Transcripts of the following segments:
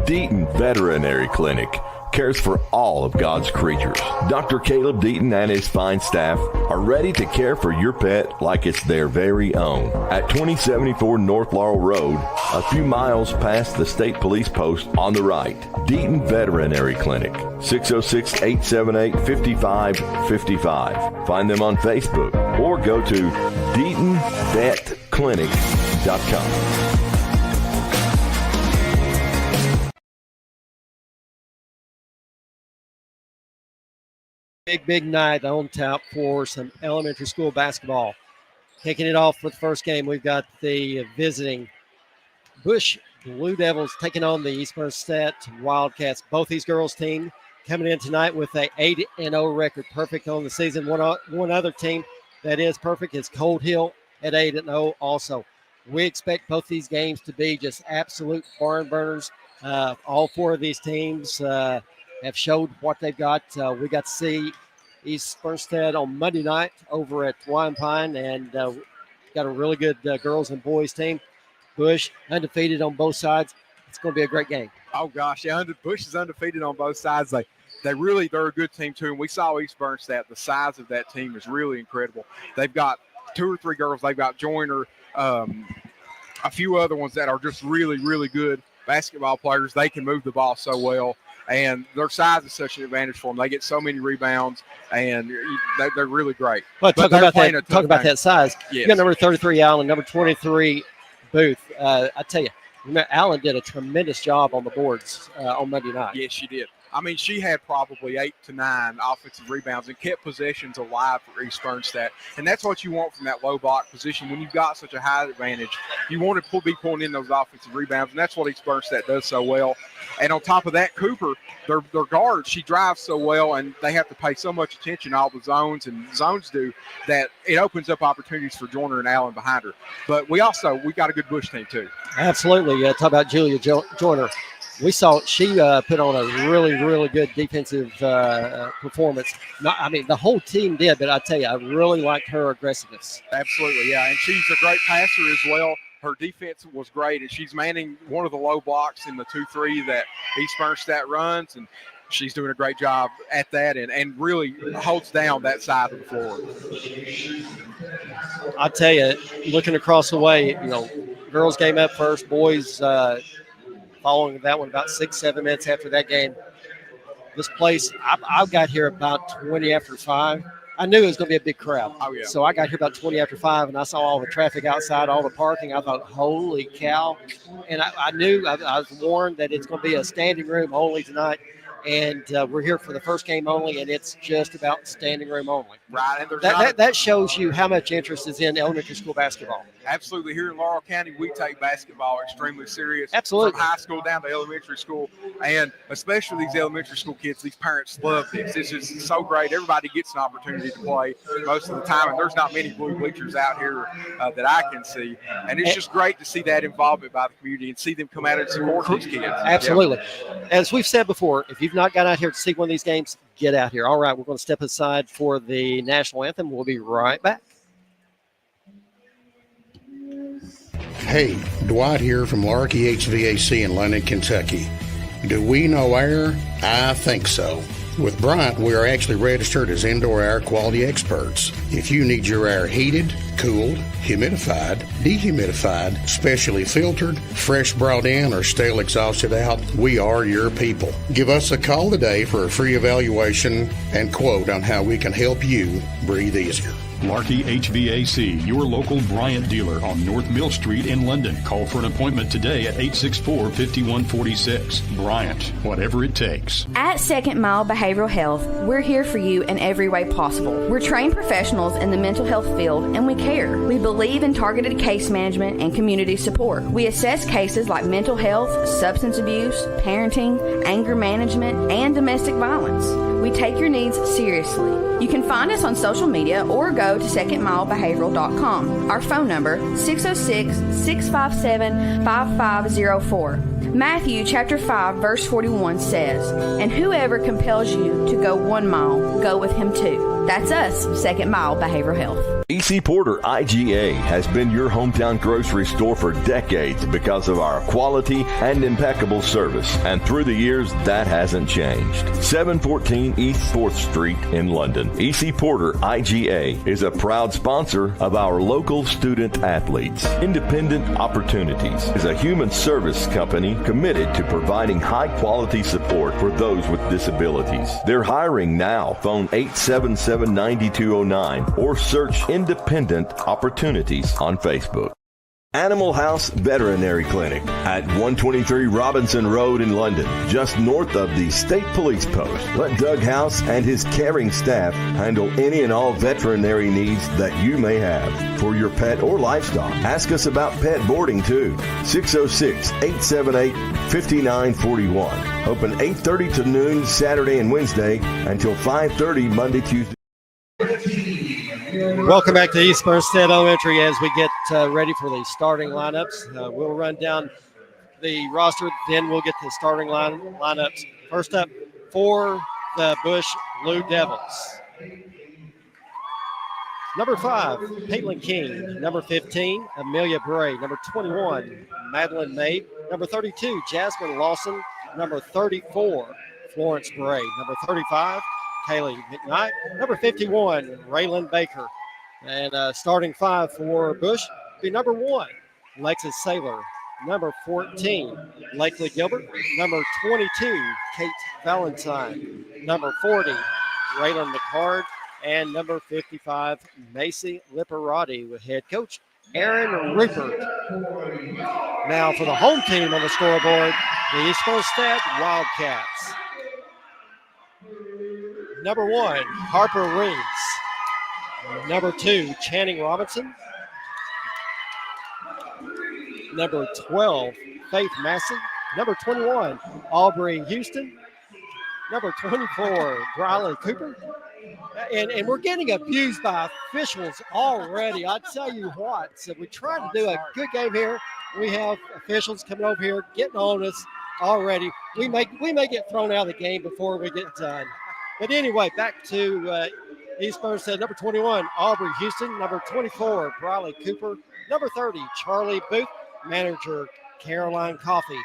Deaton Veterinary Clinic cares for all of God's creatures. Dr. Caleb Deaton and his fine staff are ready to care for your pet like it's their very own. At 2074 North Laurel Road, a few miles past the state police post on the right. Deaton Veterinary Clinic, 606-878-5555. Find them on Facebook or go to DeatonVetClinic.com. Big night on tap for some elementary school basketball. Kicking it off with the first game, we've got the visiting Bush Blue Devils taking on the East Bernstadt Wildcats. Both these girls' team coming in tonight with a 8-0 record, perfect on the season. One other team that is perfect is Cold Hill at 8-0 also. We expect both these games to be just absolute barn burners. All four of these teams have showed what they've got. We got to see East Bernstadt on Monday night over at Wine Pine, and got a really good girls and boys team. Bush undefeated on both sides. It's going to be a great game. Oh gosh, yeah, Bush is undefeated on both sides. They're a good team too. And we saw East Bernstadt. The size of that team is really incredible. They've got 2 or 3 girls. They've got Joyner, a few other ones that are just really, really good basketball players. They can move the ball so well. And their size is such an advantage for them. They get so many rebounds, and they're really great. Well, talk about that size. Yes. You got number 33, Allen, number 23, Booth. I tell you, Allen did a tremendous job on the boards on Monday night. Yes, she did. I mean, she had probably 8 to 9 offensive rebounds and kept possessions alive for East Bernstadt. And that's what you want from that low block position. When you've got such a high advantage, you want to be pulling in those offensive rebounds, and that's what East Bernstadt does so well. And on top of that, Cooper, their guard, she drives so well, and they have to pay so much attention to all the zones, and zones do, that it opens up opportunities for Joyner and Allen behind her. But we got a good Bush team too. Absolutely. Talk about Julia Joyner. We saw she put on a really, really good defensive performance. The whole team did, but I tell you, I really liked her aggressiveness. Absolutely, yeah. And she's a great passer as well. Her defense was great, and she's manning one of the low blocks in the 2-3 that East Bernstadt runs, and she's doing a great job at that and really holds down that side of the floor. I tell you, looking across the way, girls game up first, boys following that one about 6-7 minutes after that game. This place, I got here about 20 after 5. I knew it was going to be a big crowd. Oh, yeah. So I got here about 20 after 5, and I saw all the traffic outside, all the parking. I thought, holy cow. And I knew, I was warned that it's going to be a standing room only tonight. And we're here for the first game only, and it's just about standing room only. Right. And that shows you how much interest is in elementary school basketball. Absolutely. Here in Laurel County, we take basketball extremely serious. Absolutely. From high school down to elementary school. And especially these elementary school kids, these parents love this. It's just so great. Everybody gets an opportunity to play most of the time. And there's not many blue bleachers out here that I can see. And it's just great to see that involvement by the community and see them come out and support these kids. Absolutely. Yep. As we've said before, if you've not got out here to see one of these games, get out here. All right, we're going to step aside for the national anthem. We'll be right back. Hey, Dwight here from Larky HVAC in London, Kentucky. Do we know air? I think so. With Bryant, we are actually registered as indoor air quality experts. If you need your air heated, cooled, humidified, dehumidified, specially filtered, fresh brought in, or stale exhausted out, we are your people. Give us a call today for a free evaluation and quote on how we can help you breathe easier. Larky HVAC, your local Bryant dealer on North Mill Street in London. Call for an appointment today at 864-5146. Bryant, whatever it takes. At Second Mile Behavioral Health, we're here for you in every way possible. We're trained professionals in the mental health field, and we care. We believe in targeted case management and community support. We assess cases like mental health, substance abuse, parenting, anger management, and domestic violence. We take your needs seriously. You can find us on social media or go to secondmilebehavioral.com. Our phone number, 606-657-5504. Matthew chapter 5, verse 41 says, "And whoever compels you to go 1 mile, go with him too." That's us, Second Mile Behavioral Health. E.C. Porter IGA has been your hometown grocery store for decades because of our quality and impeccable service. And through the years, that hasn't changed. 714 East 4th Street in London. E.C. Porter IGA is a proud sponsor of our local student athletes. Independent Opportunities is a human service company committed to providing high-quality support for those with disabilities. They're hiring now. Phone 877-9209 or search Independent Opportunities on Facebook. Animal House Veterinary Clinic at 123 Robinson Road in London, just north of the State Police Post. Let Doug House and his caring staff handle any and all veterinary needs that you may have for your pet or livestock. Ask us about pet boarding too. 606-878-5941. Open 8:30 to noon Saturday and Wednesday until 5:30 Monday, Tuesday. Welcome back to East Bernstadt Elementary as we get ready for the starting lineups. We'll run down the roster, then we'll get to the starting lineups. First up for the Bush Blue Devils. Number 5, Caitlin King. Number 15, Amelia Bray. Number 21, Madeline Mabe. Number 32, Jasmine Lawson. Number 34, Florence Bray. Number 35, Kaylee McKnight. Number 51, Raylan Baker. And starting 5 for Bush be number 1, Lexus Saylor. Number 14, Lakely Gilbert. Number 22, Kate Valentine. Number 40, Raylan McCard. And number 55, Macy Liparati with head coach Aaron Rupert. Now for the home team on the scoreboard, the East Bernstadt Wildcats. Number 1, Harper Reams. Number 2, Channing Robinson. Number 12, Faith Massey. Number 21, Aubrey Houston. Number 24, Briley Cooper. And we're getting abused by officials already. I tell you what, so we tried to do a good game here. We have officials coming over here getting on us already. We may get thrown out of the game before we get done. But anyway, back to East Bernstadt. Number 21, Aubrey Houston. Number 24, Briley Cooper. Number 30, Charlie Booth. Manager, Caroline Coffey.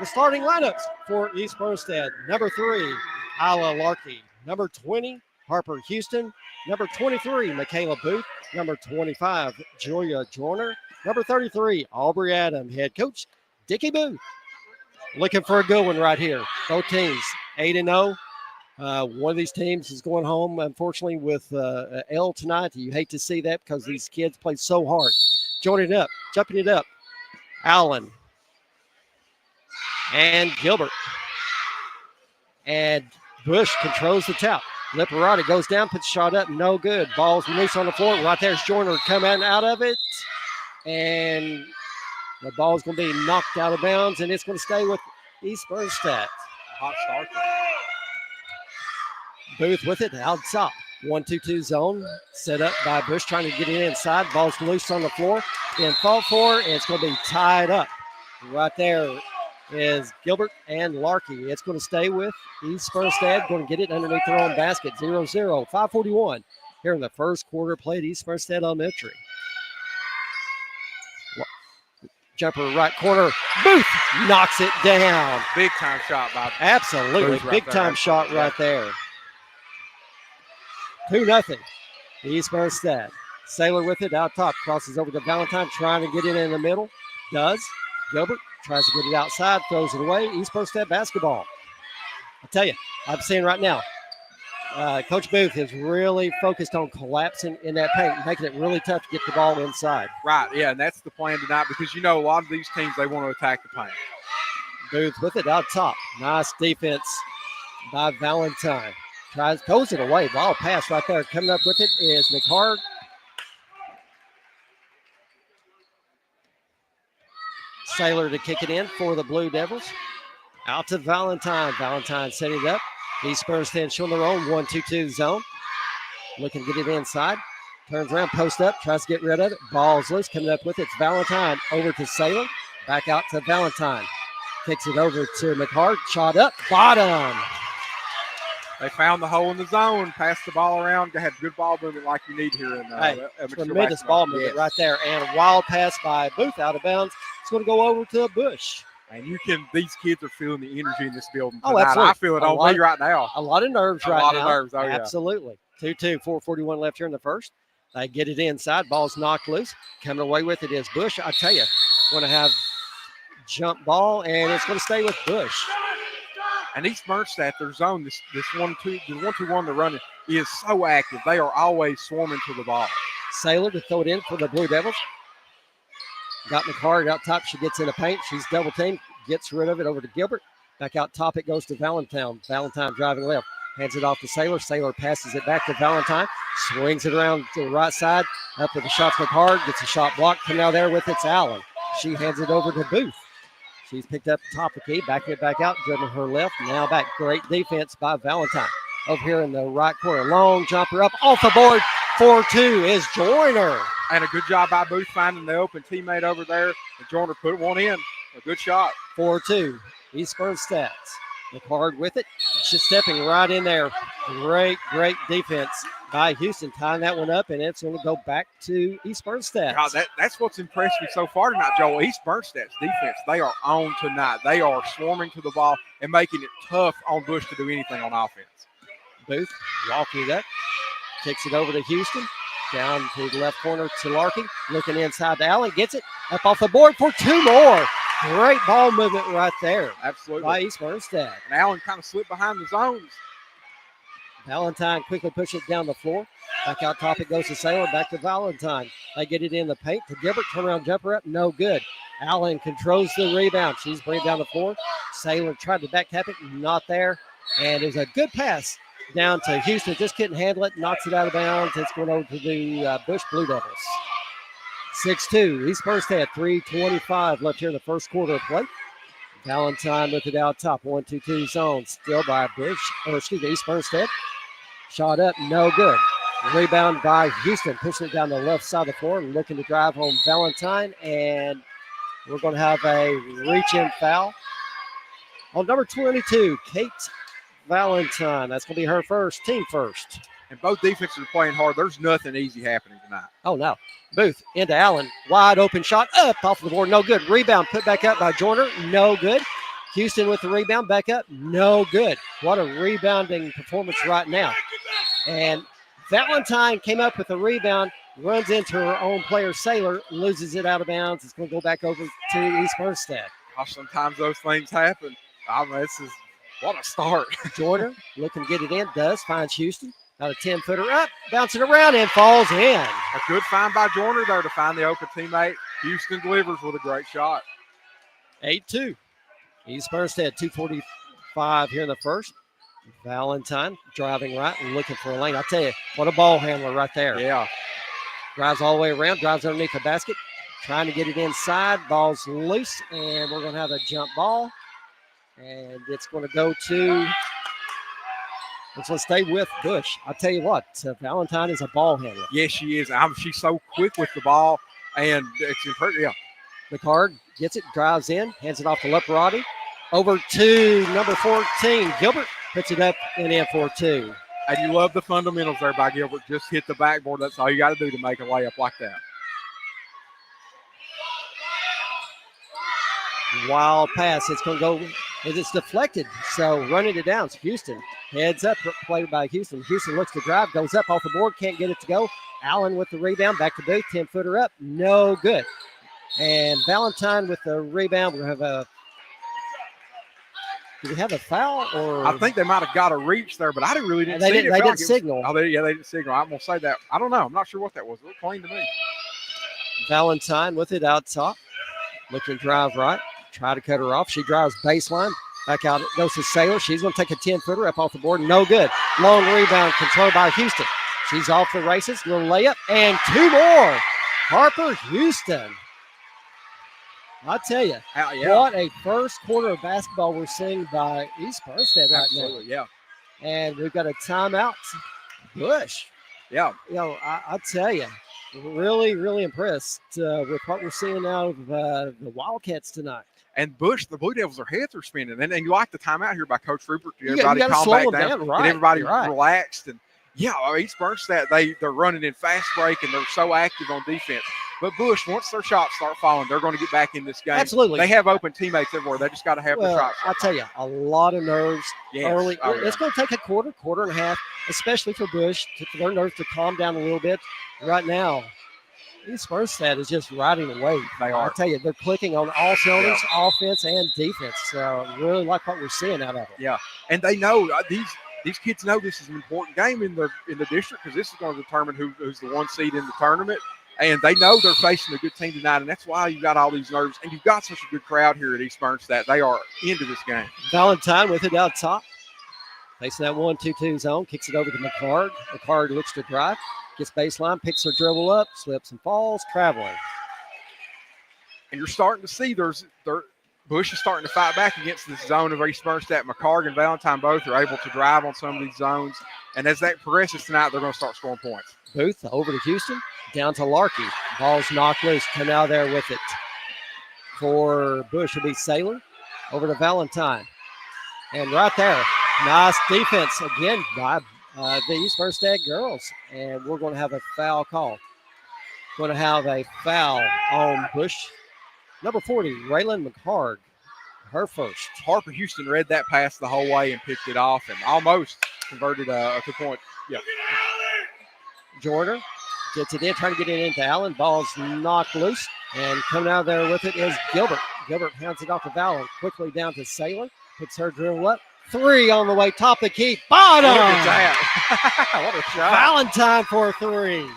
The starting lineups for East Bernstadt. Number 3, Isla Larkey. Number 20, Harper Houston. Number 23, Michaela Booth. Number 25, Julia Joyner. Number 33, Aubrey Adam. Head coach, Dickie Booth. Looking for a good one right here. Both teams 8-0. One of these teams is going home, unfortunately, with L tonight. You hate to see that because these kids play so hard. Jumping it up. Allen and Gilbert. And Bush controls the tap. Liparati goes down, puts a shot up, no good. Ball's loose on the floor. Right there's Joyner coming out of it. And the ball's going to be knocked out of bounds, and it's going to stay with East Bernstadt. Hot start. Booth with it out top. 1-2-2 zone set up by Bush trying to get it inside. Ball's loose on the floor. Then fought for, and it's going to be tied up. Right there is Gilbert and Larkey. It's going to stay with East Bernstadt. Going to get it underneath their own basket. 0-0. 5:41 here in the first quarter played East Bernstadt Elementary. Jumper right corner. Booth knocks it down. Big time shot by Absolutely. Booth Big right time there. shot right there. 2-0. East Bernstadt. Saylor with it out top. Crosses over to Valentine, trying to get it in the middle. Does. Gilbert tries to get it outside, throws it away. East Bernstadt basketball. I tell you, I'm seeing right now, Coach Booth is really focused on collapsing in that paint, making it really tough to get the ball inside. Right, yeah, and that's the plan tonight because, a lot of these teams, they want to attack the paint. Booth with it out top. Nice defense by Valentine. Throws it away. Ball pass right there. Coming up with it is McHard. Saylor to kick it in for the Blue Devils. Out to Valentine. Valentine setting it up. East Bernstadt showing their own 1-2-2 zone. Looking to get it inside. Turns around, post up, tries to get rid of it. Ball's loose, coming up with it. It's Valentine over to Saylor. Back out to Valentine. Kicks it over to McHart. Shot up, bottom. They found the hole in the zone, passed the ball around, had good ball movement like you need here in tremendous ball movement right there. And a wild pass by Booth out of bounds. It's going to go over to Bush. And these kids are feeling the energy in this building tonight. Oh, absolutely. I feel it on me right now. A lot of nerves right now. A lot of nerves, oh, yeah. Absolutely. 2-2, 4:41 left here in the first. They get it inside. Ball's knocked loose. Coming away with it is Bush. I tell you, going to have jump ball, and it's going to stay with Bush. And East Bernstadt, their zone, this 1-2-1 they're running is so active. They are always swarming to the ball. Saylor to throw it in for the Blue Devils. Got McHart out top. She gets in the paint. She's double teamed. Gets rid of it over to Gilbert. Back out top. It goes to Valentine. Valentine driving left. Hands it off to Saylor. Saylor passes it back to Valentine. Swings it around to the right side. Up with the shot from McHart. Gets a shot blocked. Coming out there with it's Allen. She hands it over to Booth. She's picked up top of key. Backing it back out. Dribbling her left. Now back. Great defense by Valentine. Over here in the right corner. Long jumper up. Off the board. 4-2 is Joyner. And a good job by Booth finding the open teammate over there. And Joyner put one in. A good shot. 4-2. East Bernstadt. McHart with it. Just stepping right in there. Great defense by Houston. Tying that one up, and it's going to go back to East Bernstadt. God, that's what's impressed me so far tonight, Joel. East Bernstadt's defense, they are on tonight. They are swarming to the ball and making it tough on Bush to do anything on offense. Booth walking it up. Kicks it over to Houston. Down to the left corner to Larkin. Looking inside to Allen. Gets it up off the board for two more. Great ball movement right there. Absolutely. By East Bernstadt. And Allen kind of slipped behind the zones. Valentine quickly push it down the floor. Back out top it goes to Saylor. Back to Valentine. They get it in the paint to Gilbert. Turnaround jumper up. No good. Allen controls the rebound. She's bringing it down the floor. Saylor tried to back tap it. Not there. And it was a good pass down to Houston. Just couldn't handle it. Knocks it out of bounds. It's going over to the Bush Blue Devils. 6-2. East Bernstadt, 3:25 left here in the first quarter of play. Valentine with it out top. 1-2-2 zone. Still by East Bernstadt. Shot up. No good. Rebound by Houston. Pushing it down the left side of the floor and looking to drive home Valentine. And we're going to have a reach-in foul on number 22, Kate Valentine. That's going to be her first, team first. And both defenses are playing hard. There's nothing easy happening tonight. Oh, no. Booth into Allen. Wide open shot up off the board. No good. Rebound put back up by Joyner. No good. Houston with the rebound back up. No good. What a rebounding performance right now. And Valentine came up with a rebound, runs into her own player, Saylor, loses it out of bounds. It's going to go back over to East Bernstadt. Gosh, sometimes those things happen. What a start. Joyner looking to get it in. Does. Finds Houston. Got a 10-footer up. Bouncing around and falls in. A good find by Joyner there to find the open teammate. Houston delivers with a great shot. 8-2. East Bernstadt, 2:45 here in the first. Valentine driving right and looking for a lane. I tell you, what a ball handler right there. Yeah. Drives all the way around, drives underneath the basket, trying to get it inside. Ball's loose, and we're going to have a jump ball. And it's going to go to, it's going to stay with Bush. I'll tell you what, Valentine is a ball handler. Yes, she is. She's so quick with the ball, and it's impressive. Yeah. McHart gets it, drives in, hands it off to Leparati. Over to number 14, Gilbert. Puts it up and in for two. And you love the fundamentals there by Gilbert. Just hit the backboard. That's all you got to do to make a layup like that. Wild pass. It's going to go, it's deflected. So running it down. So Houston heads up, played by Houston. Houston looks to drive, goes up off the board, can't get it to go. Allen with the rebound, back to Booth, 10-footer up, no good. And Valentine with the rebound. We're going to have a, did we have a foul? Or I think they might have got a reach there, but I really didn't see it. They didn't signal. They didn't signal. I'm going to say that. I don't know. I'm not sure what that was. It looked plain to me. Valentine with it out top. Looking to drive right. Try to cut her off. She drives baseline. Back out. It goes to Saylor. She's going to take a 10-footer up off the board. No good. Long rebound controlled by Houston. She's off the races. Little layup. And two more. Harper Houston. I'll tell you, what a first quarter of basketball we're seeing by East Bernstadt right now. Yeah. And we've got a timeout. Bush. Yeah. I tell you, really, really impressed with what we're seeing out of the Wildcats tonight. And Bush, the Blue Devils, their heads are spinning. And you like the timeout here by Coach Rupert. You Everybody gotta calm slow back them down. right. Get everybody Right. relaxed. And, East Bernstadt, they're running in fast break, and they're so active on defense. But Bush, once their shots start falling, they're going to get back in this game. Absolutely. They have open teammates everywhere. They just got to have their shots. I tell you, a lot of nerves early. Oh, yeah. It's going to take a quarter and a half, especially for Bush, for their nerves to calm down a little bit. Right now, East Bernstadt is just riding the wave. They are. I tell you, they're clicking on all cylinders, offense and defense. So really like what we're seeing out of it. Yeah, and they know these kids know this is an important game in the district, because this is going to determine who's the one seed in the tournament. And they know they're facing a good team tonight, and that's why you've got all these nerves. And you've got such a good crowd here at East Bernstadt. They are into this game. Valentine with it out top. Facing that 1-2-2 zone, kicks it over to McCard. McCard looks to drive, gets baseline, picks her dribble up, slips and falls, traveling. And you're starting to see Bush is starting to fight back against this zone of East Bernstadt. McCarg and Valentine both are able to drive on some of these zones. And as that progresses tonight, they're going to start scoring points. Booth over to Houston, down to Larkey. Ball's knocked loose, come out there with it. For Bush will be Saylor, over to Valentine. And right there, nice defense again by the East Bernstadt girls. And we're going to have a foul call. Going to have a foul on Bush. Number 40, Raylan McHarg, her first. Harper Houston read that pass the whole way and picked it off and almost converted a 2-point. Yeah. Jordan gets it in, trying to get it into Allen. Ball's knocked loose, and coming out there with it is Gilbert. Gilbert hands it off to Valen, quickly down to Saylor, puts her dribble up. 3 on the way, top of the key, bottom. Look at that. What a shot. Valentine for 3.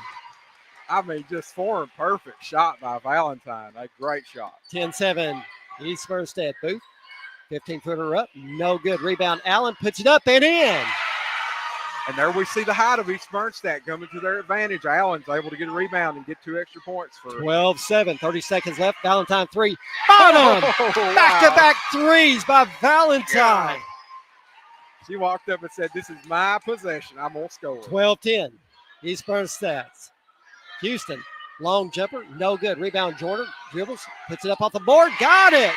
I mean, just form perfect shot by Valentine. A great shot. 10-7, East Bernstadt. Booth, 15-footer up, no good. Rebound, Allen puts it up and in. And there we see the height of East Bernstadt coming to their advantage. Allen's able to get a rebound and get 2 extra points for 12-7, 30 seconds left. Valentine 3, bottom. Back-to-back threes by Valentine. Yeah. She walked up and said, "This is my possession. I'm going to score." 12-10, East Bernstadt. Houston, long jumper, no good. Rebound, Jordan, dribbles, puts it up off the board, got it.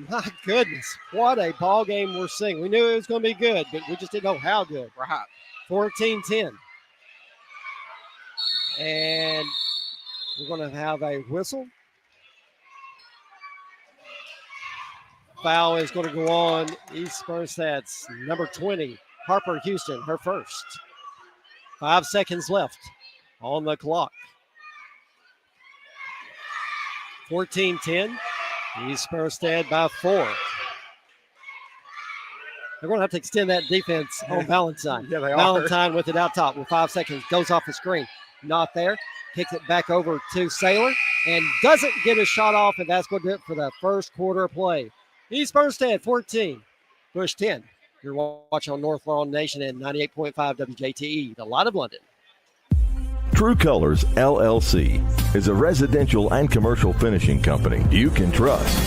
My goodness, what a ball game we're seeing. We knew it was going to be good, but we just didn't know how good. Right. 14-10. And we're going to have a whistle. Foul is going to go on East Bernstadt's number 20, Harper Houston, her first. 5 seconds left on the clock. 14-10. East Bernstadt by 4. They're going to have to extend that defense on Valentine. Yeah, they are. Valentine with it out top with 5 seconds. Goes off the screen. Not there. Kicks it back over to Saylor and doesn't get a shot off, and that's going to do it for the first quarter of play. East Bernstadt 14, Bush 10. You're watching on North Laurel Nation and 98.5 WJTE, the Light of London. True Colors LLC is a residential and commercial finishing company you can trust.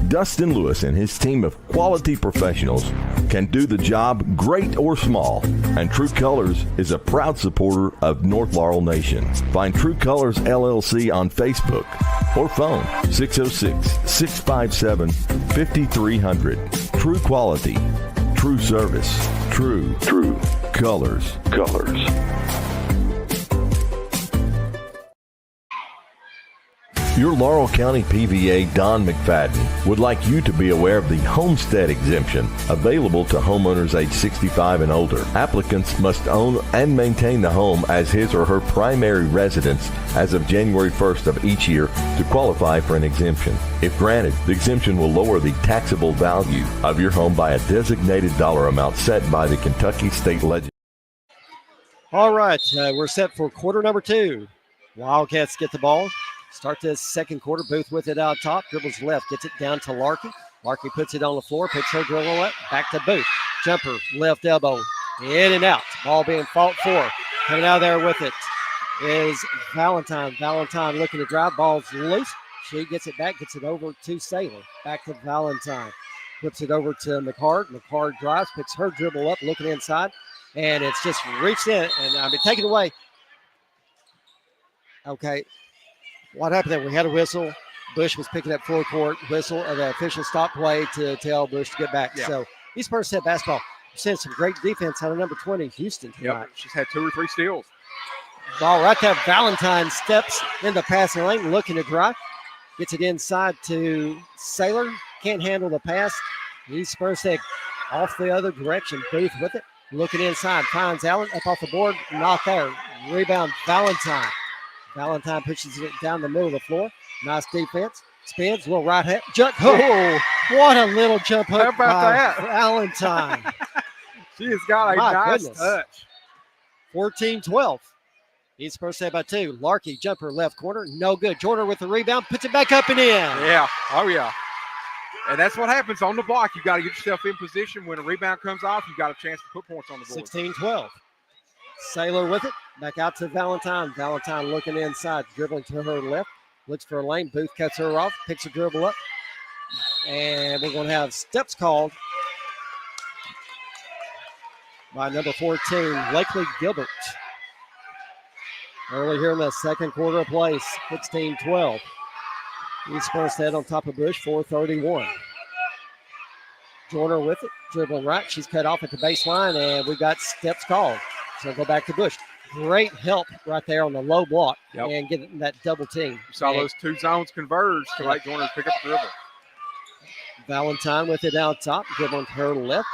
Dustin Lewis and his team of quality professionals can do the job great or small, and True Colors is a proud supporter of North Laurel Nation. Find True Colors LLC on Facebook or phone 606-657-5300. True quality, true service, true colors. Your Laurel County PVA, Don McFadden, would like you to be aware of the homestead exemption available to homeowners age 65 and older. Applicants must own and maintain the home as his or her primary residence as of January 1st of each year to qualify for an exemption. If granted, the exemption will lower the taxable value of your home by a designated dollar amount set by the Kentucky State Legislature. All right, we're set for quarter number 2. Wildcats get the ball. Start this second quarter. Booth with it out top. Dribbles left. Gets it down to Larkin. Larkin puts it on the floor. Picks her dribble up. Back to Booth. Jumper. Left elbow. In and out. Ball being fought for. Coming out there with it is Valentine. Valentine looking to drive. Ball's loose. She gets it back. Gets it over to Saylor. Back to Valentine. Flips it over to McCard. McCard drives, picks her dribble up, looking inside, and it's just reached in and taken away. Okay. What happened there? We had a whistle. Bush was picking up full court whistle, and the official stopped play to tell Bush to get back. Yeah. So East Bernstadt basketball sent some great defense out of number 20, Houston, tonight. Yep, she's had 2 or 3 steals. Ball right there. Valentine steps in the passing lane, looking to drive. Gets it inside to Saylor. Can't handle the pass. East Bernstadt off the other direction. Booth with it. Looking inside. Finds Allen up off the board. Not there. Rebound Valentine. Valentine pushes it down the middle of the floor. Nice defense. Spins. Little right hand. Jump hook. Oh, what a little jump hook. How about that? Valentine. She has got a nice touch. 14-12. East Bernstadt by 2. Larkey, jumper, left corner. No good. Joyner with the rebound. Puts it back up and in. Yeah. Oh, yeah. And that's what happens on the block. You got to get yourself in position. When a rebound comes off, you got a chance to put points on the board. 16-12. Saylor with it. Back out to Valentine. Valentine looking inside. Dribbling to her left. Looks for a lane. Booth cuts her off. Picks her dribble up. And we're going to have steps called by number 14, Blakely Gilbert. Early here in the second quarter of play, 16-12. East Bernstadt on top of Bush, 4:31. Joyner with it, dribbling right. She's cut off at the baseline, and we got steps called. So go back to Bush. Great help right there on the low block and getting that double team. You saw those 2 zones converge to let Joyner pick up the dribble. Valentine with it out top, dribbling to her left.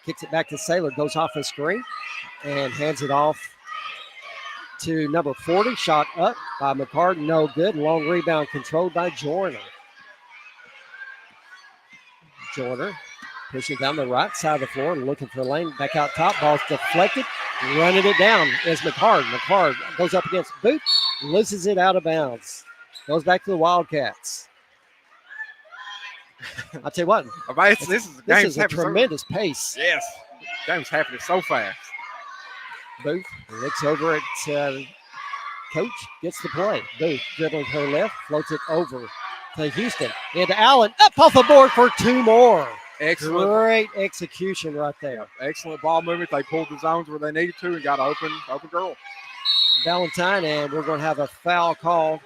Kicks it back to Saylor, goes off the screen, and hands it off to number 40. Shot up by McCard, no good. Long rebound controlled by Joyner. Joyner pushing down the right side of the floor and looking for a lane. Back out top, ball's deflected. Running it down is McCard. McCard goes up against Booth, loses it out of bounds. Goes back to the Wildcats. I'll tell you what. This is a tremendous pace. Yes. Game's happening so fast. Booth looks over at Coach, gets the play. Booth dribbling her left, floats it over to Houston. Into Allen, up off the board for 2 more. Excellent. Great execution right there. Excellent ball movement. They pulled the zones where they needed to and got an open girl. Valentine, and we're going to have a foul call.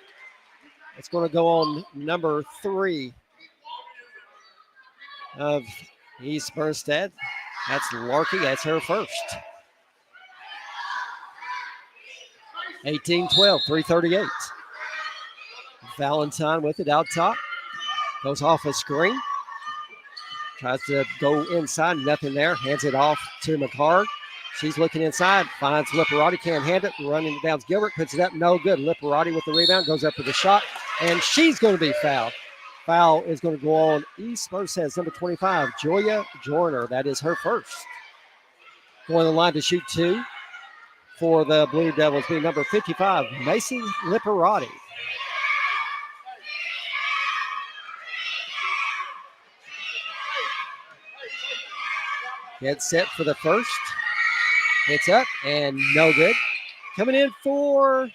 It's going to go on number 3 of East Bernstadt. That's Larkey. That's her first. 18-12, 3:38. Valentine with it out top. Goes off a screen. Tries to go inside. Nothing there. Hands it off to McCard. She's looking inside. Finds Lipperati. Can't hand it. Running down Gilbert. Puts it up. No good. Lipperati with the rebound. Goes up for the shot. And she's going to be fouled. Foul is going to go on East Bernstadt, number 25, Joya Joyner. That is her first. Going to the line to shoot 2 for the Blue Devils, being number 55, Macy Lipperati. Get set for the first. It's up and no good. Coming in for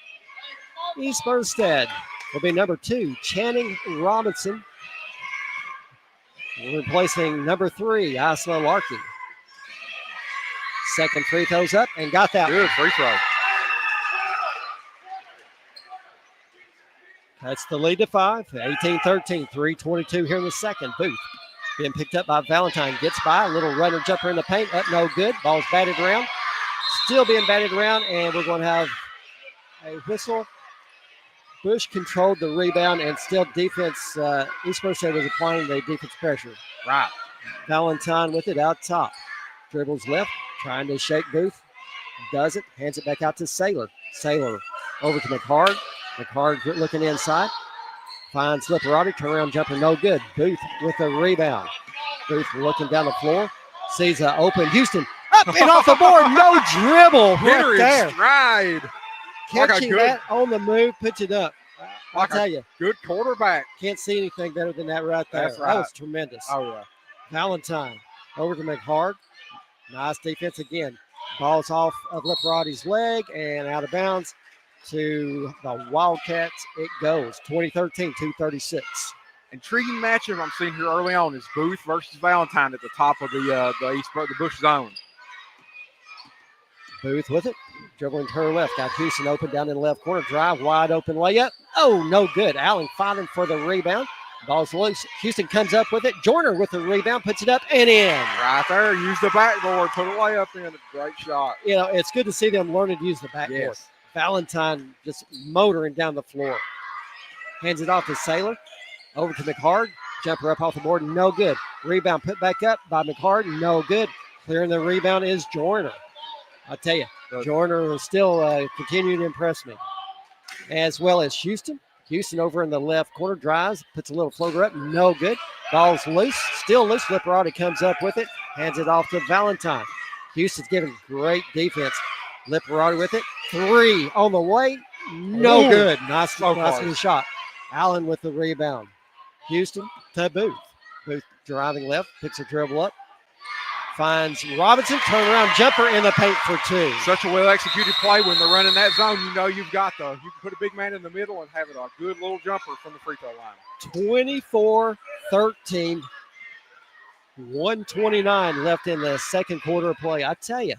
East Bernstadt will be number 2, Channing Robinson, replacing number 3, Isla Larkey. Second free throws up and got that. Good free throw. That's the lead to 5, 18-13, 3:22 here in the second. Booth being picked up by Valentine. Gets by, a little runner jumper in the paint. Up, no good. Ball's batted around. Still being batted around, and we're going to have a whistle. Bush controlled the rebound, and still defense. East Bernstadt was applying the defense pressure. Right. Valentine with it out top. Dribbles left, trying to shake Booth. Does it. Hands it back out to Saylor. Saylor over to McCard. McCard looking inside. Finds Lipperati. Turnaround jumper, no good. Booth with the rebound. Booth looking down the floor. Sees an open Houston. Up and off the board. No dribble. Right there. Stride. Catching that on the move, puts it up. I'll tell you. Good quarterback. Can't see anything better than that right there. That's right. That was tremendous. Oh, yeah. Valentine over to McHard. Nice defense again. Ball's off of Lipperati's leg and out of bounds to the Wildcats. It goes 20-13, 2:36. Intriguing matchup I'm seeing here early on is Booth versus Valentine at the top of the Bush zone. Booth with it. Dribbling to her left. Got Houston open down in the left corner. Drive, wide open layup. Oh, no good. Allen fighting for the rebound. Ball's loose. Houston comes up with it. Joyner with the rebound, puts it up and in. Right there. Use the backboard. Put a layup in. A great shot. You know, it's good to see them learning to use the backboard. Yes. Valentine just motoring down the floor. Hands it off to Saylor. Over to McHard. Jumper up off the board. No good. Rebound put back up by McHard. No good. Clearing the rebound is Joyner. I'll tell you, Joyner will still continue to impress me. As well as Houston. Houston over in the left corner drives, puts a little floater up, no good. Ball's loose, still loose. Lipperati comes up with it, hands it off to Valentine. Houston's giving great defense. Lipperati with it, 3 on the way, no good. Nice shot. Allen with the rebound. Houston to Booth. Booth driving left, picks a dribble up. Finds Robinson, turnaround jumper in the paint for 2. Such a well-executed play when they're running that zone. You know you can put a big man in the middle and have it a good little jumper from the free throw line. 24-13, 1:29 left in the second quarter of play. I tell you,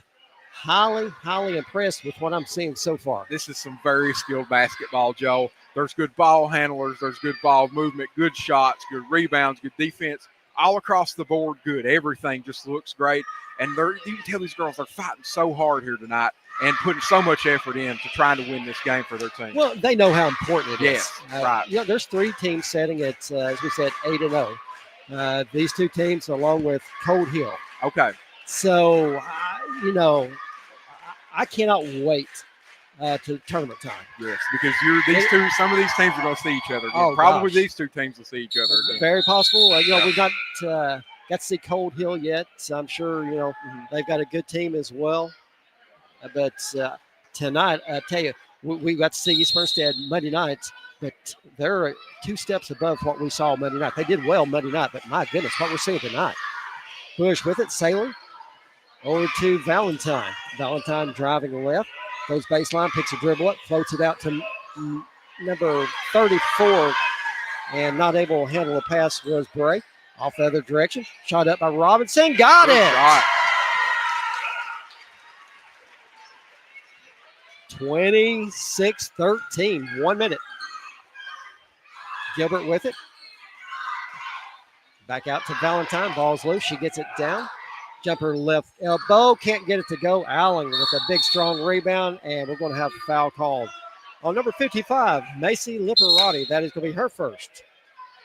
highly impressed with what I'm seeing so far. This is some very skilled basketball, Joe. There's good ball handlers, there's good ball movement, good shots, good rebounds, good defense. All across the board, good. Everything just looks great. And you can tell these girls are fighting so hard here tonight and putting so much effort into trying to win this game for their team. Well, they know how important it is. Yes, right. You know, there's 3 teams setting at, as we said, 8-0. These 2 teams along with Cold Hill. Okay. So, I cannot wait to tournament time. Yes, because some of these teams are going to see each other again. Oh, probably gosh. These 2 teams will see each other again. Very possible. We've not got to see Cold Hill yet. So I'm sure, they've got a good team as well. But tonight, I tell you, we got to see East Bernstadt Monday night, but they're 2 steps above what we saw Monday night. They did well Monday night, but my goodness, what we're seeing tonight. Bush with it, Saylor. Over to Valentine. Valentine driving left. Goes baseline, picks a dribble up, floats it out to number 34, and not able to handle the pass was Bray. Off the other direction. Shot up by Robinson. Got it. Shot. 26-13. 1 minute. Gilbert with it. Back out to Valentine. Ball's loose. She gets it down. Jumper left elbow. Can't get it to go. Allen with a big, strong rebound, and we're going to have a foul called on number 55, Macy Lipperati. That is going to be her first.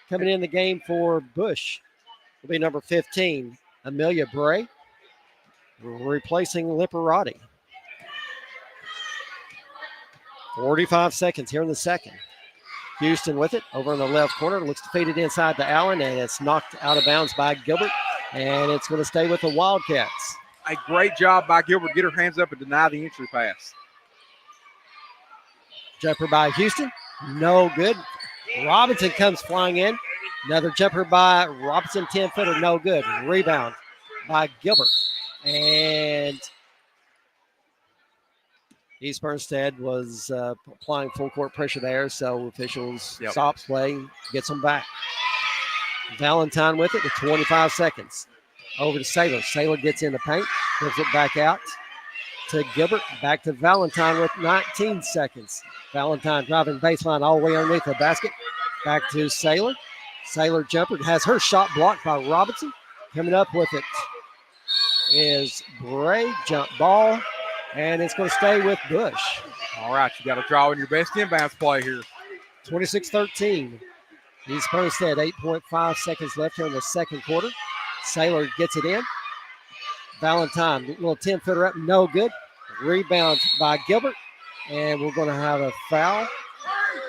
Coming in the game for Bush will be number 15, Amelia Bray, replacing Lipperati. 45 seconds here in the second. Houston with it over in the left corner. Looks to feed it inside to Allen, and it's knocked out of bounds by Gilbert, and it's going to stay with the Wildcats. A great job by Gilbert. Get her hands up and deny the entry pass. Jumper by Houston. No good. Robinson comes flying in. Another jumper by Robinson, 10-footer, no good. Rebound by Gilbert. And East Bernstadt was applying full court pressure there, so officials stops play, gets them back. Valentine with it with 25 seconds. Over to Saylor. Saylor gets in the paint, gives it back out to Gilbert. Back to Valentine with 19 seconds. Valentine driving baseline all the way underneath the basket. Back to Saylor. Saylor jumper has her shot blocked by Robinson. Coming up with it is Bray, jump ball, and it's going to stay with Bush. All right, you got to draw in your best inbounds play here. 26-13. East Bernstadt, 8.5 seconds left here in the second quarter. Saylor gets it in. Valentine, little 10-footer up, no good. Rebound by Gilbert, and we're going to have a foul.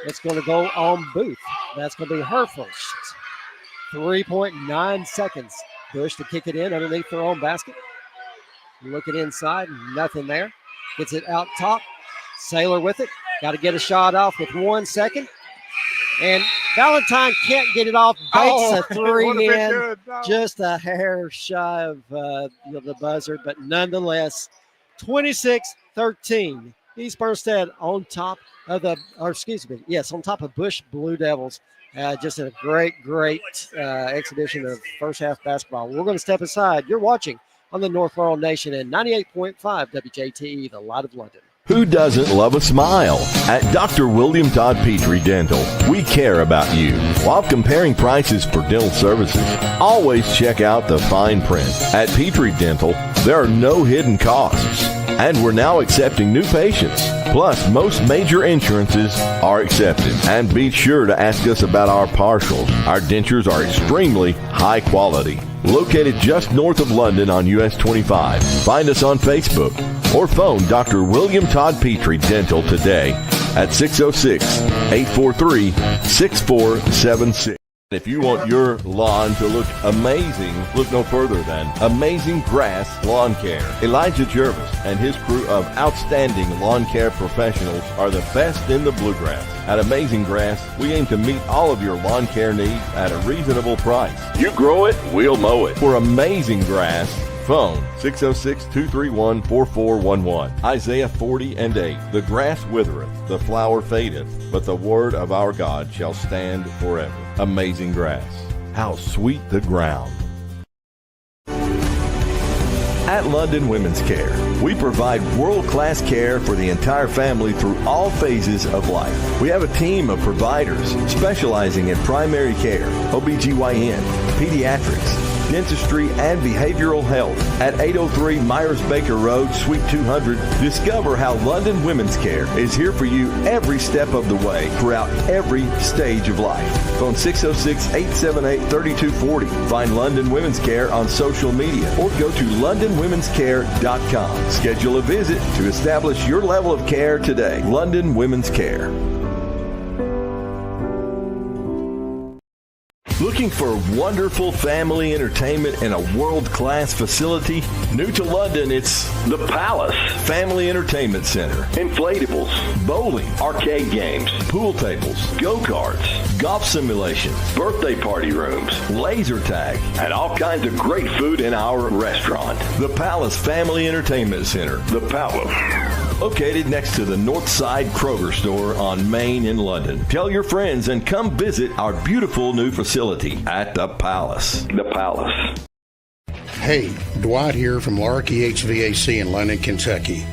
It's going to go on Booth. That's going to be her first. 3.9 seconds. Bush to kick it in underneath their own basket. Looking inside, nothing there. Gets it out top. Saylor with it. Got to get a shot off with 1 second. And Valentine can't get it off. Bakes a three in. No. Just a hair shy of the buzzer, but nonetheless, 26-13. East Bernstadt on top of on top of Bush Blue Devils Just a great exhibition of first half basketball. We're going to step aside. You're watching on the North Laurel Nation and 98.5 WJTE, the Light of London. Who doesn't love a smile? At Dr. William Todd Petrie Dental, we care about you. While comparing prices for dental services, always check out the fine print. At Petrie Dental, there are no hidden costs. And we're now accepting new patients. Plus, most major insurances are accepted. And be sure to ask us about our partials. Our dentures are extremely high quality. Located just north of London on US 25. Find us on Facebook or phone Dr. William Todd Petrie Dental today at 606-843-6476. If you want your lawn to look amazing, look no further than Amazing Grass Lawn Care. Elijah Jervis and his crew of outstanding lawn care professionals are the best in the bluegrass. At Amazing Grass, we aim to meet all of your lawn care needs at a reasonable price. You grow it, we'll mow it. For Amazing Grass, phone 606-231-4411. Isaiah 40:8. The grass withereth, the flower fadeth, but the word of our God shall stand forever. Amazing Grass. How sweet the ground. At London Women's Care, we provide world-class care for the entire family through all phases of life. We have a team of providers specializing in primary care, OBGYN, pediatrics, dentistry, and behavioral health. At 803 Myers Baker Road, Suite 200, discover how London Women's Care is here for you every step of the way throughout every stage of life. Phone 606-878-3240. Find London Women's Care on social media or go to londonwomenscare.com. Schedule a visit to establish your level of care today. London Women's Care. Looking for wonderful family entertainment in a world-class facility? New to London, it's the Palace Family Entertainment Center. Inflatables, bowling, arcade games, pool tables, go-karts, golf simulations, birthday party rooms, laser tag, and all kinds of great food in our restaurant. The Palace Family Entertainment Center. The Palace. Located next to the Northside Kroger store on Main in London. Tell your friends and come visit our beautiful new facility at the Palace. The Palace. Hey, Dwight here from Larky HVAC in London, Kentucky.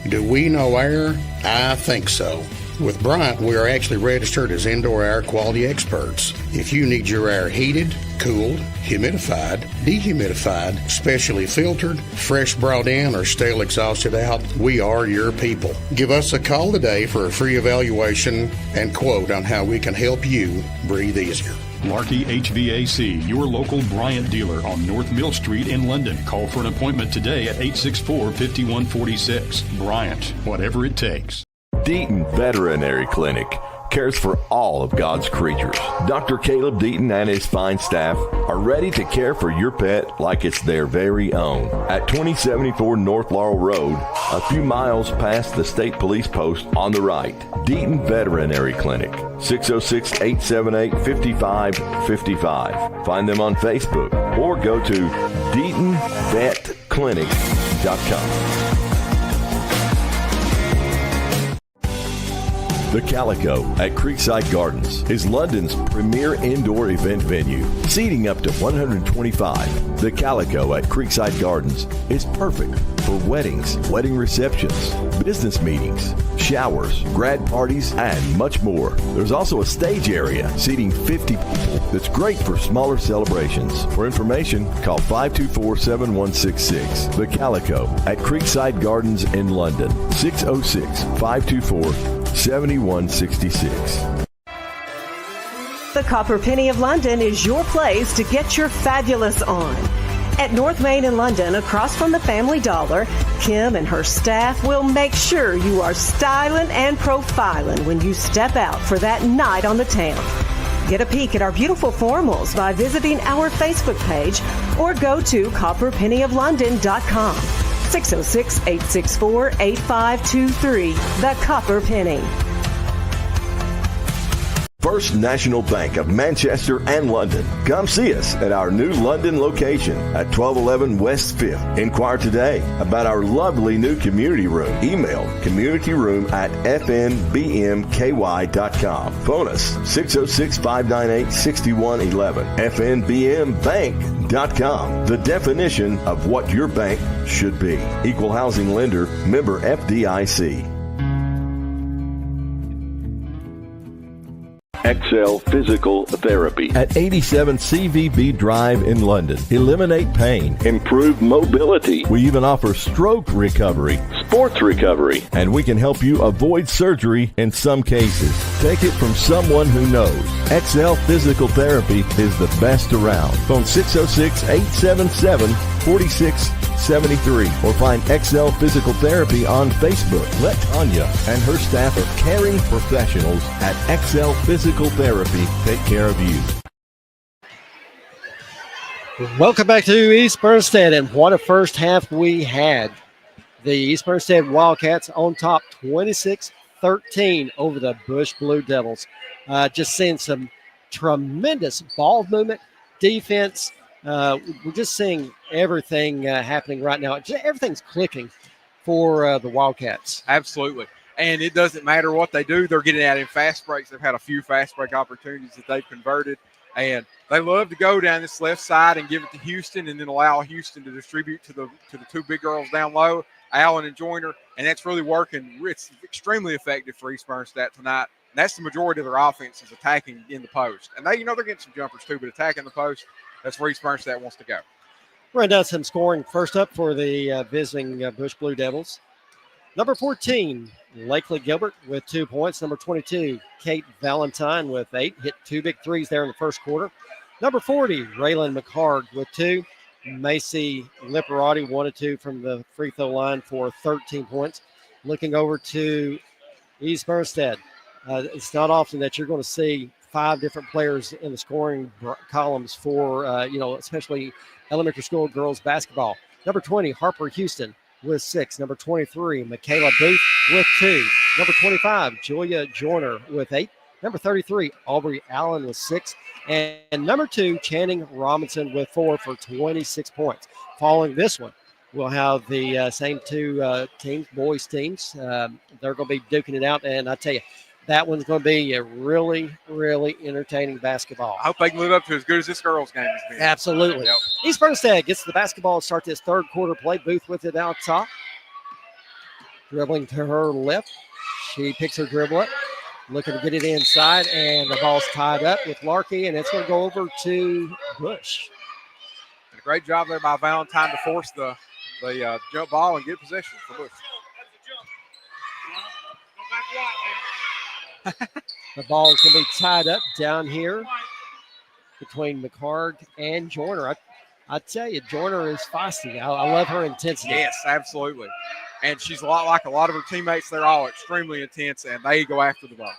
Do we know air? I think so. With Bryant, we are actually registered as indoor air quality experts. If you need your air heated, cooled, humidified, dehumidified, specially filtered, fresh brought in, or stale exhausted out, we are your people. Give us a call today for a free evaluation and quote on how we can help you breathe easier. Larky HVAC, your local Bryant dealer on North Mill Street in London. Call for an appointment today at 864-5146. Bryant, whatever it takes. Deaton Veterinary Clinic cares for all of God's creatures. Dr. Caleb Deaton and his fine staff are ready to care for your pet like it's their very own. At 2074 North Laurel Road, a few miles past the state police post on the right. Deaton Veterinary Clinic, 606-878-5555. Find them on Facebook or go to DeatonVetClinic.com. The Calico at Creekside Gardens is London's premier indoor event venue, seating up to 125. The Calico at Creekside Gardens is perfect for weddings, wedding receptions, business meetings, showers, grad parties, and much more. There's also a stage area seating 50 people that's great for smaller celebrations. For information, call 524-7166. The Calico at Creekside Gardens in London, 606-524-7166. The Copper Penny of London is your place to get your fabulous on. At North Main in London, across from the Family Dollar, Kim and her staff will make sure you are styling and profiling when you step out for that night on the town. Get a peek at our beautiful formals by visiting our Facebook page or go to copperpennyoflondon.com. 606-864-8523. The Copper Penny. First National Bank of Manchester and London. Come see us at our new London location at 1211 West 5th. Inquire today about our lovely new community room. Email communityroom@fnbmky.com. Phone us 606-598-6111. fnbmbank.com. The definition of what your bank should be. Equal housing lender, member FDIC. Excel Physical Therapy at 87 CVB Drive in London. Eliminate pain, improve mobility. We even offer stroke recovery, sports recovery, and we can help you avoid surgery in some cases. Take it from someone who knows. Excel Physical Therapy is the best around. Phone 606-877-4673 or find Excel Physical Therapy on Facebook. Let Tanya and her staff of caring professionals at Excel Physical Therapy take care of you. Welcome back to East Bernstadt, and what a first half we had. The East Bernstadt Wildcats on top 26-13 over the Bush Blue Devils. Just seeing some tremendous ball movement, defense. We're just seeing everything happening right now. Everything's clicking for the Wildcats. Absolutely. And it doesn't matter what they do. They're getting out in fast breaks. They've had a few fast break opportunities that they've converted. And they love to go down this left side and give it to Houston and then allow Houston to distribute to the two big girls down low, Allen and Joyner. And that's really working. It's extremely effective for East Bernstadt tonight. And that's the majority of their offense is attacking in the post. And they're getting some jumpers too, but attacking the post, that's where East Bernstadt wants to go. We're going to do some scoring first up for the visiting Bush Blue Devils. Number 14, Lakely Gilbert with 2 points. Number 22, Kate Valentine with 8. Hit 2 big threes there in the first quarter. Number 40, Raylan McHarg with 2. Macy Liparati 1 of 2 from the free throw line for 13 points. Looking over to East Bernstadt. It's not often that you're going to see 5 different players in the scoring columns for, especially elementary school girls basketball. Number 20, Harper Houston with 6. Number 23, Michaela Booth with 2. Number 25, Julia Joyner with 8. Number 33, Aubrey Allen with 6. And number 2, Channing Robinson with 4 for 26 points. Following this one, we'll have the same 2 teams, boys teams. They're going to be duking it out. And I tell you, that one's going to be a really, really entertaining basketball. I hope they can live up to as good as this girls' game has been. Absolutely. Yep. East Bernstadt gets the basketball to start this third quarter play. Booth with it out top. Dribbling to her left. She picks her dribble up. Looking to get it inside, and the ball's tied up with Larkey, and it's going to go over to Bush. And a great job there by Valentine to force the jump ball and get possession for Bush. The ball is going to be tied up down here between McHarg and Joyner. I tell you, Joyner is feisty. I love her intensity. Yes, absolutely. And she's a lot like a lot of her teammates. They're all extremely intense, and they go after the ball.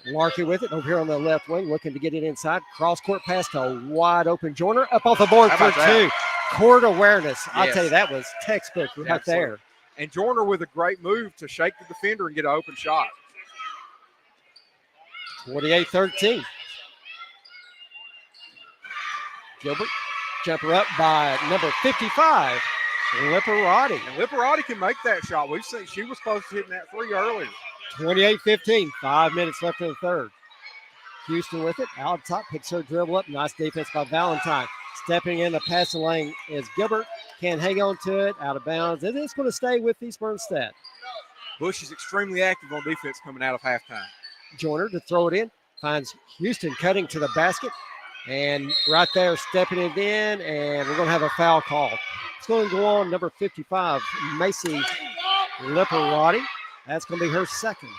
Larkey with it over here on the left wing, looking to get it inside. Cross-court pass to wide-open Joyner. Up off the board for 2. Court awareness. Yes. I'll tell you, that was textbook right Absolutely. There. And Joyner with a great move to shake the defender and get an open shot. 28-13. Gilbert, jumper up by number 55, Liparati. And Liparati can make that shot. We've seen she was close to hitting that 3 earlier. 28-15, 5 minutes left in the third. Houston with it, out top, picks her dribble up. Nice defense by Valentine. Stepping in the passing lane is Gilbert. Can't hang on to it, out of bounds. And it's going to stay with East Bernstadt. Bush is extremely active on defense coming out of halftime. Joyner to throw it in, finds Houston cutting to the basket, and right there stepping it in, and we're going to have a foul call. It's going to go on number 55, Macy Liparati. That's going to be her second.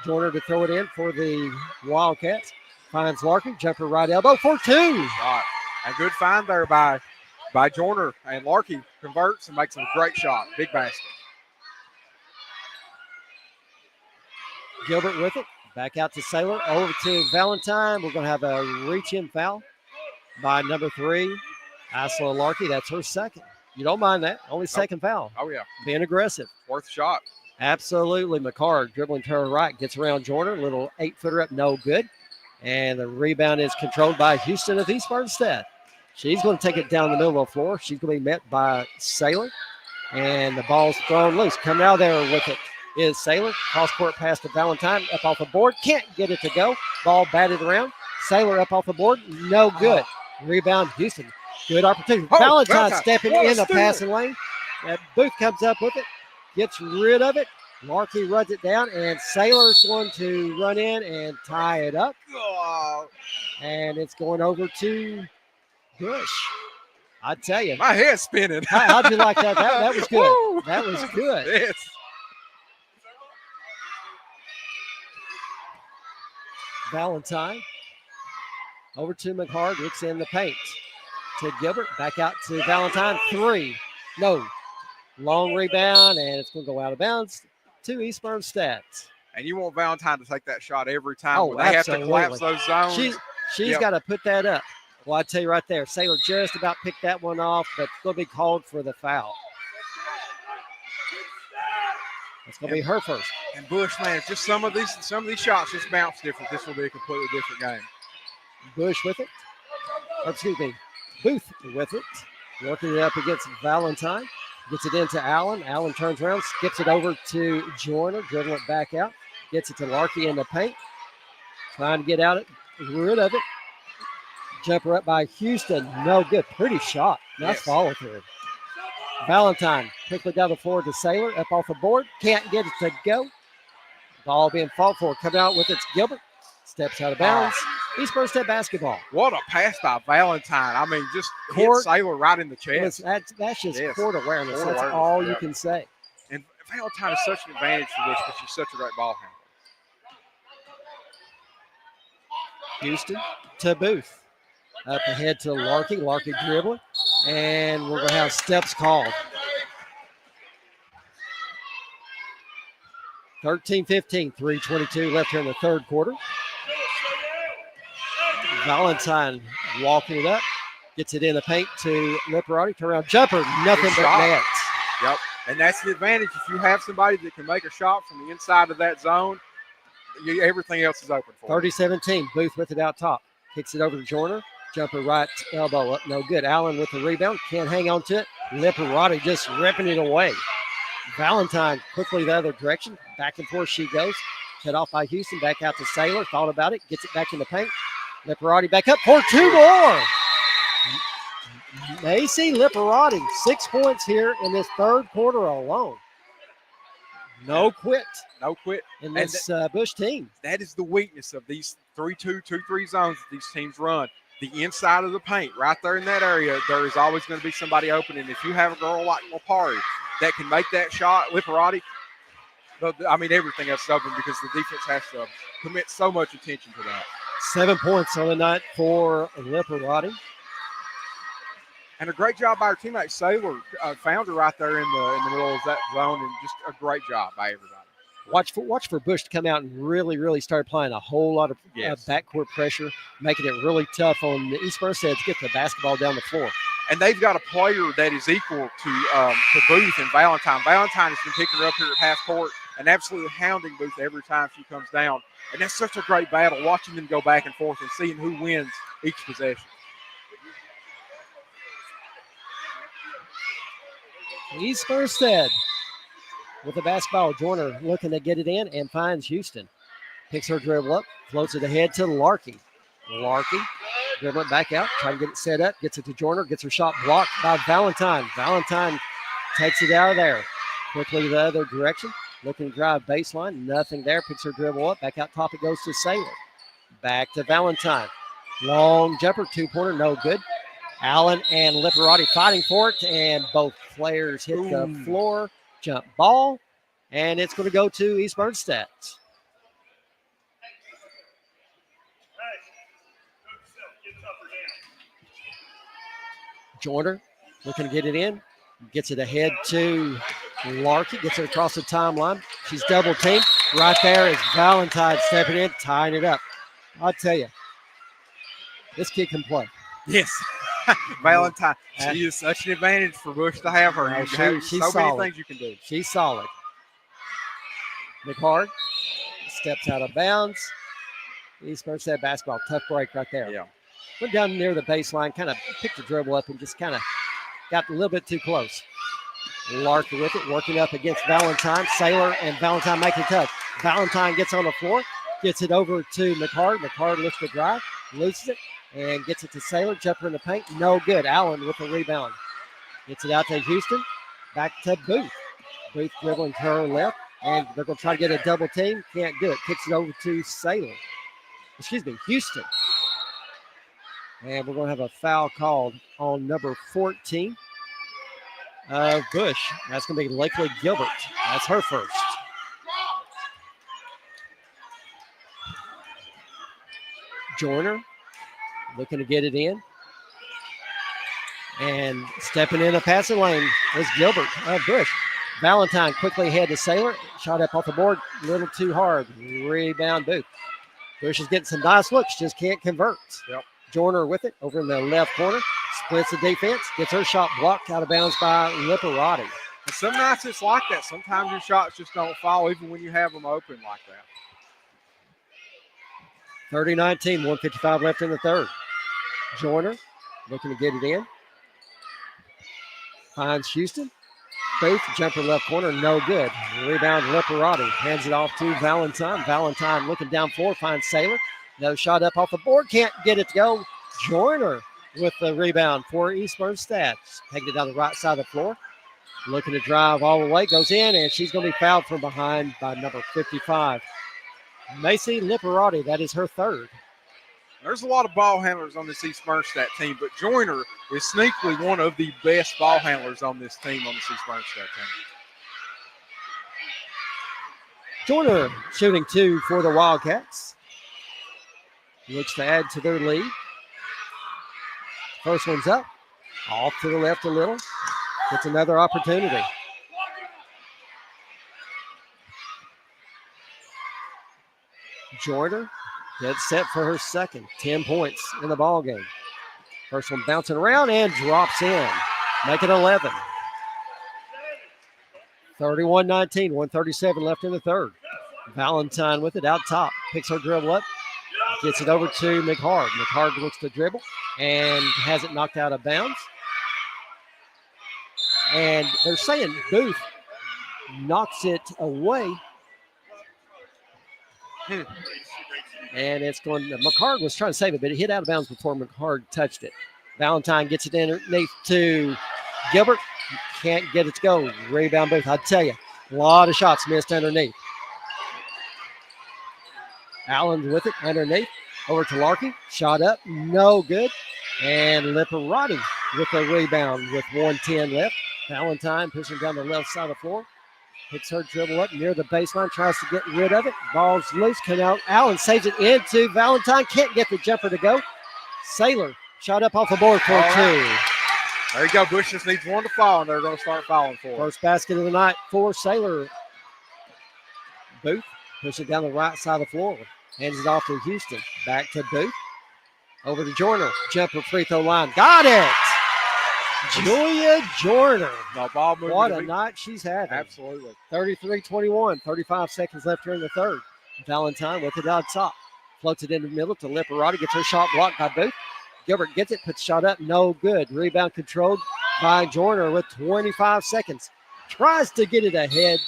Joyner to throw it in for the Wildcats. Finds Larkin, jumper right elbow for 2. Right. A good find there by Joyner, and Larkin converts and makes a great shot. Big basket. Gilbert with it. Back out to Saylor. Over to Valentine. We're going to have a reach-in foul by number 3, Isla Larkey. That's her second. You don't mind that. Only second foul. Oh, yeah. Being aggressive. Worth a shot. Absolutely. McCard dribbling to her right, gets around Joyner. Little 8-footer up, no good. And the rebound is controlled by Houston of East Bernstadt. She's going to take it down the middle of the floor. She's going to be met by Saylor. And the ball's thrown loose. Coming out there with it is Saylor. Cross-court pass to Valentine. Up off the board. Can't get it to go. Ball batted around. Saylor up off the board. No good. Rebound, Houston. Good opportunity. Valentine stepping in the passing lane. Booth comes up with it. Gets rid of it. Larkey runs it down. And Saylor's going to run in and tie it up. And it's going over to Bush. I tell you. My head's spinning. How'd you like that? That was good. Woo! That was good. Yes. Valentine. Over to McHard. Looks in the paint. To Gilbert. Back out to Valentine. 3. No. Long rebound, and it's going to go out of bounds to East Bernstadt. And you want Valentine to take that shot every time. Oh, when they have to collapse those zones. She's got to put that up. Well, I tell you right there, Saylor just about picked that one off, but it's going to be called for the foul. It's going to be her first. And Bush, man, if just some of these shots just bounce different, this will be a completely different game. Bush with it. Or excuse me, Booth with it. Working it up against Valentine. Gets it into Allen. Allen turns around, skips it over to Joyner, dribbling it back out. Gets it to Larkey in the paint. Trying to get rid of it. Jumper up by Houston. No good. Pretty shot. Nice follow through. Valentine quickly down the floor to Saylor. Up off the board. Can't get it to go. Ball being fought for. Coming out with it's Gilbert. Steps out of bounds. East Bernstadt basketball. What a pass by Valentine. I mean, just hit Saylor right in the chest. That's just court awareness. That's all you can say. And Valentine is such an advantage for this because she's such a great ball handler. Houston to Booth. Up ahead to Larkey. Larkey dribbling. And we're going to have steps called. 13-15, 3:22 left here in the third quarter. Valentine walking it up. Gets it in the paint to Liparati. Turn around jumper. Nothing but net. Yep. And that's the advantage. If you have somebody that can make a shot from the inside of that zone, everything else is open for 30-17. Booth with it out top. Kicks it over to Joyner. Jumper right elbow up. No good. Allen with the rebound. Can't hang on to it. Liparati just ripping it away. Valentine quickly the other direction. Back and forth she goes. Cut off by Houston. Back out to Saylor. Thought about it. Gets it back in the paint. Liparati back up for 2 more. Macy Liparati, 6 points here in this third quarter alone. No quit. No quit. In this Bush team. That is the weakness of these 3-2, 2-3 zones that these teams run. The inside of the paint, right there in that area, there is always going to be somebody open. And if you have a girl like Lipari that can make that shot, Liparati, I mean, everything else is open because the defense has to commit so much attention to that. 7 points on the night for Liparati. And a great job by our teammate Saylor. Found her right there in the middle of that zone, and just a great job by everybody. Watch for Bush to come out and really start applying a whole lot of backcourt pressure, making it really tough on the East Bernstadt to get the basketball down the floor. And they've got a player that is equal to Booth and Valentine. Valentine has been picking her up here at half court and absolutely hounding Booth every time she comes down. And that's such a great battle, watching them go back and forth and seeing who wins each possession. East Bernstadt with the basketball. Joyner looking to get it in and finds Houston. Picks her dribble up, floats it ahead to Larkey. Larkey dribbling back out, trying to get it set up, gets it to Joyner, gets her shot blocked by Valentine. Valentine takes it out of there. Quickly the other direction, looking to drive baseline, nothing there, picks her dribble up, back out top it goes to Saylor. Back to Valentine. Long jumper, 2-pointer, no good. Allen and Liparati fighting for it, and both players hit the floor. Jump ball, and it's going to go to East Bernstadt. Joyner looking to get it in, gets it ahead to Larkey, gets it across the timeline. She's double teamed. Right there is Valentine stepping in, tying it up. I'll tell you, this kid can play. Yes. Valentine, she is such an advantage for Bush to have her. She's so solid. many things you can do. She's solid. McHard steps out of bounds. East Bernstadt basketball. Tough break right there. Yeah. Went down near the baseline, kind of picked the dribble up and just kind of got a little bit too close. Larkin with it, working up against Valentine. Saylor and Valentine make it tough. Valentine gets on the floor, gets it over to McHard. McHard lifts the drive, loses it, and gets it to Saylor. Jumper in the paint, no good. Allen with the rebound. Gets it out to Houston. Back to Booth. Booth dribbling to her left, and they're going to try to get a double team. Can't do it. Kicks it over to Saylor. Houston. And we're going to have a foul called on number 14 of Bush. That's going to be Lakely Gilbert. That's her first. Joyner looking to get it in. And stepping in the passing lane is Gilbert of Bush. Valentine quickly ahead to Saylor. Shot up off the board, a little too hard. Rebound Booth. Bush is getting some nice looks, just can't convert. Yep. Joyner with it over in the left corner. Splits the defense. Gets her shot blocked out of bounds by Liberati. And some nights it's like that. Sometimes your shots just don't fall even when you have them open like that. 30-19, 1:55 left in the third. Joyner looking to get it in. Finds Houston. Booth, jumper left corner, no good. Rebound Liberati. Hands it off to Valentine. Valentine looking down floor, finds Saylor. No shot up off the board, can't get it to go. Joyner with the rebound for East Bernstadt. Taking it down the right side of the floor. Looking to drive all the way, goes in, and she's going to be fouled from behind by number 55. Macy Liberati, that is her third. There's a lot of ball handlers on this East Bernstadt team, but Joyner is sneakily one of the best ball handlers on this team, on this East Bernstadt team. Joyner shooting 2 for the Wildcats. Looks to add to their lead. First one's up. Off to the left a little. Gets another opportunity. Joyner gets set for her second. 10 points in the ball game. First one bouncing around and drops in. Make it 11. 31-19, 1:37 left in the third. Valentine with it out top. Picks her dribble up. Gets it over to McHard. McHard looks to dribble and has it knocked out of bounds. And they're saying Booth knocks it away. And it's going to, McHard was trying to save it, but it hit out of bounds before McHard touched it. Valentine gets it underneath to Gilbert. Can't get it to go. Rebound Booth. I tell you, a lot of shots missed underneath. Allen with it underneath. Over to Larkin. Shot up. No good. And Liberati with the rebound with 1:10 left. Valentine pushing down the left side of the floor. Picks her dribble up near the baseline. Tries to get rid of it. Ball's loose. Allen saves it into Valentine. Can't get the jumper to go. Saylor shot up off the board for 2. There you go. Bush just needs one to fall, and they're going to start fouling for it. First basket of the night for Saylor. Booth pushing down the right side of the floor. Hands it off to Houston. Back to Booth. Over to Joyner. Jumper free throw line. Got it! Julia Joyner. No ball moving. What a night she's having. Absolutely. 33-21. 35 seconds left here in the third. Valentine with it out top. Floats it in the middle to Liberati. Gets her shot blocked by Booth. Gilbert gets it. Puts shot up. No good. Rebound controlled by Joyner with 25 seconds. Tries to get it ahead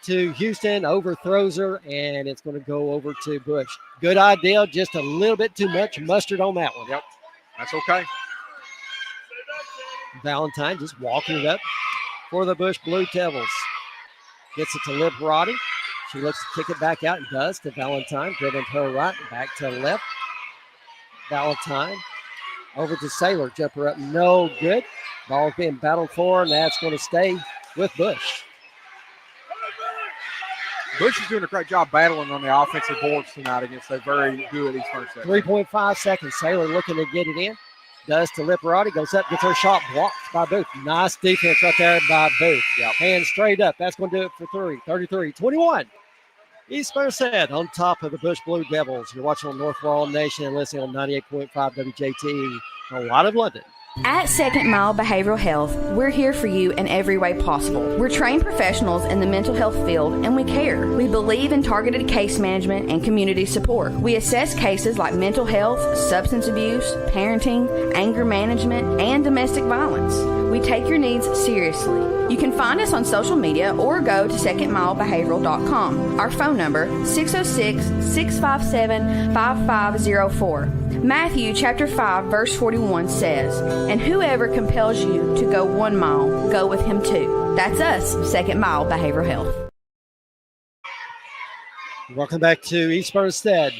to Houston. Overthrows her. And it's going to go over to Bush. Good idea. Just a little bit too much mustard on that one. Yep. That's okay. Valentine just walking it up for the Bush Blue Devils. Gets it to Liberati. She looks to kick it back out and does to Valentine. Dribbling to her right, back to left. Valentine over to Saylor. Jumper up, no good. Ball being battled for, and that's going to stay with Bush. Bush is doing a great job battling on the offensive boards tonight against a very good East Bernstadt. 3.5 seconds. Saylor looking to get it in. Does to Liberati, goes up, gets her shot blocked by Booth. Nice defense right there by Booth. Yep. Hands straight up. That's going to do it for 3. 33-21. East Bernstadt on top of the Bush Blue Devils. You're watching on North Laurel Nation and listening on 98.5 WJT. A lot of London. At Second Mile Behavioral Health, we're here for you in every way possible. We're trained professionals in the mental health field and we care. We believe in targeted case management and community support. We assess cases like mental health, substance abuse, parenting, anger management, and domestic violence. We take your needs seriously. You can find us on social media or go to secondmilebehavioral.com. Our phone number, 606-657-5504. Matthew chapter 5 verse 41 says, "And whoever compels you to go 1 mile, go with him 2. That's us, Second Mile Behavioral Health. Welcome back to East Bernstadt.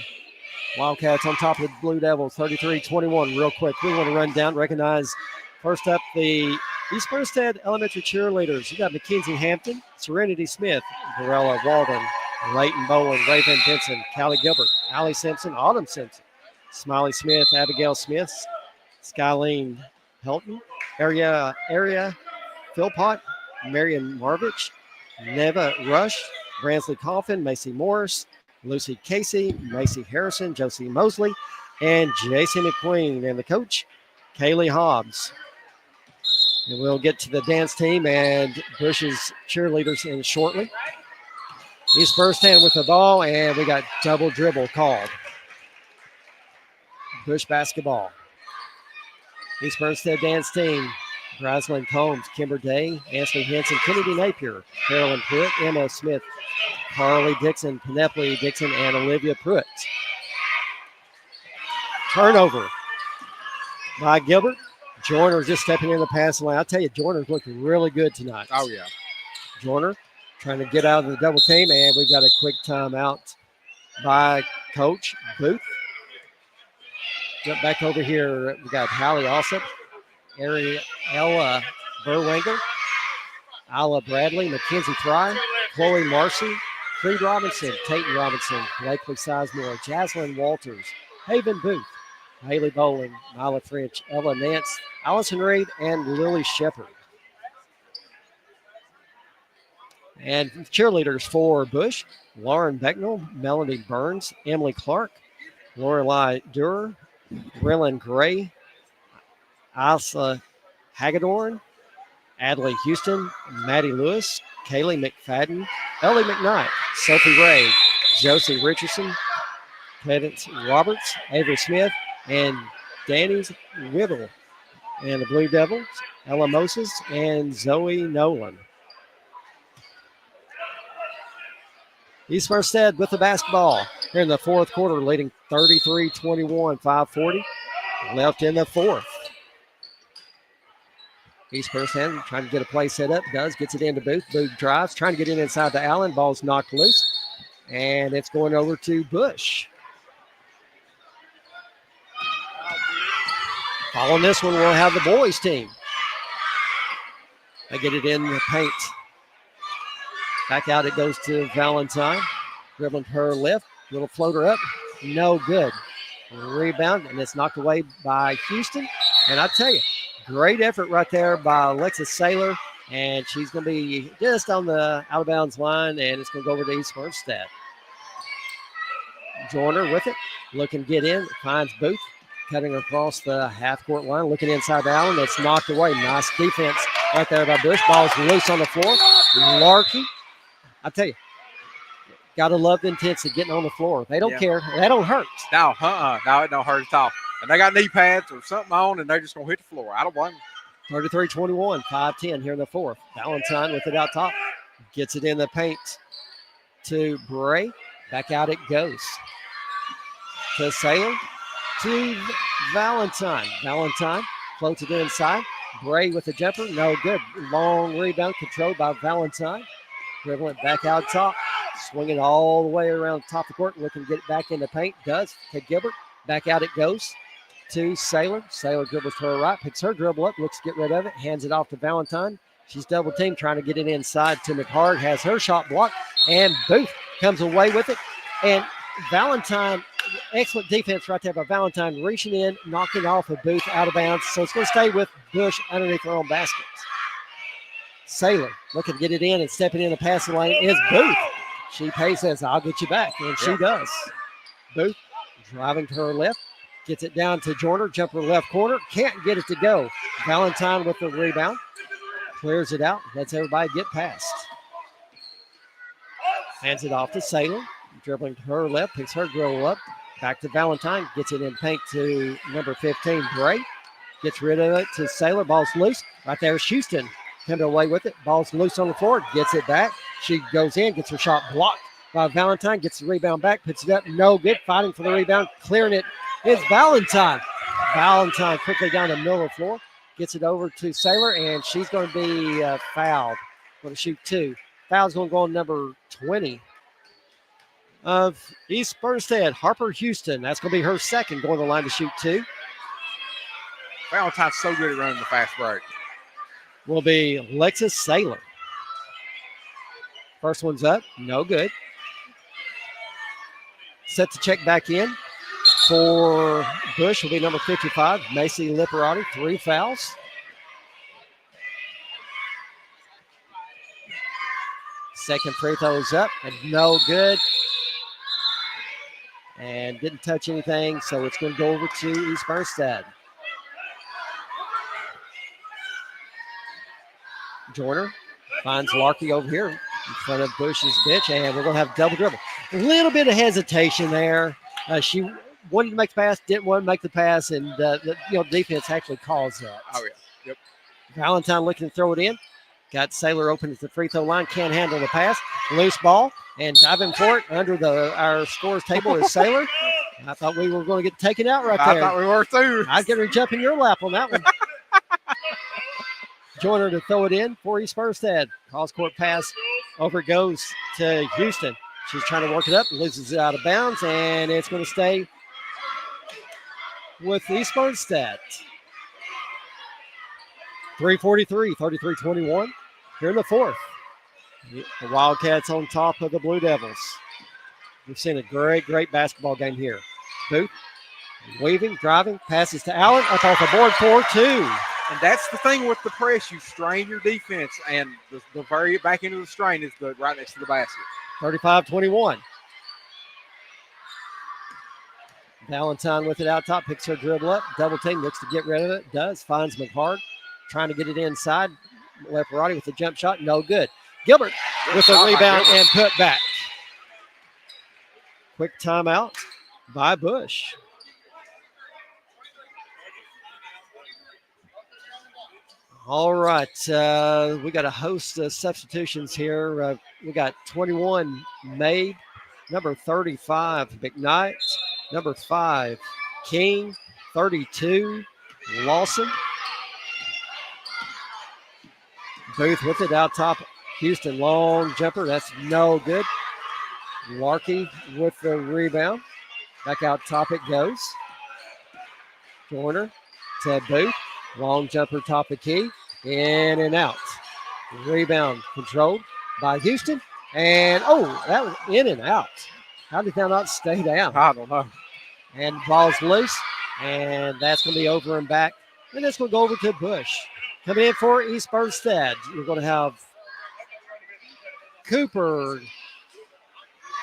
Wildcats on top of the Blue Devils, 33-21. Real quick, we want to run down, recognize first up the East Bernstadt Elementary cheerleaders. You got Mackenzie Hampton, Serenity Smith, Varela Walden, Leighton Boland, Raven Benson, Callie Gilbert, Allie Simpson, Autumn Simpson, Smiley Smith, Abigail Smith, Skylene Helton, Area Philpott, Marion Marvich, Neva Rush, Bransley Coffin, Macy Morris, Lucy Casey, Macy Harrison, Josie Mosley, and Jason McQueen. And the coach, Kaylee Hobbs. And we'll get to the dance team and Bush's cheerleaders in shortly. East Bernstadt with the ball, and we got double dribble called. Bush basketball. East Bernstadt dance team. Braslin Combs, Kimber Day, Ansley Henson, Kennedy Napier, Carolyn Pruitt, Emma Smith, Carly Dixon, Penelope Dixon, and Olivia Pruitt. Turnover by Gilbert. Joyner just stepping in the passing lane. I'll tell you, Joyner's looking really good tonight. Oh, yeah. Joyner trying to get out of the double team, and we've got a quick timeout by Coach Booth. Jump back over here. We got Hallie Alsop, Ella Burwanger, Isla Bradley, Mackenzie Fry, Chloe Marcy, Creed Robinson, Tayton Robinson, Blakely Sizemore, Jaslyn Walters, Haven Booth, Haley Bowling, Nyla French, Ella Nance, Allison Reed, and Lily Shepard. And cheerleaders for Bush, Lauren Becknell, Melanie Burns, Emily Clark, Lorelei Durer, Brillen Gray, Asa Hagedorn, Adley Houston, Maddie Lewis, Kaylee McFadden, Ellie McKnight, Sophie Ray, Josie Richardson, Cadence Roberts, Avery Smith, and Danny Whittle. And the Blue Devils, Ella Moses and Zoe Nolan. East Bernstadt with the basketball here in the fourth quarter, leading 33-21, 5:40 left in the fourth. East Bernstadt trying to get a play set up, gets it into Booth. Booth drives, trying to get in inside to Allen. Ball's knocked loose, and it's going over to Bush. Following this one, we'll have the boys team. They get it in the paint. Back out it goes to Valentine. Dribbling to her left. Little floater up. No good. Rebound, and it's knocked away by Houston. And I tell you, great effort right there by Alexis Saylor. And she's going to be just on the out of bounds line, and it's going to go over to East Bernstadt. Joyner with it. Looking to get in. Finds Booth. Cutting across the half-court line. Looking inside the Allen. That's knocked away. Nice defense right there by Bush. Ball's loose on the floor. Larkey. I tell you, gotta love the intensity getting on the floor. They don't care. That don't hurt. No, it don't hurt at all. And they got knee pads or something on, and they're just gonna hit the floor. I don't blame them. 33-21, 5-10 here in the fourth. Valentine with it out top. Gets it in the paint to Bray. Back out it goes. To Saylor. To Valentine. Valentine floats it inside. Bray with the jumper. No good. Long rebound controlled by Valentine. Dribbling back out top. Swinging all the way around the top of the court. Looking to get it back in the paint. Does to Gilbert. Back out it goes to Saylor. Saylor dribbles to her right. Picks her dribble up. Looks to get rid of it. Hands it off to Valentine. She's double teamed trying to get it inside to McHarg. Has her shot blocked. And Booth comes away with it. And Valentine, excellent defense right there by Valentine. Reaching in, knocking off of Booth out of bounds. So it's going to stay with Bush underneath her own baskets. Saylor looking to get it in and stepping in the passing lane is Booth. She says, I'll get you back, and she does. Booth driving to her left, Gets it down to Joyner. Jumper left corner. Can't get it to go. Valentine with the rebound. Clears it out. Lets everybody get past. Hands it off to Saylor. Dribbling to her left. Picks her dribble up. Back to Valentine. Gets it in paint to number 15, Bray. Gets rid of it to Saylor. Ball's loose. Right there's Houston. Coming away with it. Ball's loose on the floor. Gets it back. She goes in. Gets her shot blocked by Valentine. Gets the rebound back. Puts it up. No good. Fighting for the rebound. Clearing it is Valentine. Valentine quickly down the middle of the floor. Gets it over to Saylor, and she's going to be fouled. Going to shoot 2. Foul's going to go on number 20 of East Bernstadt, Harper Houston. That's going to be her second, going to the line to shoot 2. Valentine's so good at running the fast break. Will be Alexis Saylor. First one's up, no good. Set to check back in for Bush will be number 55, Macy Liparati, 3 fouls. Second free throw's up and no good. And didn't touch anything, so it's going to go over to East Bernstadt. Joyner finds Larkey over here in front of Bush's bench, and we're going to have double dribble. A little bit of hesitation there. She wanted to make the pass, didn't want to make the pass, and the defense actually calls that. Oh, yeah. Yep. Valentine looking to throw it in. Got Saylor open at the free throw line. Can't handle the pass. Loose ball. And diving for it under our scores table is Saylor. I thought we were going to get taken out right there. I thought we were too. I'd get her to jump in your lap on that one. Joyner to throw it in for East Bernstadt. Cross-court pass. Over it goes to Houston. She's trying to work it up. Loses it out of bounds. And it's going to stay with East Bernstadt. 3:43, 33-21. Here in the fourth. The Wildcats on top of the Blue Devils. We've seen a great basketball game here. Booth, weaving, driving, passes to Allen. Up off the board for 2. And that's the thing with the press. You strain your defense, and the very back end of the strain is right next to the basket. 35-21. Valentine with it out top, picks her dribble up. Double team, looks to get rid of it. Does, finds McHarg. Trying to get it inside. Leparati with the jump shot, no good. Gilbert with the rebound and put back. Quick timeout by Bush. All right, we got a host of substitutions here. We got 21 made, number 35 McKnight, number 5 King, 32 Lawson. Booth with it out top. Houston long jumper. That's no good. Larkey with the rebound. Back out top it goes. Joyner to Booth. Long jumper top of key. In and out. Rebound controlled by Houston. And, that was in and out. How did that not stay down? I don't know. And ball's loose. And that's going to be over and back. And it's going to go over to Bush. Coming in for East Bernstadt, you're going to have Cooper,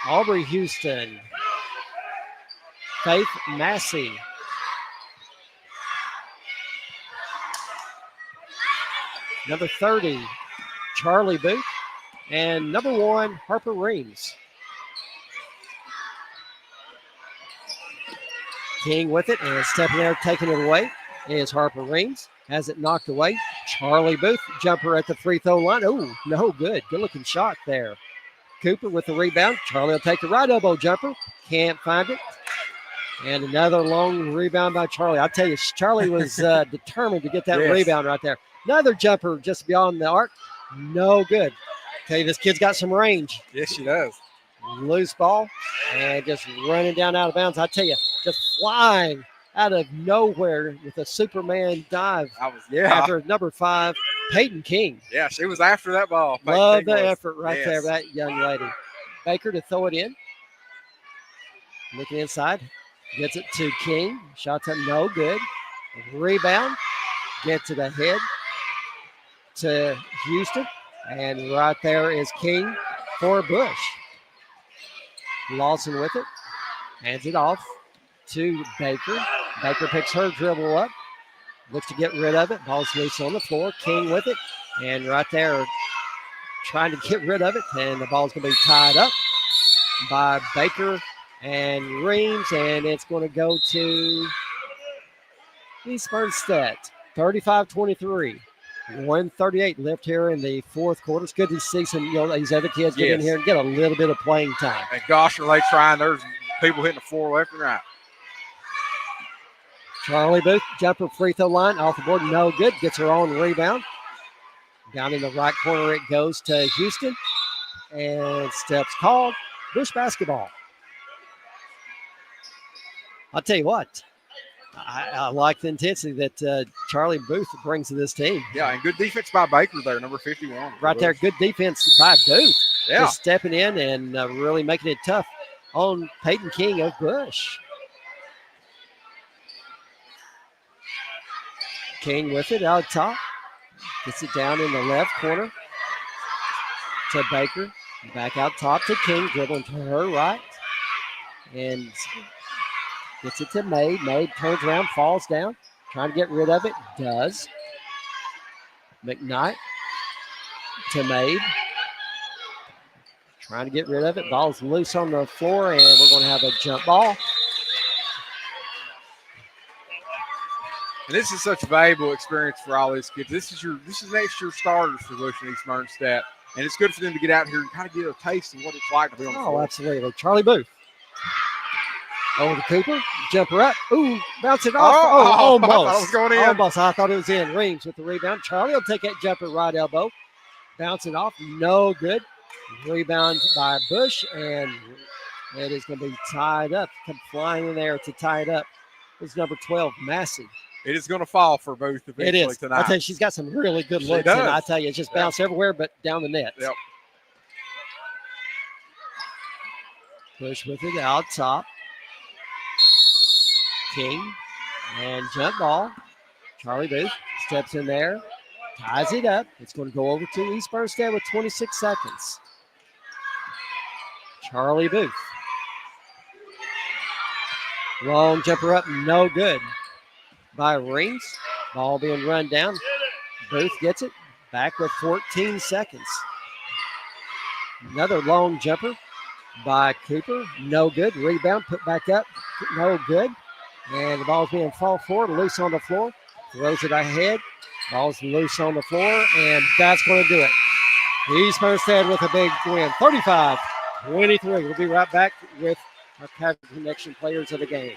Aubrey Houston, Faith Massey, number 30, Charlie Booth, and number 1, Harper Reams. King with it, and stepping there, taking it away is Harper Reams. Has it knocked away. Charlie Booth, jumper at the free throw line. Oh, no good. Good looking shot there. Cooper with the rebound. Charlie will take the right elbow jumper. Can't find it. And another long rebound by Charlie. I tell you, Charlie was determined to get that rebound right there. Another jumper just beyond the arc. No good. Tell you, this kid's got some range. Yes, she does. Loose ball and just running down out of bounds. I tell you, just flying out of nowhere with a Superman dive. After number 5, Peyton King. Yeah, she was after that ball. Love the effort right there, that young lady. Baker to throw it in. Looking inside. Gets it to King. Shots up, no good. Rebound. Gets it ahead to Houston. And right there is King for Bush. Lawson with it. Hands it off to Baker. Baker picks her dribble up. Looks to get rid of it. Ball's loose on the floor. King with it. And right there, trying to get rid of it. And the ball's going to be tied up by Baker and Reams. And it's going to go to East Bernstadt. 35-23. 1:38 left here in the fourth quarter. It's good to see some, these other kids get in here and get a little bit of playing time. And gosh, are they trying? There's people hitting the floor left and right. Charlie Booth, jumper free throw line, off the board, no good. Gets her own rebound. Down in the right corner it goes to Houston. And steps called. Bush basketball. I'll tell you what. I like the intensity that Charlie Booth brings to this team. Yeah, and good defense by Baker there, number 51. Right there, good defense by Booth. Yeah. Just stepping in and really making it tough on Peyton King of Bush. King with it out top. Gets it down in the left corner to Baker. Back out top to King, dribbling to her right. And gets it to Maid. Maid turns around, falls down. Trying to get rid of it. Does. McKnight to Maid. Trying to get rid of it. Ball's loose on the floor, and we're going to have a jump ball. And this is such a valuable experience for all these kids. This is next year's starters for Bush and East Bernstadt. And it's good for them to get out here and kind of get a taste of what it's like to be on the floor. Oh, absolutely. Charlie Booth. Over to Cooper. Jumper up. Ooh, bounce it off. Almost. I thought it was going in. Almost. I thought it was in. Reams with the rebound. Charlie will take that jumper right elbow. Bounce it off. No good. Rebound by Bush. And it is going to be tied up. Come flying in there to tie it up. It's number 12, Massey. It is going to fall for Booth eventually tonight. I tell you, she's got some really good looks. And I tell you, it's just bounced everywhere but down the net. Yep. Bush with it out top. King and jump ball. Charlie Booth steps in there, ties it up. It's going to go over to East Bernstadt with 26 seconds. Charlie Booth. Long jumper up, no good by Reams. Ball being run down. Booth gets it back with 14 seconds. Another long jumper by Cooper, no good. Rebound, put back up, no good. And the ball's being fall forward, loose on the floor. Throws it ahead. Ball's loose on the floor, and that's going to do it. East Bernstadt with a big win, 35-23. We'll be right back with our Patrick Connection players of the game.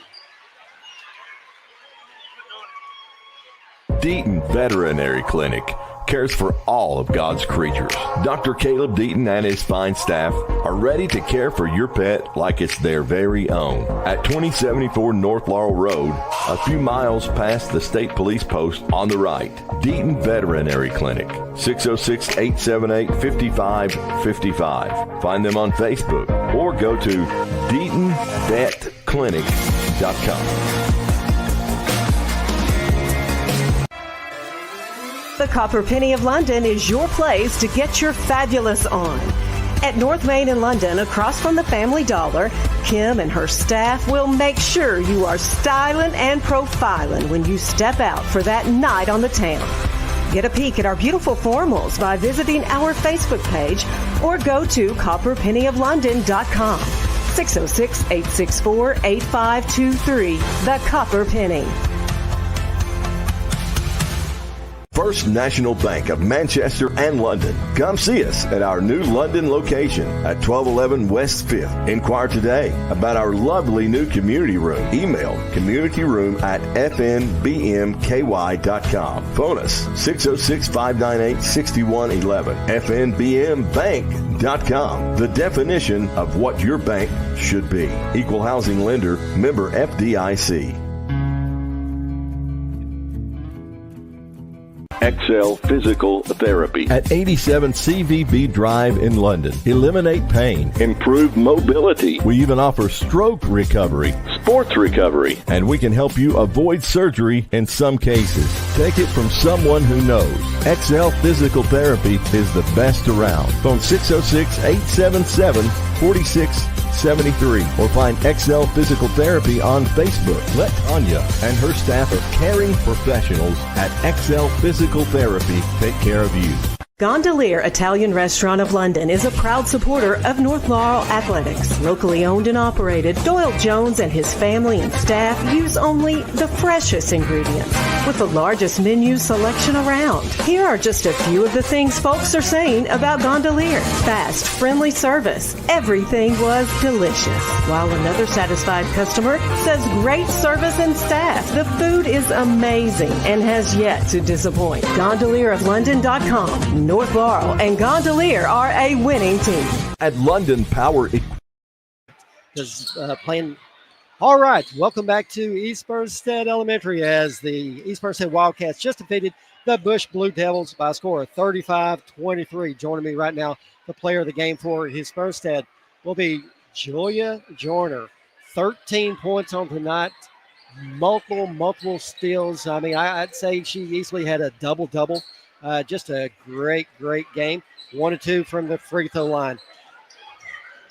Deaton Veterinary Clinic cares for all of God's creatures. Dr. Caleb Deaton and his fine staff are ready to care for your pet like it's their very own. At 2074 North Laurel Road, a few miles past the state police post on the right. Deaton Veterinary Clinic, 606-878-5555. Find them on Facebook or go to DeatonVetClinic.com. The Copper Penny of London is your place to get your fabulous on. At North Main in London, across from the Family Dollar, Kim and her staff will make sure you are styling and profiling when you step out for that night on the town. Get a peek at our beautiful formals by visiting our Facebook page or go to copperpennyoflondon.com. 606-864-8523. The Copper Penny. First National Bank of Manchester and London. Come see us at our new London location at 1211 West 5th. Inquire today about our lovely new community room. Email communityroom@fnbmky.com. Phone us 606-598-6111. fnbmbank.com. The definition of what your bank should be. Equal housing lender, member FDIC. Excel Physical Therapy at 87 CVB Drive in London. Eliminate pain. Improve mobility. We even offer stroke recovery. sports recovery, and we can help you avoid surgery in some cases. Take it from someone who knows. XL Physical Therapy is the best around. Phone 606-877-4673 or find XL Physical Therapy on Facebook. Let Tanya and her staff of caring professionals at XL Physical Therapy take care of you. Gondolier Italian Restaurant of London is a proud supporter of North Laurel Athletics. Locally owned and operated, Doyle Jones and his family and staff use only the freshest ingredients with the largest menu selection around. Here are just a few of the things folks are saying about Gondolier. Fast, friendly service. Everything was delicious. While another satisfied customer says great service and staff. The food is amazing and has yet to disappoint. GondelierofLondon.com. North Laurel and Gondolier are a winning team. At London Power is playing. All right, welcome back to East Bernstadt Elementary as the East Bernstadt Wildcats just defeated the Bush Blue Devils by a score of 35-23. Joining me right now, the player of the game for East Bernstadt will be Julia Joyner. 13 points on tonight, multiple steals. I mean, I'd say she easily had a double-double. Just a great game. 1 or 2 from the free throw line.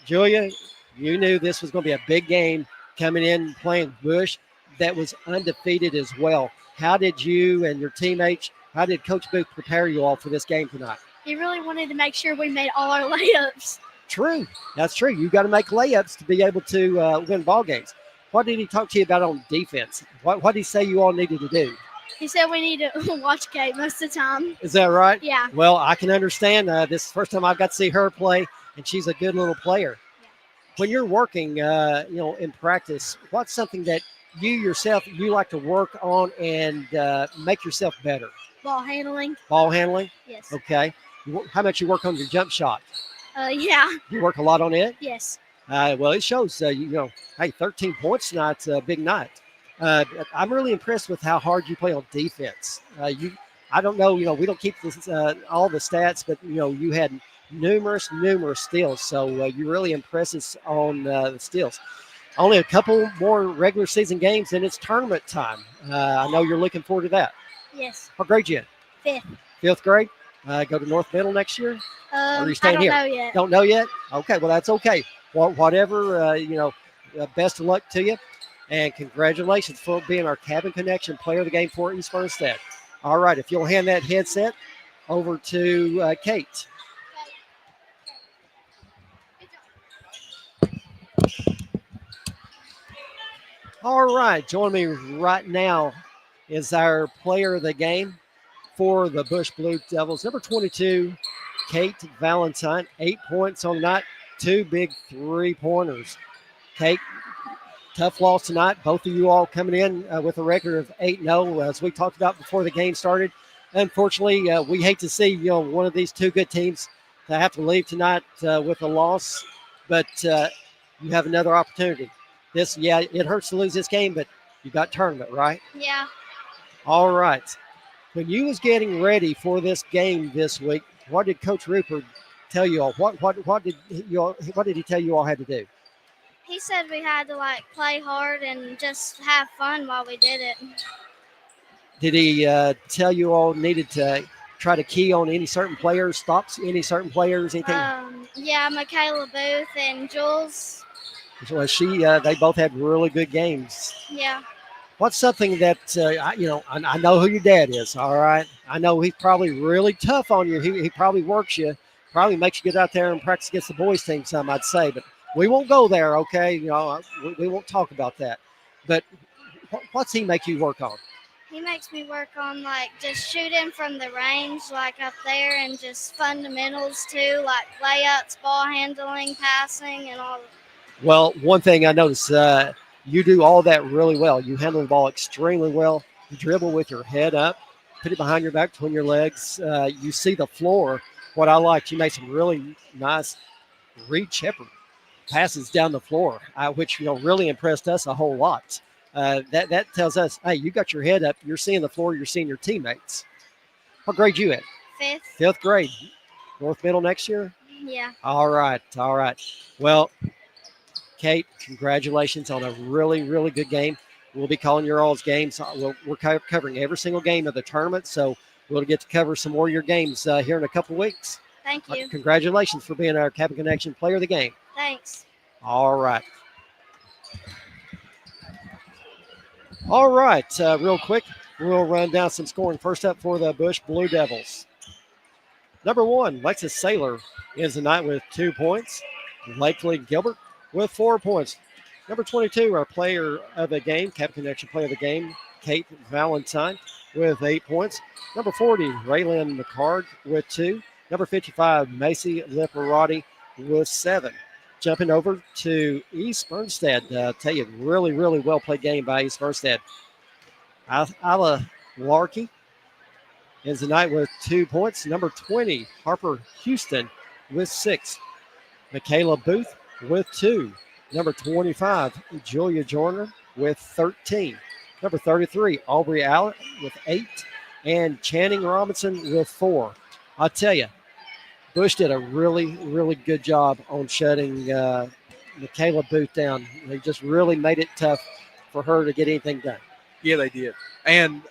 Julia, you knew this was going to be a big game coming in playing Bush that was undefeated as well. How did you and your teammates, how did Coach Booth prepare you all for this game tonight? He really wanted to make sure we made all our layups. True. That's true. You got to make layups to be able to win ball games. What did he talk to you about on defense? What did he say you all needed to do? He said we need to watch Kate most of the time. Is that right? Yeah. Well, I can understand. This is the first time I've got to see her play, and she's a good little player. Yeah. When you're working, in practice, what's something that you like to work on and make yourself better? Ball handling. Ball handling? Yes. Okay. How much you work on your jump shot? Yeah. You work a lot on it? Yes. Well, it shows, hey, 13 points tonight's a big night. I'm really impressed with how hard you play on defense. I don't know, we don't keep this, all the stats, but, you had numerous steals. So you really impress us on the steals. Only a couple more regular season games, and it's tournament time. I know you're looking forward to that. Yes. What grade you in? 5th. 5th grade? Go to North Middle next year? Or are you staying I don't here? know yet. Don't know yet? Okay, well, that's okay. Whatever, best of luck to you. And congratulations for being our Cabin Connection player of the game for East Bernstadt. All right, if you'll hand that headset over to Kate. All right, joining me right now is our player of the game for the Bush Blue Devils. Number 22, Kate Valentine, 8 points on the night, 2 big 3-pointers. Kate, tough loss tonight. Both of you all coming in with a record of 8-0, as we talked about before the game started. Unfortunately, we hate to see one of these two good teams to have to leave tonight with a loss, but you have another opportunity. It hurts to lose this game, but you got tournament, right? Yeah. All right. When you was getting ready for this game this week, what did Coach Rupert tell you all? What did he tell you all had to do? He said we had to play hard and just have fun while we did it. Did he tell you all needed to try to key on any certain players, stops any certain players, anything? Yeah, Michaela Booth and Jules. Well, they both had really good games. Yeah. What's something that, I know who your dad is, all right? I know he's probably really tough on you. He probably works you, probably makes you get out there and practice against the boys team some, I'd say. But we won't go there, okay? We won't talk about that. But what's he make you work on? He makes me work on, just shooting from the range, up there, and just fundamentals, too, like layups, ball handling, passing, and all. Well, one thing I noticed, you do all that really well. You handle the ball extremely well. You dribble with your head up, put it behind your back, between your legs. You see the floor. What I liked, you made some really nice reach effort passes down the floor, which really impressed us a whole lot. That tells us, hey, you got your head up. You're seeing the floor. You're seeing your teammates. What grade you at? 5th. 5th grade. North Middle next year? Yeah. All right. Well, Kate, congratulations on a really, really good game. We'll be calling your all's games. We're covering every single game of the tournament, so we'll get to cover some more of your games here in a couple of weeks. Thank you. Congratulations for being our Cabot Connection Player of the Game. Thanks. All right. All right, real quick, we'll run down some scoring. First up for the Bush Blue Devils. Number 1, Lexus Saylor ends the night with 2 points. Lakely Gilbert with 4 points. Number 22, our player of the game, Cabot Connection Player of the Game, Kate Valentine with 8 points. Number 40, Raylan McCard with 2. Number 55, Macy Liparati with 7. Jumping over to East Bernstadt. Tell you, really, really well played game by East Bernstadt. Isla Larkey ends the night with 2 points. Number 20, Harper Houston with 6. Michaela Booth with 2. Number 25, Julia Joyner with 13. Number 33, Aubrey Allen with 8. And Channing Robinson with 4. I'll tell you, Bush did a really, really good job on shutting Michaela Booth down. They just really made it tough for her to get anything done. Yeah, they did. And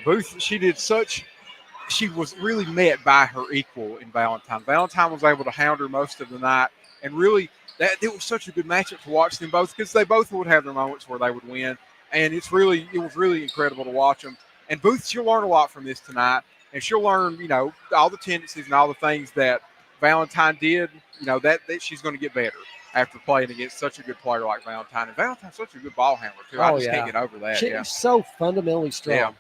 Booth, she was really met by her equal in Valentine. Valentine was able to hound her most of the night, and really it was such a good matchup to watch them both, because they both would have their moments where they would win, and it was really incredible to watch them. And Booth, she'll learn a lot from this tonight, and she'll learn, all the tendencies and all the things that Valentine did, that she's going to get better after playing against such a good player like Valentine. And Valentine's such a good ball handler, too. I just can't get over that. She's so fundamentally strong.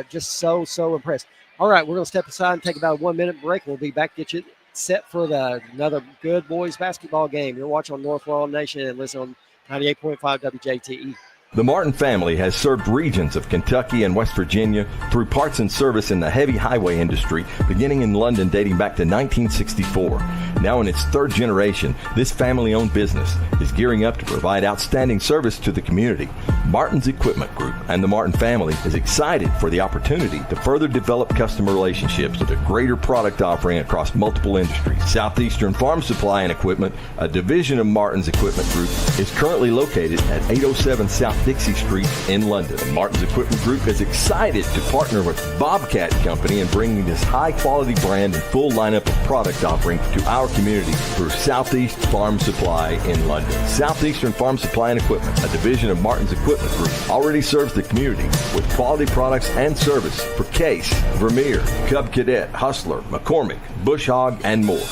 Just so impressed. All right, we're going to step aside and take about a 1-minute break. We'll be back to get you set for another good boys basketball game. You're watching on North Laurel Nation and listen on 98.5 WJTE. The Martin family has served regions of Kentucky and West Virginia through parts and service in the heavy highway industry, beginning in London dating back to 1964. Now in its third generation, this family-owned business is gearing up to provide outstanding service to the community. Martin's Equipment Group and the Martin family is excited for the opportunity to further develop customer relationships with a greater product offering across multiple industries. Southeastern Farm Supply and Equipment, a division of Martin's Equipment Group, is currently located at 807 South Dixie Street in London. Martin's Equipment Group is excited to partner with Bobcat Company in bringing this high-quality brand and full lineup of product offering to our community through Southeast Farm Supply in London. Southeastern Farm Supply and Equipment, a division of Martin's Equipment Group, already serves the community with quality products and service for Case, Vermeer, Cub Cadet, Hustler, McCormick, Bush Hog, and more.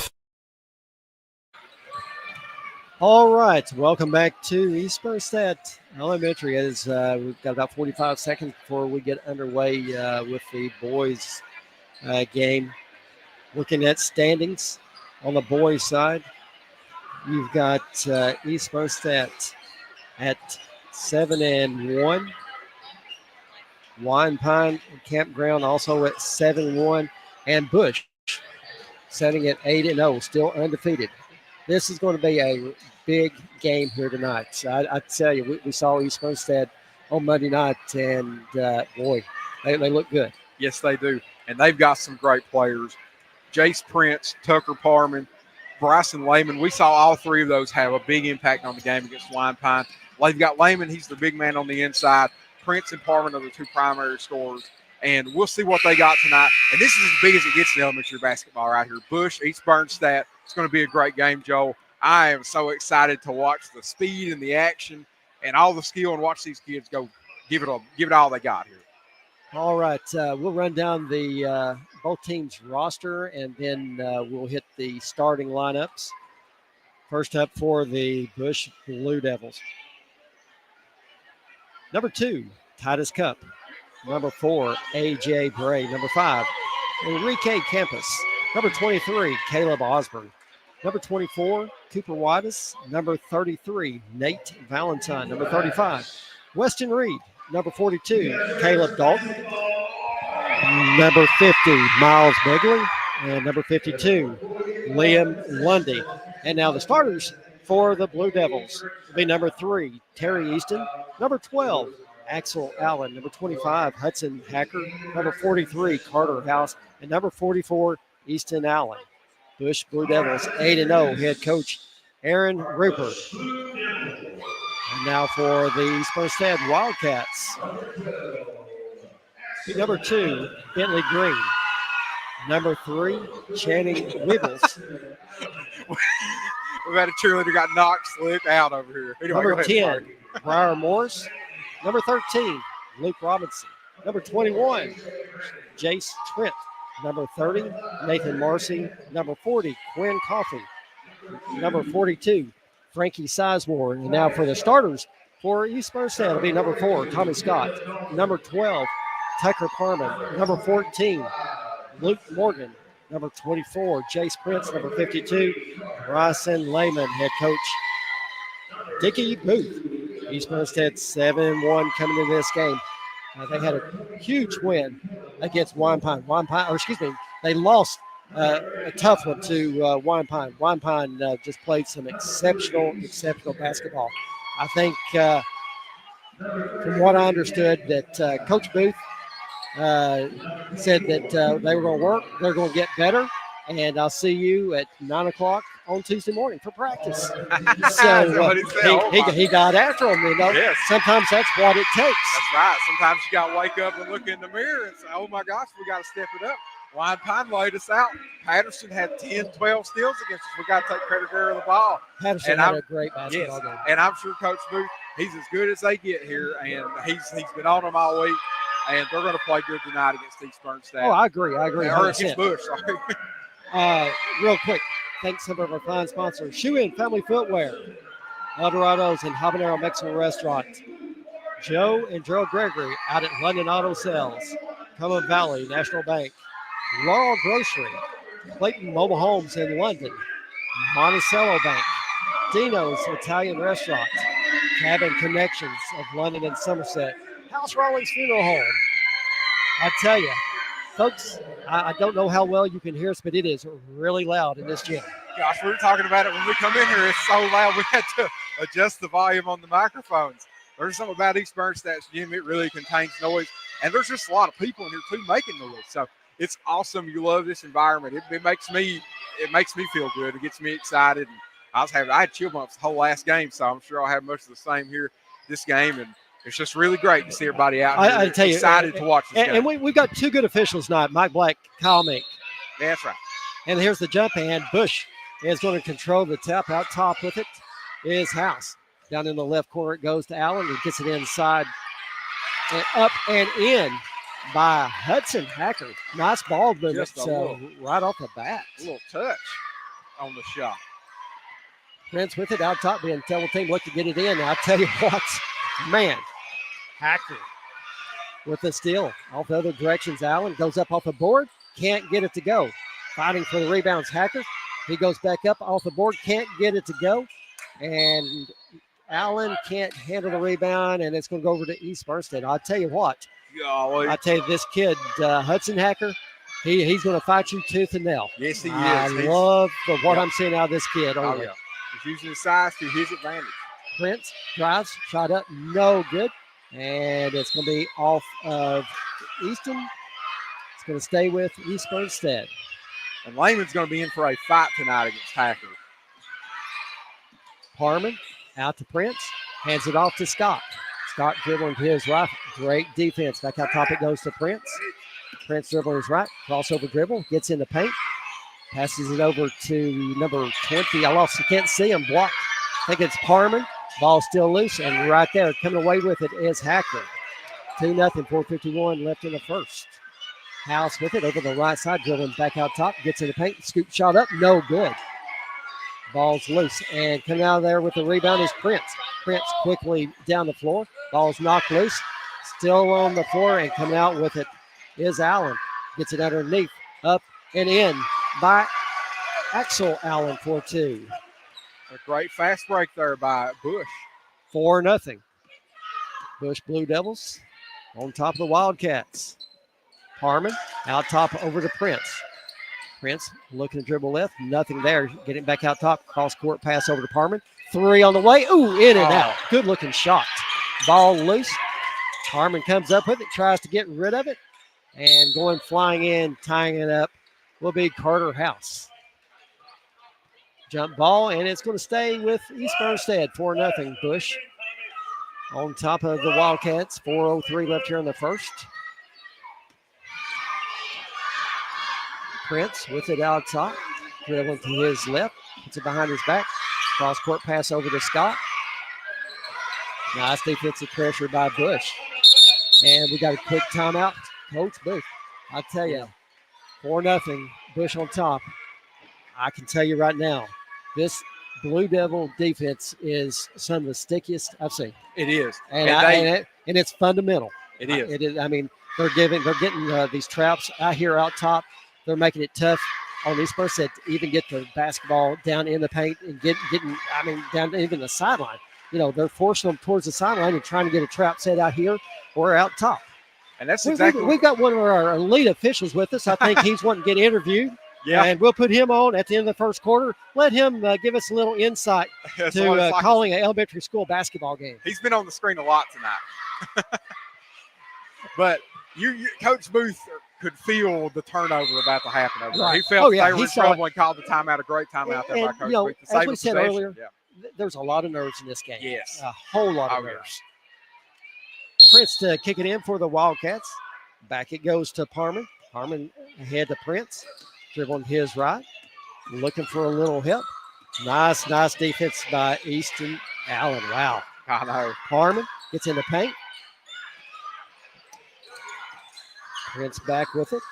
All right, welcome back to East Bernstadt Elementary. As we've got about 45 seconds before we get underway with the boys' game. Looking at standings on the boys' side, you've got East Bernstadt at 7-1. Wine Pine Campground also at 7-1, and Bush setting at 8-0, still undefeated. This is going to be a big game here tonight. So I tell you, we saw East Bernstadt on Monday night, and boy, they look good. Yes, they do. And they've got some great players. Jace Prince, Tucker Parman, Bryson Lehman. We saw all three of those have a big impact on the game against Wine Pine. They've got Lehman, he's the big man on the inside. Prince and Parman are the two primary scorers. And we'll see what they got tonight. And this is as big as it gets in elementary basketball right here. Bush, East Bernstadt. It's going to be a great game, Joel. I am so excited to watch the speed and the action and all the skill and watch these kids go give it all they got here. All right, we'll run down the both teams' roster, and then we'll hit the starting lineups. First up for the Bush Blue Devils. Number 2, Titus Cup. Number 4, A.J. Bray. Number 5, Enrique Campus. Number 23, Caleb Osborne. Number 24, Cooper Wattis. Number 33, Nate Valentine. Number 35, Weston Reed. Number 42, Caleb Dalton. Number 50, Miles Begley. And number 52, Liam Lundy. And now the starters for the Blue Devils will be number 3, Terry Easton. Number 12, Axel Allen. Number 25, Hudson Hacker. Number 43, Carter House. And number 44, Easton Allen. Bush Blue Devils 8-0. Head coach Aaron Rupert. And now for the East Bernstadt Wildcats. Number 2, Bentley Green. Number 3, Channing Wibbles. We've had a cheerleader got knocked, slipped out over here. Anyway, Number go ahead, 10, Mark. Briar Morris. Number 13, Luke Robinson. Number 21, Jace Trent. Number 30, Nathan Marcy. Number 40, Quinn Coffey. Number 42, Frankie Sizemore. And now for the starters for East Bernstadt, it'll be number 4, Tommy Scott. Number 12, Tucker Parman. Number 14, Luke Morgan. Number 24, Jace Prince. Number 52, Bryson Lehman, head coach Dickie Booth. East Bernstadt 7-1 coming into this game. They had a huge win against Wine Pine. They lost a tough one to Wine Pine. Wine Pine just played some exceptional basketball. I think, from what I understood, that Coach Booth said that they were going to work, they're going to get better, and I'll see you at 9 o'clock on Tuesday morning for practice. So he got after them, you know. Yes. Sometimes that's what it takes. That's right. Sometimes you got to wake up and look in the mirror and say, oh, my gosh, we got to step it up. Wine Pine laid us out. Patterson had 10, 12 steals against us. We got to take credit of the ball. Patterson had a great basketball game. And I'm sure Coach Booth, he's as good as they get here, and he's been on them all week, and they're going to play good tonight against East Bernstadt. Oh, I agree. Or against Bush, sorry. Real quick, thanks some of our fine sponsors. Shoe In Family Footwear, Eldorado's and Habanero Mexican Restaurant, Joe and Gerald Gregory out at London Auto Sales, Common Valley National Bank, Laurel Grocery, Clayton Mobile Homes in London, Monticello Bank, Dino's Italian Restaurant, Cabin Connections of London and Somerset, House Rawlings Funeral Home. I tell you, folks, I don't know how well you can hear us, but it is really loud in this gym. Gosh, we were talking about it when we come in here. It's so loud we had to adjust the volume on the microphones. There's something about East Bernstadt's gym. It really contains noise. And there's just a lot of people in here, too, making noise. So it's awesome. You love this environment. It makes me feel good. It gets me excited. And I had chill bumps the whole last game, so I'm sure I'll have much of the same here this game. And it's just really great to see everybody out here. I tell you, excited to watch this game. And we've got 2 good officials tonight, Mike Black, Kyle Mink. That's right. And here's the jump hand. Bush is going to control the tap. Out top with it is House. Down in the left corner it goes to Allen. He gets it inside and up and in by Hudson Hacker. Nice ball movement right off the bat. A little touch on the shot. Prince with it out top. The double team look to get it in. Now, I'll tell you what, man, Hacker with the steal. Off the other directions, Allen goes up off the board. Can't get it to go. Fighting for the rebounds, Hacker. He goes back up off the board. Can't get it to go. And Allen can't handle the rebound, and it's going to go over to East Bernstadt. I'll tell you what. Golly. I tell you, this kid, Hudson Hacker, he's going to fight you tooth and nail. Yes, he is. I love what I'm seeing out of this kid. Oh, yeah. He's using his size to his advantage. Prince drives, shot up, no good. And it's going to be off of Easton. It's going to stay with East Bernstadt. And Lehman's going to be in for a fight tonight against Hacker. Parman out to Prince, hands it off to Scott. Scott dribbling to his right. Great defense. Back out top it goes to Prince. Prince dribbling his right. Crossover dribble. Gets in the paint. Passes it over to number 20. I can't see him. Blocked. I think it's Parman. Ball still loose. And right there, coming away with it is Hacker. 2-0, 4:51 left in the first. House with it over the right side. Dribbling back out top. Gets in the paint. Scoop shot up. No good. Ball's loose. And coming out of there with the rebound is Prince. Prince quickly down the floor. Ball's knocked loose. Still on the floor, and coming out with it is Allen. Gets it underneath. Up and in by Axel Allen for 2. A great fast break there by Bush. 4-0. Bush Blue Devils on top of the Wildcats. Harmon out top over to Prince. Prince looking to dribble left. Nothing there. Getting back out top. Cross court pass over to Parman. 3 on the way. Ooh, in and out. Good looking shot. Ball loose. Harmon comes up with it. Tries to get rid of it. And going flying in, tying it up, will be Carter House. Jump ball, and it's going to stay with East Bernstadt, 4-0. Bush on top of the Wildcats. 4:03 left here in the first. Prince with it out top, dribbling to his left, puts it behind his back. Cross-court pass over to Scott. Nice defensive pressure by Bush. And we got a quick timeout. Coach Booth, I tell you, 4-0, Bush on top. I can tell you right now, this Blue Devil defense is some of the stickiest I've seen. It is. And it's fundamental. It is. It is. I mean, they're getting these traps out here out top. They're making it tough on East Bernstadt to even get the basketball down in the paint and getting down to even the sideline. You know, they're forcing them towards the sideline and trying to get a trap set out here or out top. And that's exactly. We've got one of our elite officials with us. I think he's wanting to get interviewed. Yeah. And we'll put him on at the end of the first quarter. Let him give us a little insight to calling an elementary school basketball game. He's been on the screen a lot tonight. But Coach Booth could feel the turnover about to happen over there. He felt they were in trouble and called the timeout. A great timeout there by Coach Booth. As we said earlier, there's a lot of nerves in this game. Yes. A whole lot of nerves. Prince to kick it in for the Wildcats. Back it goes to Parman. Parman ahead to Prince. Dribbling his right. Looking for a little help. Nice defense by Easton Allen. Wow. I know. Parman gets in the paint. Prince back with it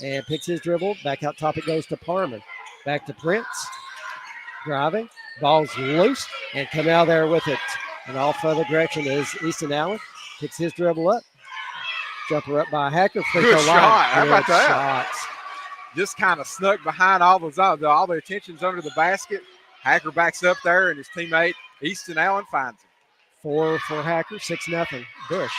and picks his dribble. Back out top it goes to Parman. Back to Prince. Driving. Ball's loose and come out there with it. And off other direction is Easton Allen. Picks his dribble up. Jumper up by Hacker. Good shot. How about that? Shots. Just kind of snuck behind all the attention's under the basket. Hacker backs up there, and his teammate Easton Allen finds him. 4 for Hacker, 6-0. Bush.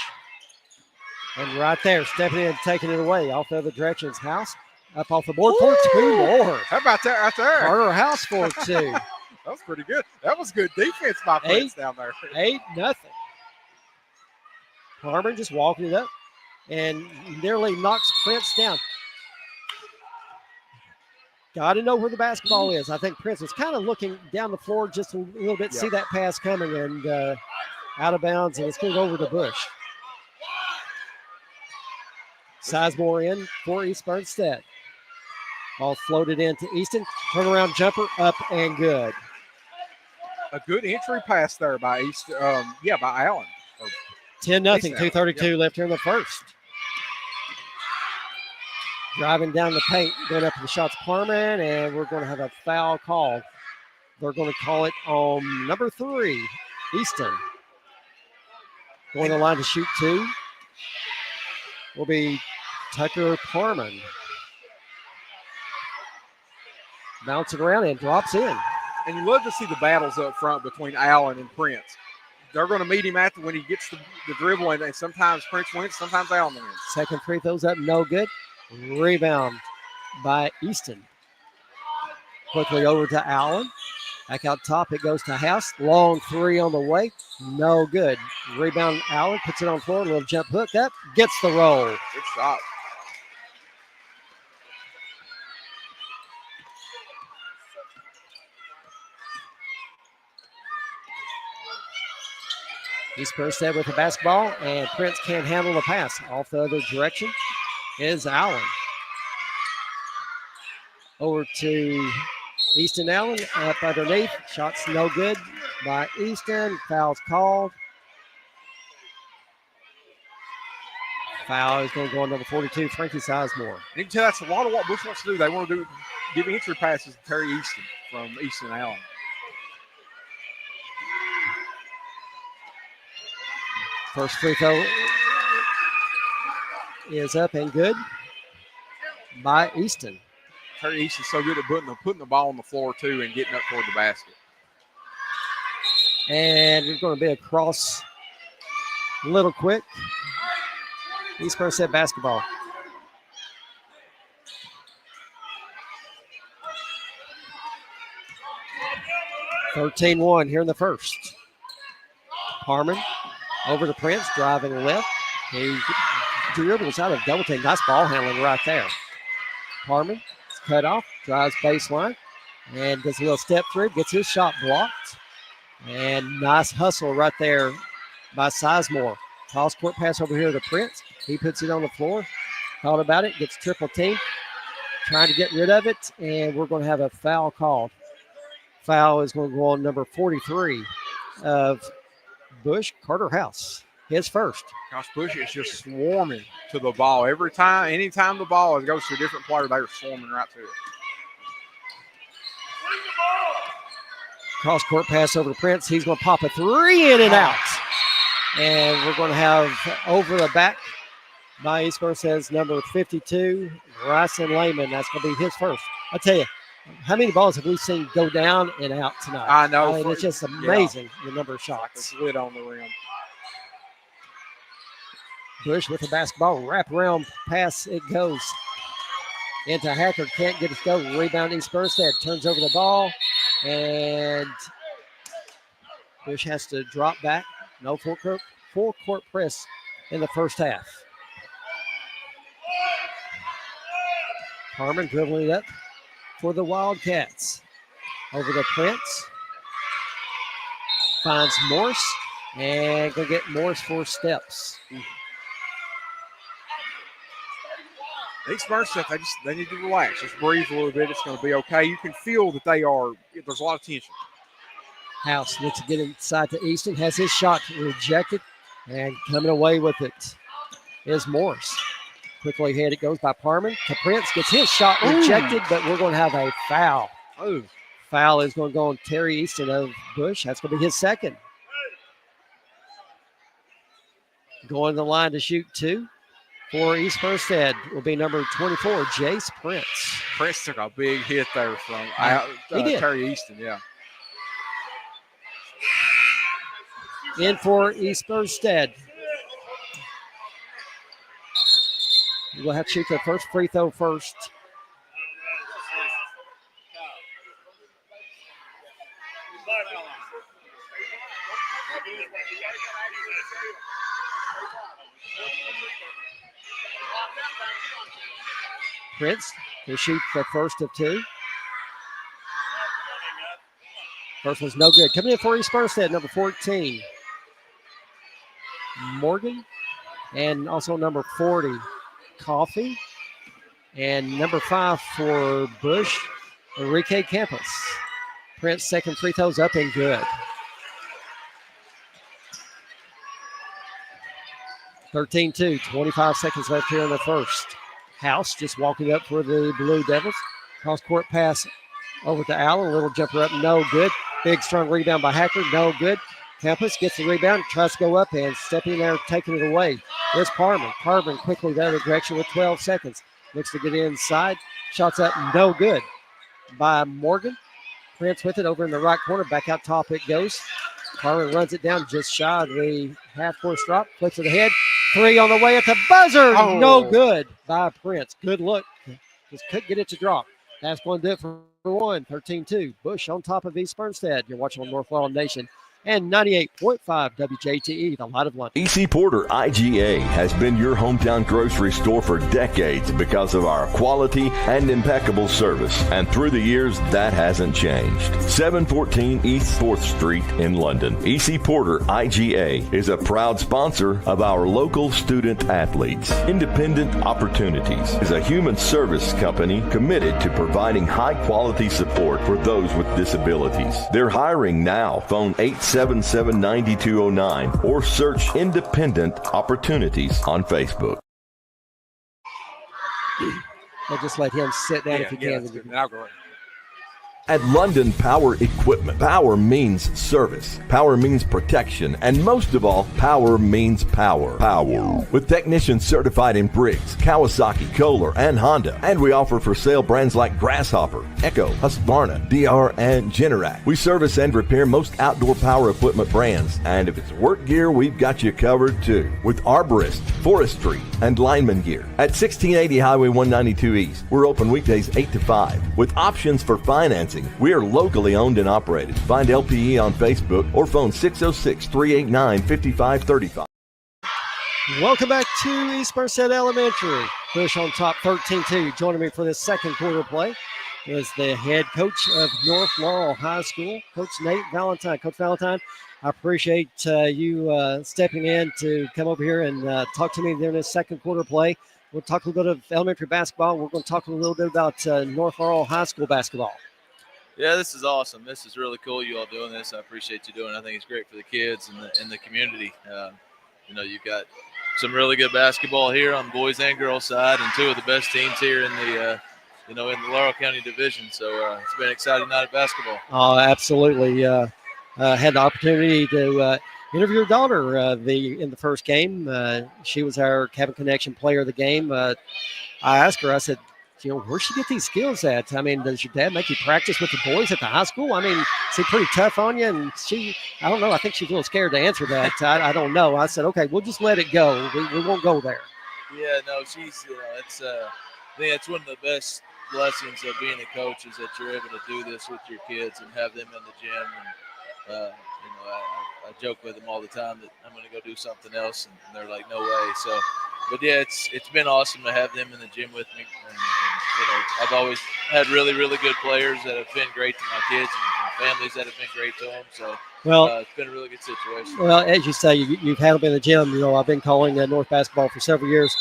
And right there, stepping in, taking it away. Off the other direction is House. Up off the board for 2 more. How about that right there? Carter House for 2. That was pretty good. That was good defense by Prince down there. 8-0. Harmon just walking it up and nearly knocks Prince down. Got to know where the basketball is. I think Prince was kind of looking down the floor just a little bit, see that pass coming, and out of bounds, and it's going to go over to Bush. Sizemore in for East Bernstadt. Ball floated into Easton. Turnaround jumper up and good. A good entry pass there by by Allen. 10-0, 2:32 left here in the first. Driving down the paint, going up to the shots, Parman, and we're going to have a foul call. They're going to call it on number 3, Easton. Going to the line to shoot 2 will be Tucker Parman. Bouncing around and drops in. And you love to see the battles up front between Allen and Prince. They're going to meet him after when he gets the dribble, and sometimes Prince wins, sometimes Allen wins. Second free throws up, no good. Rebound by Easton. Quickly over to Allen. Back out top, it goes to House. Long 3 on the way. No good. Rebound, Allen puts it on the floor. A little jump hook. That gets the roll. Good shot. East Bernstadt with the basketball, and Prince can't handle the pass. Off the other direction is Allen. Over to Easton Allen, up underneath. Shots no good by Easton. Foul's called. Foul is going to go on number 42, Frankie Sizemore. You can tell that's a lot of what Bush wants to do. They want to give entry passes to Terry Easton from Easton Allen. First free throw is up and good by Easton. Terry Easton's so good at putting the ball on the floor, too, and getting up toward the basket. And it's going to be a cross a little quick. East Bernstadt basketball. (13-1) here in the first. Harmon over to Prince, driving left. He dribbles out of double team. Nice ball handling right there. Harmon cut off, drives baseline, and does a little step through, gets his shot blocked. And nice hustle right there by Sizemore. Cross court pass over here to Prince. He puts it on the floor. Thought about it, gets triple team. Trying to get rid of it, and we're going to have a foul called. Foul is going to go on number 43 of Bush, Carter House. His first. Gosh, Bush is just swarming to the ball. Anytime the ball goes to a different player, they're swarming right to it. Cross court pass over to Prince. He's going to pop a three in and out. And we're going to have over the back by East Bernstadt's number 52, Bryson Lehman. That's going to be his first. I'll tell you, how many balls have we seen go down and out tonight? I know. I mean, it's just amazing the number of shots. Like a lid on the rim. Bush with the basketball, wraparound pass, it goes into Hacker, can't get it to go. Rebound East Bernstadt, turns over the ball, and Bush has to drop back. No full court press in the first half. Harmon dribbling it up for the Wildcats. Over to Prince. Finds Morse, and go get Morse for steps. East Bernstadt, they need to relax. Just breathe a little bit. It's going to be okay. You can feel that there's a lot of tension. House looks to get inside to Easton. Has his shot rejected, and coming away with it is Morse. Quickly ahead it goes by Parman to Prince. Gets his shot rejected, but we're going to have a foul. Foul is going to go on Terry Easton of Bush. That's going to be his second. Going to the line to shoot two for East Bernstadt will be number 24, Jace Prince. Prince took a big hit there from he did. Terry Easton, yeah. In for East Bernstadt. We'll have to shoot the first free throw first. Prince to shoot the first of two. First one's no good. Coming in for East Bernstadt, number 14, Morgan, and also number 40, Coffee, and number 5 for Bush, Enrique Campos. Prince second free throws up and good. 13-2, 25 seconds left here in the first. House just walking up for the Blue Devils. Cross court pass over to Allen. A little jumper up, no good. Big strong rebound by Hacker, no good. Campus gets the rebound, tries to go up and stepping there, taking it away. There's Parman. Parman quickly the other direction with 12 seconds. Looks to get inside. Shots up, no good by Morgan. Prince with it over in the right corner. Back out top it goes. Parman runs it down just shy of the half-court drop. Flips it ahead. Three on the way at the buzzer. Oh. No good by Prince. Good look. Just couldn't get it to drop. That's going to do it for one. 13-2. Bush on top of East Bernstadt. You're watching on North Laurel Nation. And 98.5 WJTE, the Light of London. E.C. Porter IGA has been your hometown grocery store for decades because of our quality and impeccable service. And through the years, that hasn't changed. 714 East 4th Street in London. E.C. Porter IGA is a proud sponsor of our local student athletes. Independent Opportunities is a human service company committed to providing high-quality support for those with disabilities. They're hiring now. Phone 877-9209 or search Independent Opportunities on Facebook. I'll just let him sit down if he can. I'll go ahead. At London Power Equipment, power means service, power means protection, and most of all, power means power. Power. With technicians certified in Briggs, Kawasaki, Kohler, and Honda. And we offer for sale brands like Grasshopper, Echo, Husqvarna, DR, and Generac. We service and repair most outdoor power equipment brands. And if it's work gear, we've got you covered too. With arborist, forestry, and lineman gear. At 1680 Highway 192 East, we're open weekdays 8 to 5 with options for financing. We are locally owned and operated. Find LPE on Facebook or phone 606-389-5535. Welcome back to East Bernstadt Elementary. Bush on top 13-2. Joining me for this second quarter play is the head coach of North Laurel High School, Coach Nate Valentine. Coach Valentine, I appreciate you stepping in to come over here and talk to me during this second quarter play. We'll talk a little bit of elementary basketball. We're going to talk a little bit about North Laurel High School basketball. Yeah, this is awesome. This is really cool, you all doing this. I appreciate you doing it. I think it's great for the kids and the community. You've got some really good basketball here on the boys and girls side, and two of the best teams here in the in the Laurel County division. So it's been an exciting night of basketball. Oh, absolutely. Had the opportunity to interview your daughter in the first game. She was our Cabin Connection player of the game. I asked her, I said, where'd she get these skills at? I mean, does your dad make you practice with the boys at the high school? I mean, is he pretty tough on you? And I don't know. I think she's a little scared to answer that. I don't know. I said, okay, we'll just let it go. We won't go there. Yeah, no, she's, I think that's one of the best blessings of being a coach is that you're able to do this with your kids and have them in the gym. And, I joke with them all the time that I'm going to go do something else, and they're like, no way. So, but yeah, it's been awesome to have them in the gym with me. And I've always had really, really good players that have been great to my kids and families that have been great to them. So, it's been a really good situation. Well, as you say, you've had them in the gym. I've been calling North basketball for several years.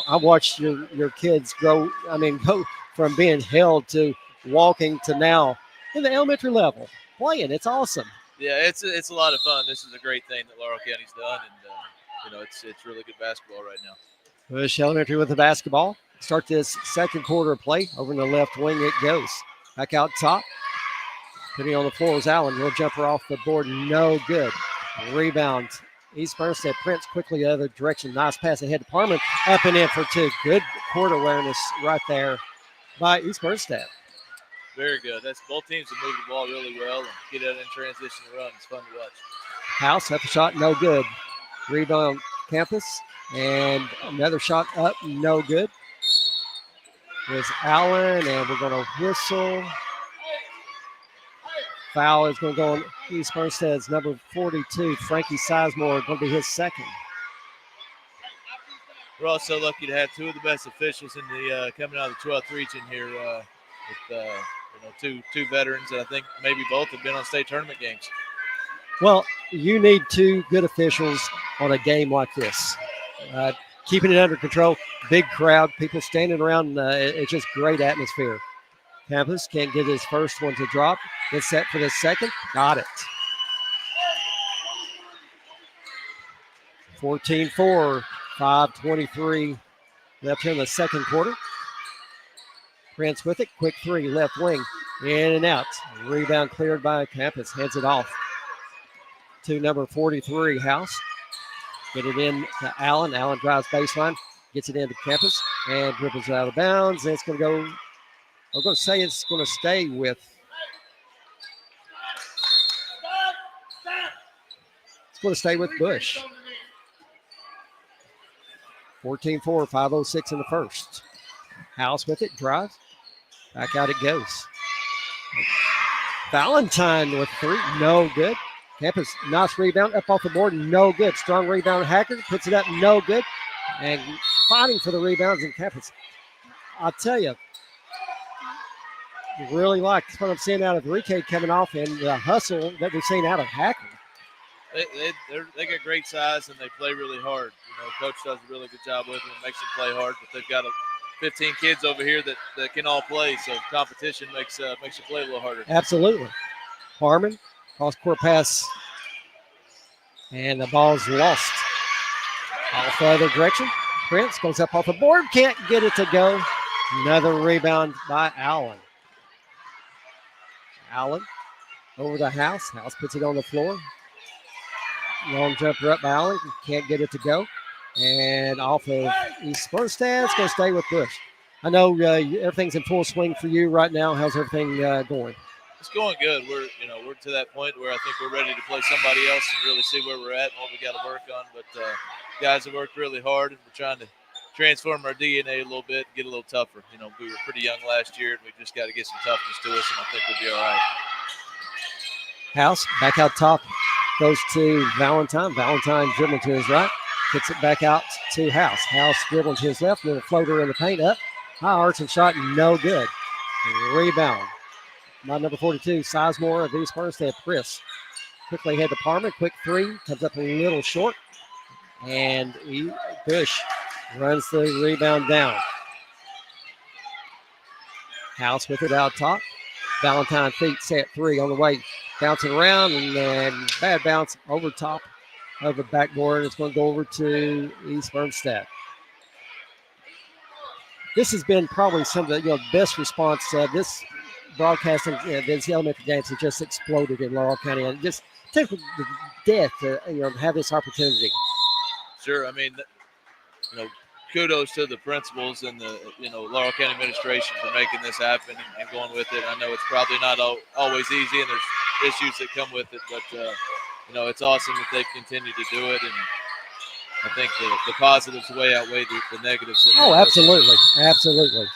I watched your kids grow. I mean, go from being held to walking to now in the elementary level playing. It's awesome. Yeah, it's a lot of fun. This is a great thing that Laurel County's done, and it's really good basketball right now. Bush Elementary with the basketball. Start this second quarter of play. Over in the left wing it goes. Back out top. Putting on the floor is Allen. Little jumper off the board. No good. Rebound. East Bernstadt. Prince quickly the other direction. Nice pass ahead to Parman. Up and in for two. Good court awareness right there by East Bernstadt. Very good. Both teams have moved the ball really well and get out in transition and run. It's fun to watch. House up a shot, no good. Rebound Campus, and another shot up, no good. There's Allen, and we're going to whistle. Foul is going to go on East Bernstadt's number 42, Frankie Sizemore, going to be his second. We're also lucky to have two of the best officials in the coming out of the 12th region here with two veterans that I think maybe both have been on state tournament games. Well, you need two good officials on a game like this. Keeping it under control, big crowd, people standing around. It's just great atmosphere. Campus can't get his first one to drop. Gets set for the second. Got it. 14-4, 5:23 left here in the second quarter. Prince with it. Quick three, left wing. In and out. Rebound cleared by Campus. Heads it off to number 43, House. Get it in to Allen. Allen drives baseline. Gets it into Campus and dribbles out of bounds. And it's going to go. I'm going to say it's going to stay with. It's going to stay with Bush. 14-4, 5:06 in the first. House with it. Drives. Back out it goes. Valentine with three. No good. Campus, nice rebound up off the board. No good. Strong rebound. Hacker puts it up. No good. And fighting for the rebounds in Campus. I'll tell you, really like what I'm seeing out of Enrique coming off and the hustle that we've seen out of Hacker. They got great size and they play really hard. Coach does a really good job with them and makes them play hard, but they've got 15 kids over here that can all play, so competition makes you play a little harder. Absolutely. Harmon, cross-court pass, and the ball's lost. Off the other direction. Prince goes up off the board, can't get it to go. Another rebound by Allen. Allen over the House. House puts it on the floor. Long jumper up by Allen, can't get it to go. And off of East Bernstadt, it's going to stay with Bush. I know everything's in full swing for you right now. How's everything going? It's going good. We're to that point where I think we're ready to play somebody else and really see where we're at and what we got to work on. But guys have worked really hard, and we're trying to transform our DNA a little bit and get a little tougher. We were pretty young last year, and we just got to get some toughness to us, and I think we'll be all right. House back out top goes to Valentine. Valentine dribbling to his right. Gets it back out to House. House dribbling to his left with a floater in the paint up. High arching shot, no good. Rebound. My number 42, Sizemore of East Bernstadt. Chris quickly head to Parma. Quick three. Comes up a little short. And Bush runs the rebound down. House with it out top. Valentine feet set three on the way. Bouncing around and then bad bounce over top of the backboard. It's going to go over to East Bernstadt. This has been probably some of the best response. This broadcasting, these elementary games have just exploded in Laurel County, and just took the death to have this opportunity. Sure, I mean, kudos to the principals and the Laurel County administration for making this happen and going with it. I know it's probably not always easy, and there's issues that come with it, but it's awesome that they continue to do it, and I think the positives way outweigh the negatives. Absolutely. Absolutely.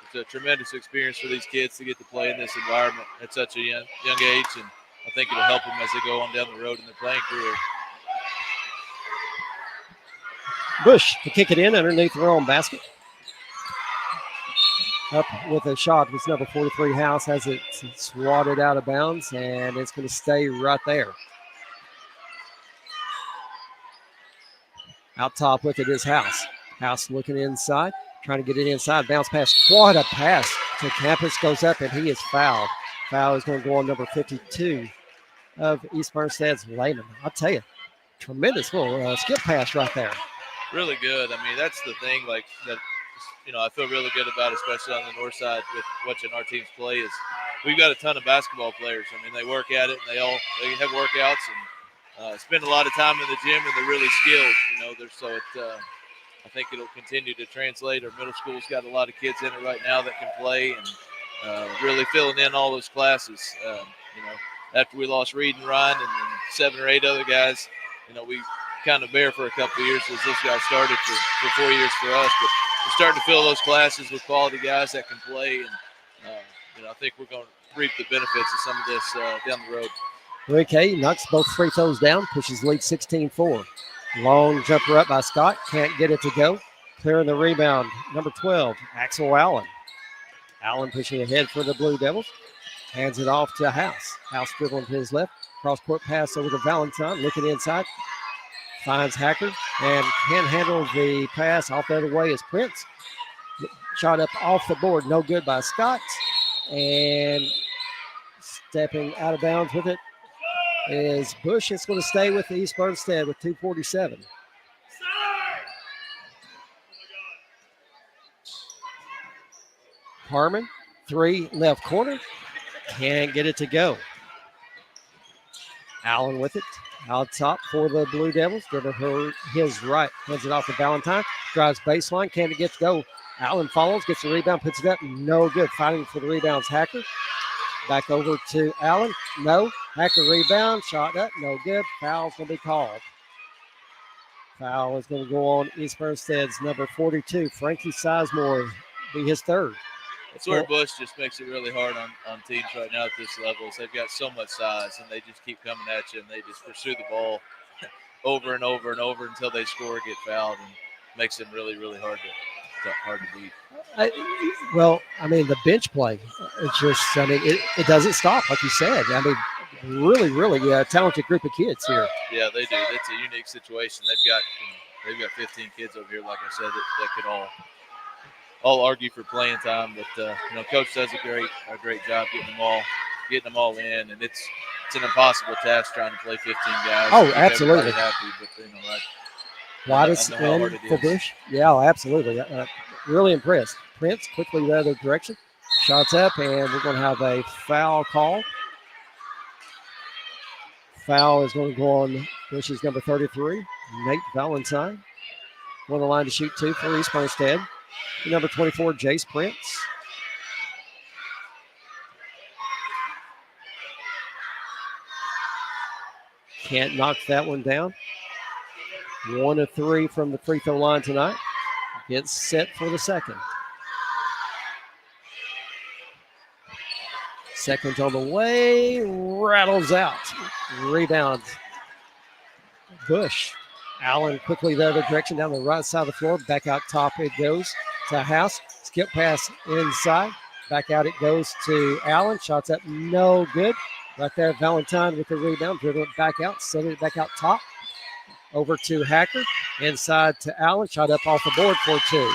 It's a tremendous experience for these kids to get to play in this environment at such a young age, and I think it'll help them as they go on down the road in their playing career. Bush to kick it in underneath their own basket. Up with a shot was number 43, House, has it swatted out of bounds, and it's going to stay right there. Out top with it is House. House looking inside, trying to get it inside. Bounce pass. What a pass to Campus. Goes up, and he is fouled. Foul is going to go on number 52 of East Bernstadt's Lehman. I'll tell you, tremendous little skip pass right there. Really good. I mean, that's the thing, like that. I feel really good about, especially on the north side with watching our teams play. Is we've got a ton of basketball players. I mean, they work at it, and they have workouts and spend a lot of time in the gym, and they're really skilled. I think it'll continue to translate. Our middle school's got a lot of kids in it right now that can play, and really filling in all those classes. After we lost Reed and Ryan and 7 or 8 other guys, we kind of bare for a couple of years as those guys started for 4 years for us, but we're starting to fill those classes with quality guys that can play, and I think we're going to reap the benefits of some of this down the road. Rick Hay knocks both free throws down, pushes lead 16-4. Long jumper up by Scott, can't get it to go. Clearing the rebound, number 12, Axel Allen. Allen pushing ahead for the Blue Devils, hands it off to House. House dribbling to his left, cross-court pass over to Valentine, looking inside. Finds Hacker and can handle the pass. Off the other way is Prince. Shot up off the board. No good by Scott. And stepping out of bounds with it is Bush. It's going to stay with East Bernstadt with 2:47. Harmon, 3 left corner. Can't get it to go. Allen with it. Out top for the Blue Devils. Give her his right. Hands it off to Valentine. Drives baseline. Can't get to go. Allen follows. Gets the rebound. Puts it up. No good. Fighting for the rebounds. Hacker. Back over to Allen. No. Hacker rebound. Shot up. No good. Foul's going to be called. Foul is going to go on East Bernstadt's number 42. Frankie Sizemore be his third. That's where Bush just makes it really hard on teams right now at this level. They've got so much size, and they just keep coming at you, and they just pursue the ball over and over and over until they score or get fouled, and makes them really, really hard to beat. The bench play, it's just, it doesn't stop, like you said. Really, really talented group of kids here. Yeah, they do. It's a unique situation. They've got 15 kids over here, like I said, that could all argue for playing time, but Coach does a great job getting them all in, and it's an impossible task trying to play 15 guys. Oh, absolutely. Happy, but Widest in for Bush. Yeah, absolutely. Really impressed. Prince quickly the other direction. Shots up, and we're going to have a foul call. Foul is going to go on Bush's number 33, Nate Valentine. On the line to shoot 2 for East Bernstadt. Number 24, Jace Prince. Can't knock that one down. 1 of 3 from the free throw line tonight. Gets set for the second. Second on the way. Rattles out. Rebound. Bush. Allen quickly the other direction down the right side of the floor. Back out top it goes to House. Skip pass inside. Back out it goes to Allen. Shots up, no good. Right there, Valentine with the rebound. Dribble it back out, send it back out top. Over to Hacker. Inside to Allen. Shot up off the board for 2.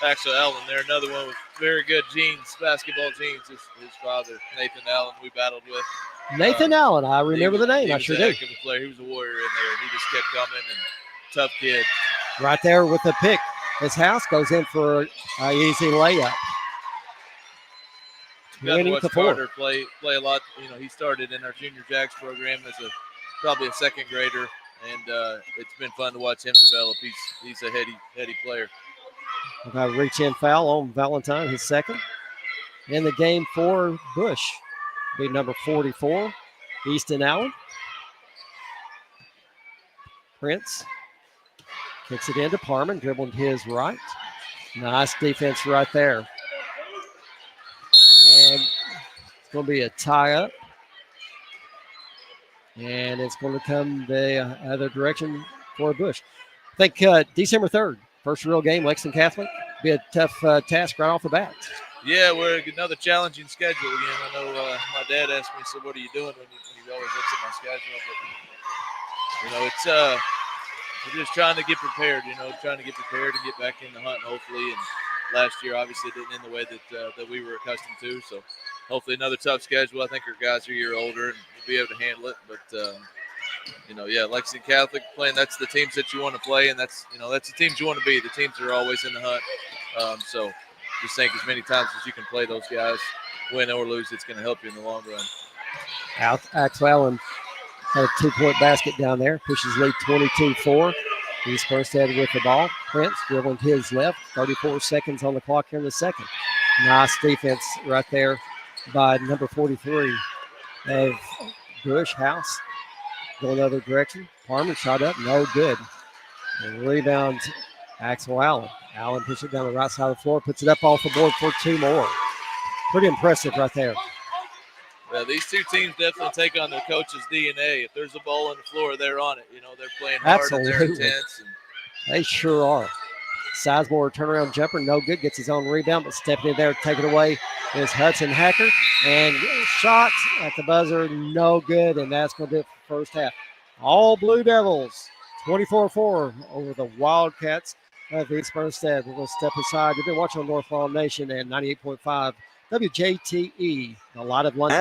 Axel Allen there, another one with very good genes, basketball genes. His father, Nathan Allen, we battled with. Nathan Allen, I remember the name. I sure do. He was a heck of a player. He was a warrior in there. He just kept coming, and tough kid. Right there with the pick. His house goes in for an easy layup. Got to watch Carter play a lot. You know, he started in our Junior Jacks program as probably a second grader, and it's been fun to watch him develop. He's a heady player. A reach-in foul on Valentine, his second. In the game for Bush, be number 44, Easton Allen. Prince kicks it into Parman, dribbling to his right. Nice defense right there. And it's going to be a tie-up. And it's going to come the other direction for Bush. I think December 3rd. First real game, Lexington Catholic. Be a tough task right off the bat. Yeah, we're another challenging schedule again. I know my dad asked me, so what are you doing when he always looks at my schedule? But, you know, it's we're just trying to get prepared, and get back in the hunt, hopefully. And last year, obviously, didn't end the way that we were accustomed to. So hopefully another tough schedule. I think our guys are a year older and we'll be able to handle it. But, Lexington Catholic playing, that's the teams that you want to play, and that's the teams you want to be. The teams that are always in the hunt. So just think as many times as you can play those guys, win or lose, it's going to help you in the long run. Axel Allen had a 2-point basket down there, pushes lead 22-4. East Bernstadt with the ball. Prince dribbling to his left, 34 seconds on the clock here in the second. Nice defense right there by number 43 of Bush House. Going the other direction. Parman shot up, no good. And rebound, Axel Allen. Allen pushes it down the right side of the floor, puts it up off the board for 2 more. Pretty impressive right there. Yeah, these two teams definitely take on their coach's DNA. If there's a ball on the floor, they're on it. They're playing hard. Absolutely. And they're intense. They sure are. Sizemore turnaround jumper, no good. Gets his own rebound, but stepping in there to take it away is Hudson Hacker. And shot at the buzzer, no good. And that's going to do it for the first half. All Blue Devils, 24-4 over the Wildcats of East Bernstadt. We're going to step aside. You've been watching on North Lawn Nation and 98.5 WJTE, a lot of London.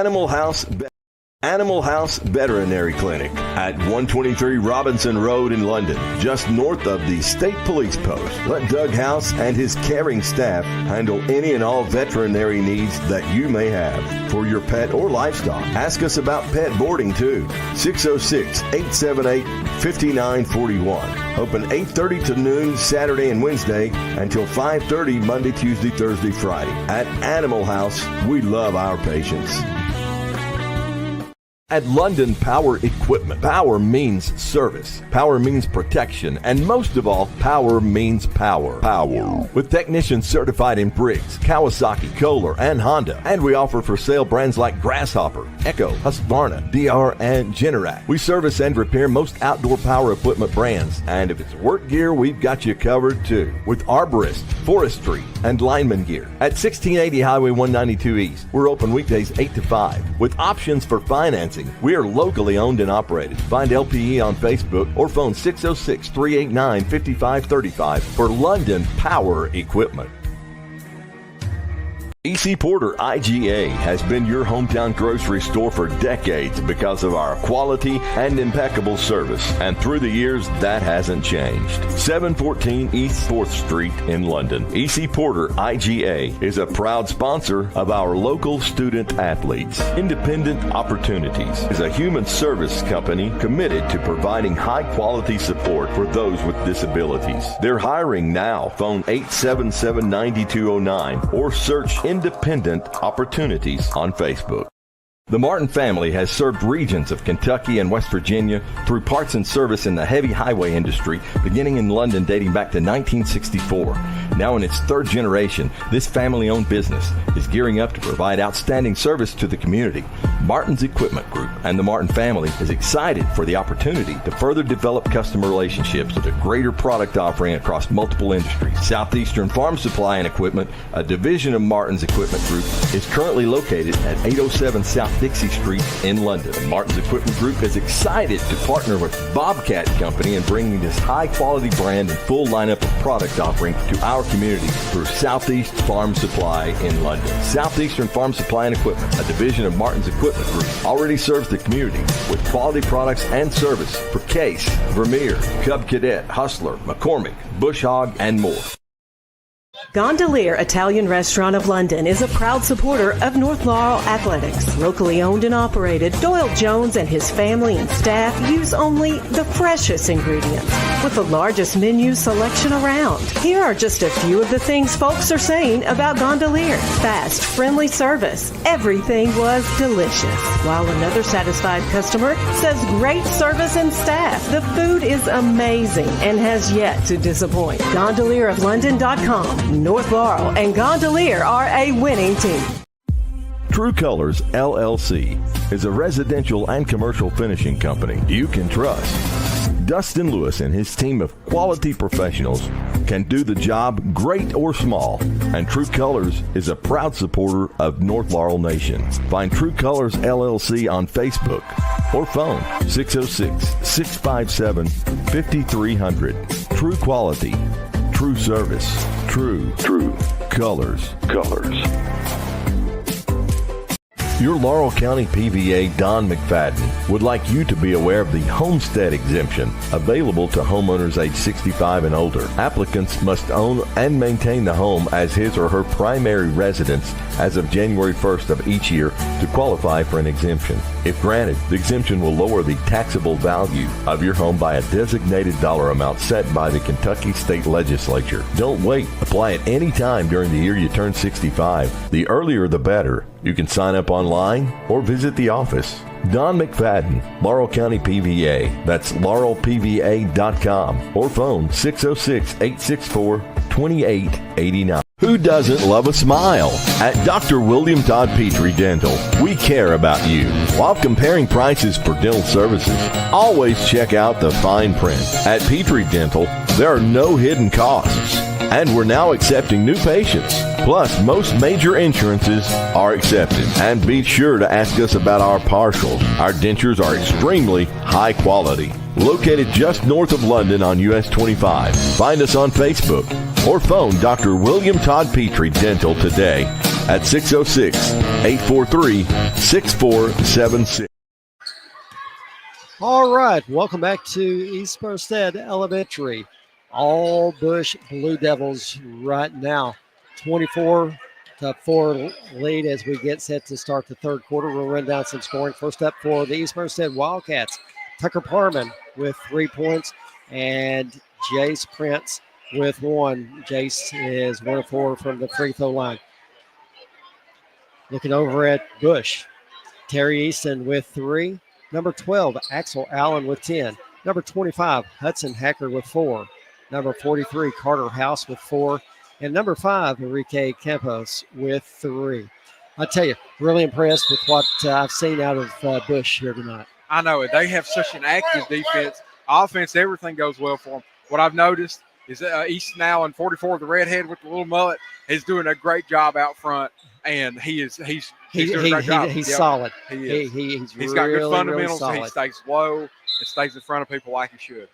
Animal House Veterinary Clinic at 123 Robinson Road in London, just north of the State Police Post. Let Doug House and his caring staff handle any and all veterinary needs that you may have for your pet or livestock. Ask us about pet boarding too. 606-878-5941. Open 8:30 to noon Saturday and Wednesday until 5:30 Monday, Tuesday, Thursday, Friday. At Animal House, we love our patients. At London Power Equipment, power means service, power means protection, and most of all, power means power. Power. With technicians certified in Briggs, Kawasaki, Kohler, and Honda. And we offer for sale brands like Grasshopper, Echo, Husqvarna, DR, and Generac. We service and repair most outdoor power equipment brands. And if it's work gear, we've got you covered too. With arborist, forestry, and lineman gear. At 1680 Highway 192 East, we're open weekdays 8 to 5. With options for financing. We are locally owned and operated. Find LPE on Facebook or phone 606-389-5535 for London Power Equipment. E.C. Porter IGA has been your hometown grocery store for decades because of our quality and impeccable service. And through the years, that hasn't changed. 714 East 4th Street in London. E.C. Porter IGA is a proud sponsor of our local student athletes. Independent Opportunities is a human service company committed to providing high-quality support for those with disabilities. They're hiring now. Phone 877-9209 or search Independent Opportunities on Facebook. The Martin family has served regions of Kentucky and West Virginia through parts and service in the heavy highway industry, beginning in London dating back to 1964. Now in its third generation, this family-owned business is gearing up to provide outstanding service to the community. Martin's Equipment Group and the Martin family is excited for the opportunity to further develop customer relationships with a greater product offering across multiple industries. Southeastern Farm Supply and Equipment, a division of Martin's Equipment Group, is currently located at 807 South Dixie Street in London. And Martin's Equipment Group is excited to partner with Bobcat Company in bringing this high-quality brand and full lineup of product offering to our community through Southeast Farm Supply in London. Southeastern Farm Supply and Equipment, a division of Martin's Equipment Group, already serves the community with quality products and service for Case, Vermeer, Cub Cadet, Hustler, McCormick, Bush Hog, and more. Gondolier Italian Restaurant of London is a proud supporter of North Laurel Athletics. Locally owned and operated, Doyle Jones and his family and staff use only the freshest ingredients with the largest menu selection around. Here are just a few of the things folks are saying about Gondolier. Fast, friendly service. Everything was delicious. While another satisfied customer says great service and staff. The food is amazing and has yet to disappoint. GondelierofLondon.com. North Laurel and Gondolier are a winning team. True Colors LLC is a residential and commercial finishing company you can trust. Dustin Lewis and his team of quality professionals can do the job great or small, and True Colors is a proud supporter of North Laurel Nation. Find True Colors LLC on Facebook or phone 606-657-5300. True quality, true service, true colors. Your Laurel County PVA, Don McFadden, would like you to be aware of the homestead exemption available to homeowners age 65 and older. Applicants must own and maintain the home as his or her primary residence as of January 1st of each year to qualify for an exemption. If granted, the exemption will lower the taxable value of your home by a designated dollar amount set by the Kentucky State Legislature. Don't wait. Apply at any time during the year you turn 65. The earlier the better. You can sign up online or visit the office. Don McFadden, Laurel County PVA. That's laurelpva.com or phone 606-864-2889. Who doesn't love a smile? At Dr. William Todd Petrie Dental, we care about you. While comparing prices for dental services, always check out the fine print. At Petrie Dental, there are no hidden costs, and we're now accepting new patients. Plus, most major insurances are accepted. And be sure to ask us about our partials. Our dentures are extremely high quality. Located just north of London on US 25. Find us on Facebook or phone Dr. William Todd Petrie Dental today at 606-843-6476. All right, welcome back to East Bernstadt Elementary. All Bush Blue Devils right now. 24-4 lead as we get set to start the third quarter. We'll run down some scoring. First up for the East Bernstadt Wildcats, Tucker Parman with 3 points and Jace Prince with 1. Jace is 1 of 4 from the free throw line. Looking over at Bush, Terry Easton with 3. Number 12, Axel Allen with 10. Number 25, Hudson Hacker with 4. Number 43, Carter House with 4. And number 5, Enrique Campos with 3. I tell you, really impressed with what I've seen out of Bush here tonight. I know it. They have such an active defense. Offense, everything goes well for them. What I've noticed is Easton Allen, 44, the redhead with the little mullet, is doing a great job out front, and he's doing a great job. He's solid. He is. He's got really, good fundamentals. Really He stays low and stays in front of people like he should.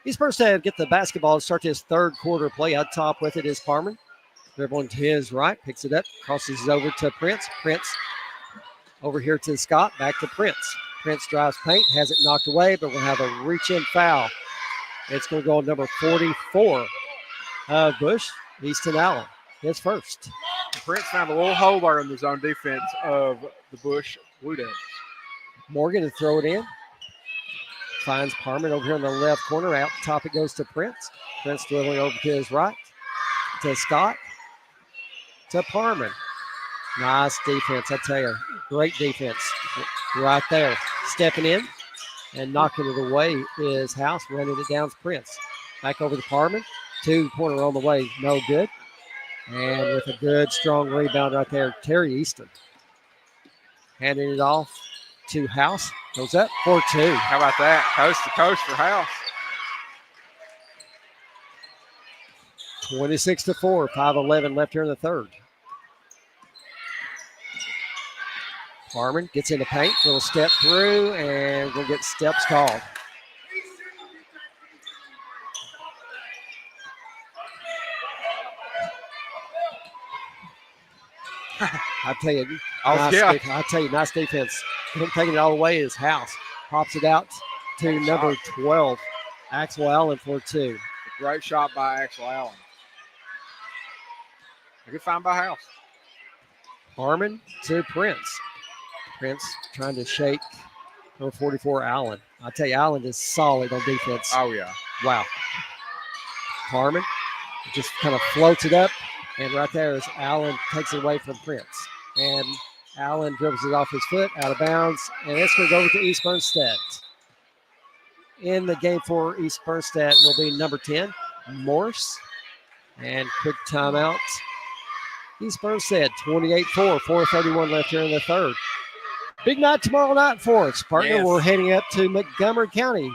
East Bernstadt get the basketball to start this third quarter play. Out top with it is Parman. Dribbling to his right, picks it up, crosses it over to Prince. Prince over here to Scott, back to Prince. Prince drives paint, has it knocked away, but we'll have a reach-in foul. It's going to go on number 44 of Bush, Easton Allen. His first. Prince found a little hole there in the zone defense of the Bush Blue Devils. Morgan to throw it in. Finds Parman over here in the left corner. Out top it goes to Prince. Prince dribbling over to his right. To Scott. To Parman. Nice defense, I tell you. Great defense right there. Stepping in and knocking it away is House. Running it down to Prince. Back over to Parman. 2-pointer on the way. No good. And with a good, strong rebound right there, Terry Easton. Handing it off to House. Goes up for 2. How about that? Coast to coast for House. 26-4. 5:11 left here in the third. Harmon gets in the paint. Little step through, and we'll get steps called. I tell you, nice defense. Taking it all the way is House. Pops it out to number 12, Axel Allen for 2. Great shot by Axel Allen. A good find by House. Harmon to Prince. Prince trying to shake number 44, Allen. I tell you, Allen is solid on defense. Oh, yeah. Wow. Harmon just kind of floats it up. And right there is Allen takes it away from Prince. And Allen dribbles it off his foot, out of bounds. And it's going to go over to East Bernstadt. In the game for East Bernstadt will be number 10, Morse. And quick timeout. East Bernstadt, 28-4, 4:31 left here in the third. Big night tomorrow night for us, partner. Yes. We're heading up to Montgomery County.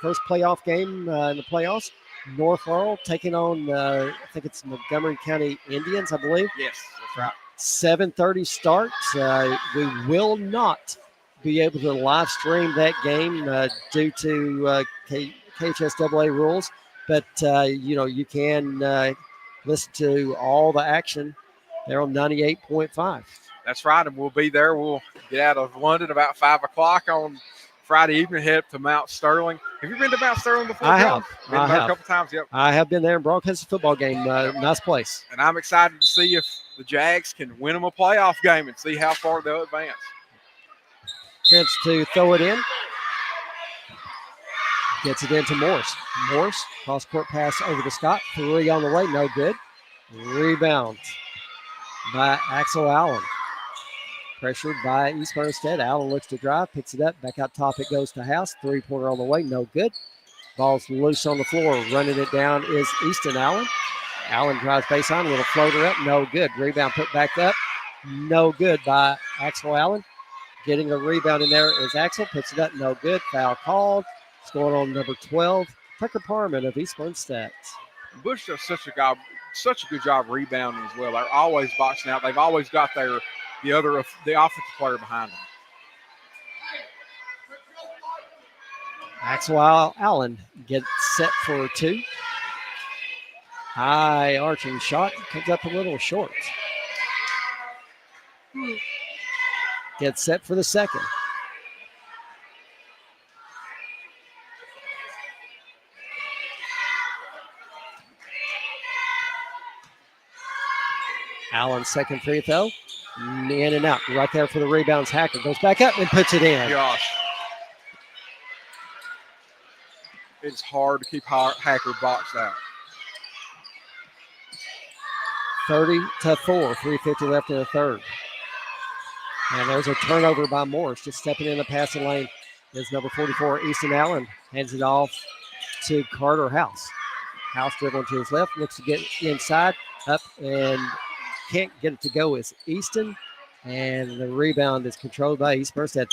First playoff game in the playoffs. North Laurel taking on, I think it's Montgomery County Indians, I believe. Yes, that's right. 7:30 start. We will not be able to live stream that game due to KHSAA rules, but you can listen to all the action there on 98.5. That's right, and we'll be there. We'll get out of London about 5 o'clock on Friday evening, head up to Mount Sterling. Have you been to Mount Sterling before? I have. Been there a couple times, yep. I have been there and broadcast a football game. Nice place. And I'm excited to see if the Jags can win them a playoff game and see how far they'll advance. Prince to throw it in. Gets it into Morse. Morse, cross-court pass over to Scott. 3 on the way, no good. Rebound by Axel Allen. Pressured by East Bernstadt. Allen looks to drive, picks it up. Back out top it goes to House. 3-pointer on the way, no good. Ball's loose on the floor. Running it down is Easton Allen. Allen drives baseline, little floater up, no good. Rebound put back up, no good by Axel Allen. Getting a rebound in there is Axel, puts it up, no good. Foul called. It's going on number 12, Tucker Parman of East Bernstadt. Bush does such a good job rebounding as well. They're always boxing out. They've always got the offensive player behind them. Axel Allen gets set for 2. High arching shot, comes up a little short. Gets set for the second. Allen's second free throw. In and out. Right there for the rebounds. Hacker goes back up and puts it in. Gosh. It's hard to keep Hacker boxed out. 30-4. 3:50 left in the third. And there's a turnover by Morris. Just stepping in the passing lane is number 44, Easton Allen. Hands it off to Carter House. House dribbling to his left. Looks to get inside. Up and can't get it to go is Easton. And the rebound is controlled by East Bernstadt.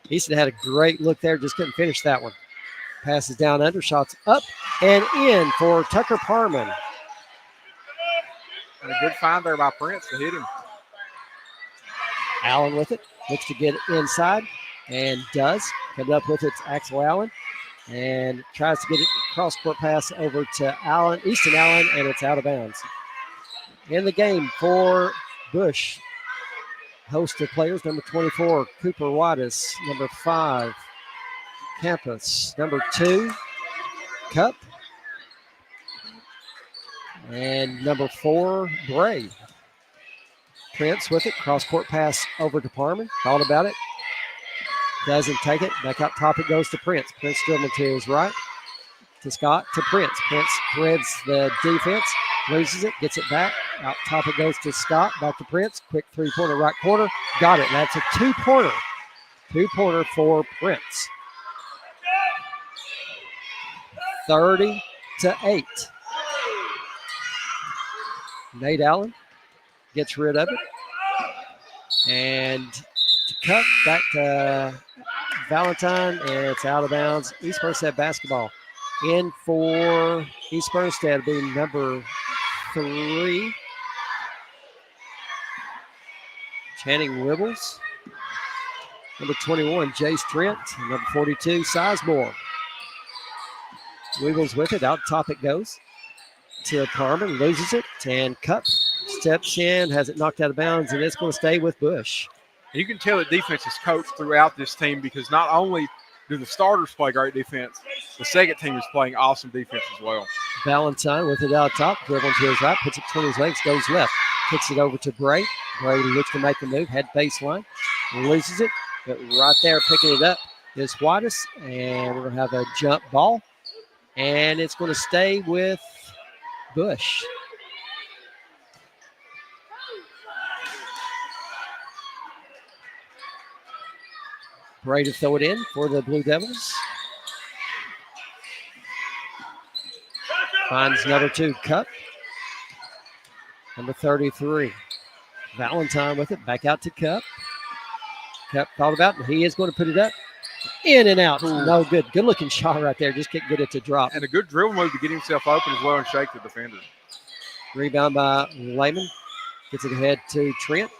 Easton had a great look there. Just couldn't finish that one. Passes down under. Shots up and in for Tucker Parman. And a good find there by Prince to hit him. Allen with it. Looks to get it inside and does. Coming up with it's Axel Allen. And tries to get it cross-court pass over to Allen, Easton Allen, and it's out of bounds. In the game for Bush, host of players, number 24, Cooper Wattis, number 5, Campus, number 2, Cup, and number 4, Bray. Prince with it, cross-court pass over to Parman, thought about it, doesn't take it, back up top it goes to Prince. Prince dribbling to his right, to Scott, to Prince. Prince threads the defense, loses it, gets it back, Out top it goes to Scott. Back to Prince. Quick three-pointer right corner. Got it. That's a two-pointer. Two-pointer for Prince. 30-8. Nate Allen gets rid of it. And to cut back to Valentine, and it's out of bounds. East Bernstadt basketball. In for East Bernstadt being number 3. Channing Wibbles. Number 21, Jace Trent. Number 42, Sizemore. Wibbles with it. Out top it goes to Carmen. Loses it. And Cup steps in, has it knocked out of bounds, and it's going to stay with Bush. You can tell that defense is coached throughout this team because not only do the starters play great defense, the second team is playing awesome defense as well. Valentine with it out top, dribbling to his right, puts it between his legs, goes left, kicks it over to Bray. Bray looks to make the move, head baseline, loses it, but right there picking it up is Juarez, and we're going to have a jump ball, and it's going to stay with Bush. Bray to throw it in for the Blue Devils. Finds number 2, Cup. Number 33, Valentine with it. Back out to Cup. Cup thought about it, and he is going to put it up. In and out. Ooh. No good. Good looking shot right there. Just can't get it to drop. And a good dribble move to get himself open as well and shake the defender. Rebound by Lehman. Gets it ahead to Trent.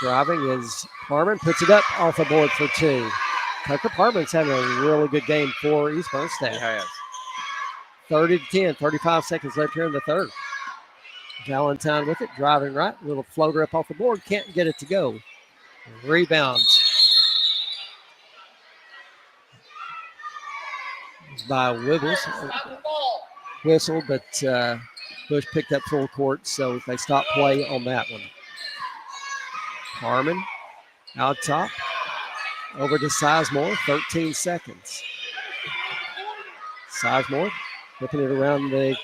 Driving is Harmon. Puts it up off the board for 2. Tucker Parman's having a really good game for East Bernstadt. He has. 30-10, 35 seconds left here in the third. Valentine with it, driving right. Little floater up off the board. Can't get it to go. Rebound by Wibbles. Whistle, but Bush picked up full court, so they stopped play on that one. Harmon out top. Over to Sizemore, 13 seconds. Sizemore whipping it around the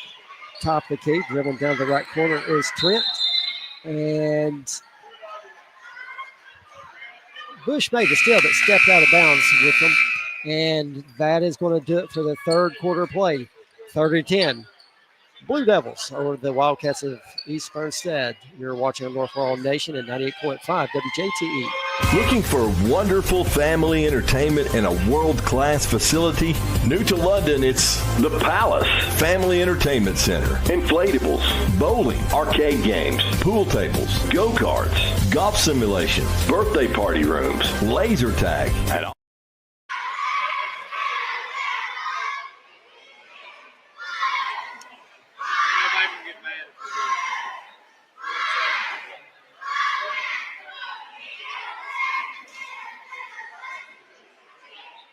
top of the key. Dribbling down the right corner is Trent. And Bush made the steal, but stepped out of bounds with them. And that is going to do it for the third quarter play. 30-10. Blue Devils over the Wildcats of East Bernstadt. You're watching North Laurel Nation at 98.5 WJTE. Looking for wonderful family entertainment in a world-class facility? New to London, it's The Palace Family Entertainment Center. Inflatables, bowling, arcade games, pool tables, go-karts, golf simulations, birthday party rooms, laser tag, and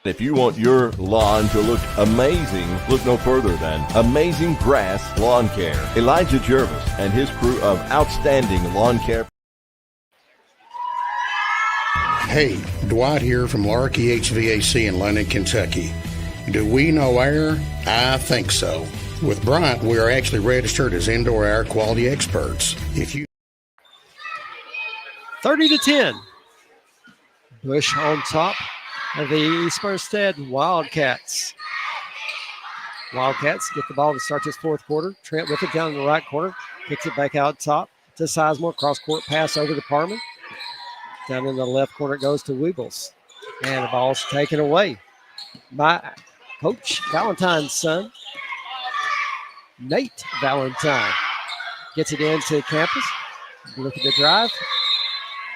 if you want your lawn to look amazing, look no further than Amazing Grass Lawn Care. Elijah Jervis and his crew of outstanding lawn care. Hey, Dwight here from Larky HVAC in London, Kentucky. Do we know air? I think so. With Bryant, we are actually registered as indoor air quality experts. 30-10. Bush on top of the East Bernstadt Wildcats. Wildcats get the ball to start this fourth quarter. Trent with it down in the right corner. Kicks it back out top to Sizemore. Cross-court pass over to Parman. Down in the left corner it goes to Weebles. And the ball's taken away by Coach Valentine's son, Nate Valentine. Gets it into campus. Look at the drive.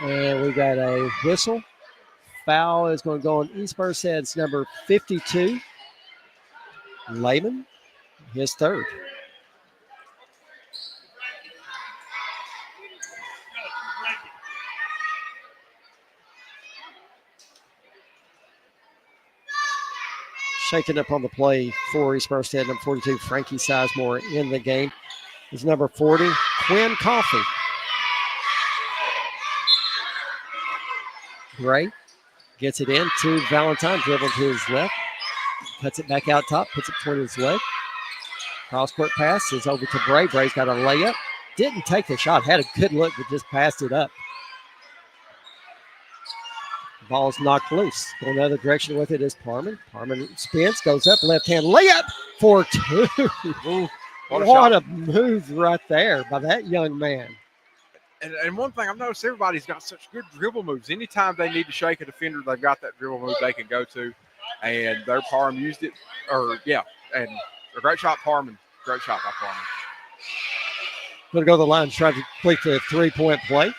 And we got a whistle. Foul is going to go on East Bernstadt's number 52, Lehman, his third. Shaking up on the play for East Bernstadt, number 42, Frankie Sizemore in the game. Is number 40, Quinn Coffey. Gray gets it in to Valentine, dribble to his left, cuts it back out top, puts it between his leg. Cross-court pass is over to Bray. Bray's got a layup. Didn't take the shot. Had a good look, but just passed it up. Ball's knocked loose. Going the other direction with it is Parman. Parman spins, goes up, left-hand layup for two. Ooh, what a move right there by that young man. And one thing I've noticed, everybody's got such good dribble moves. Anytime they need to shake a defender, they've got that dribble move they can go to. And their Parham used it. And a great shot, Parman. Great shot by Parman. Going to go to the line, try to complete the three-point play.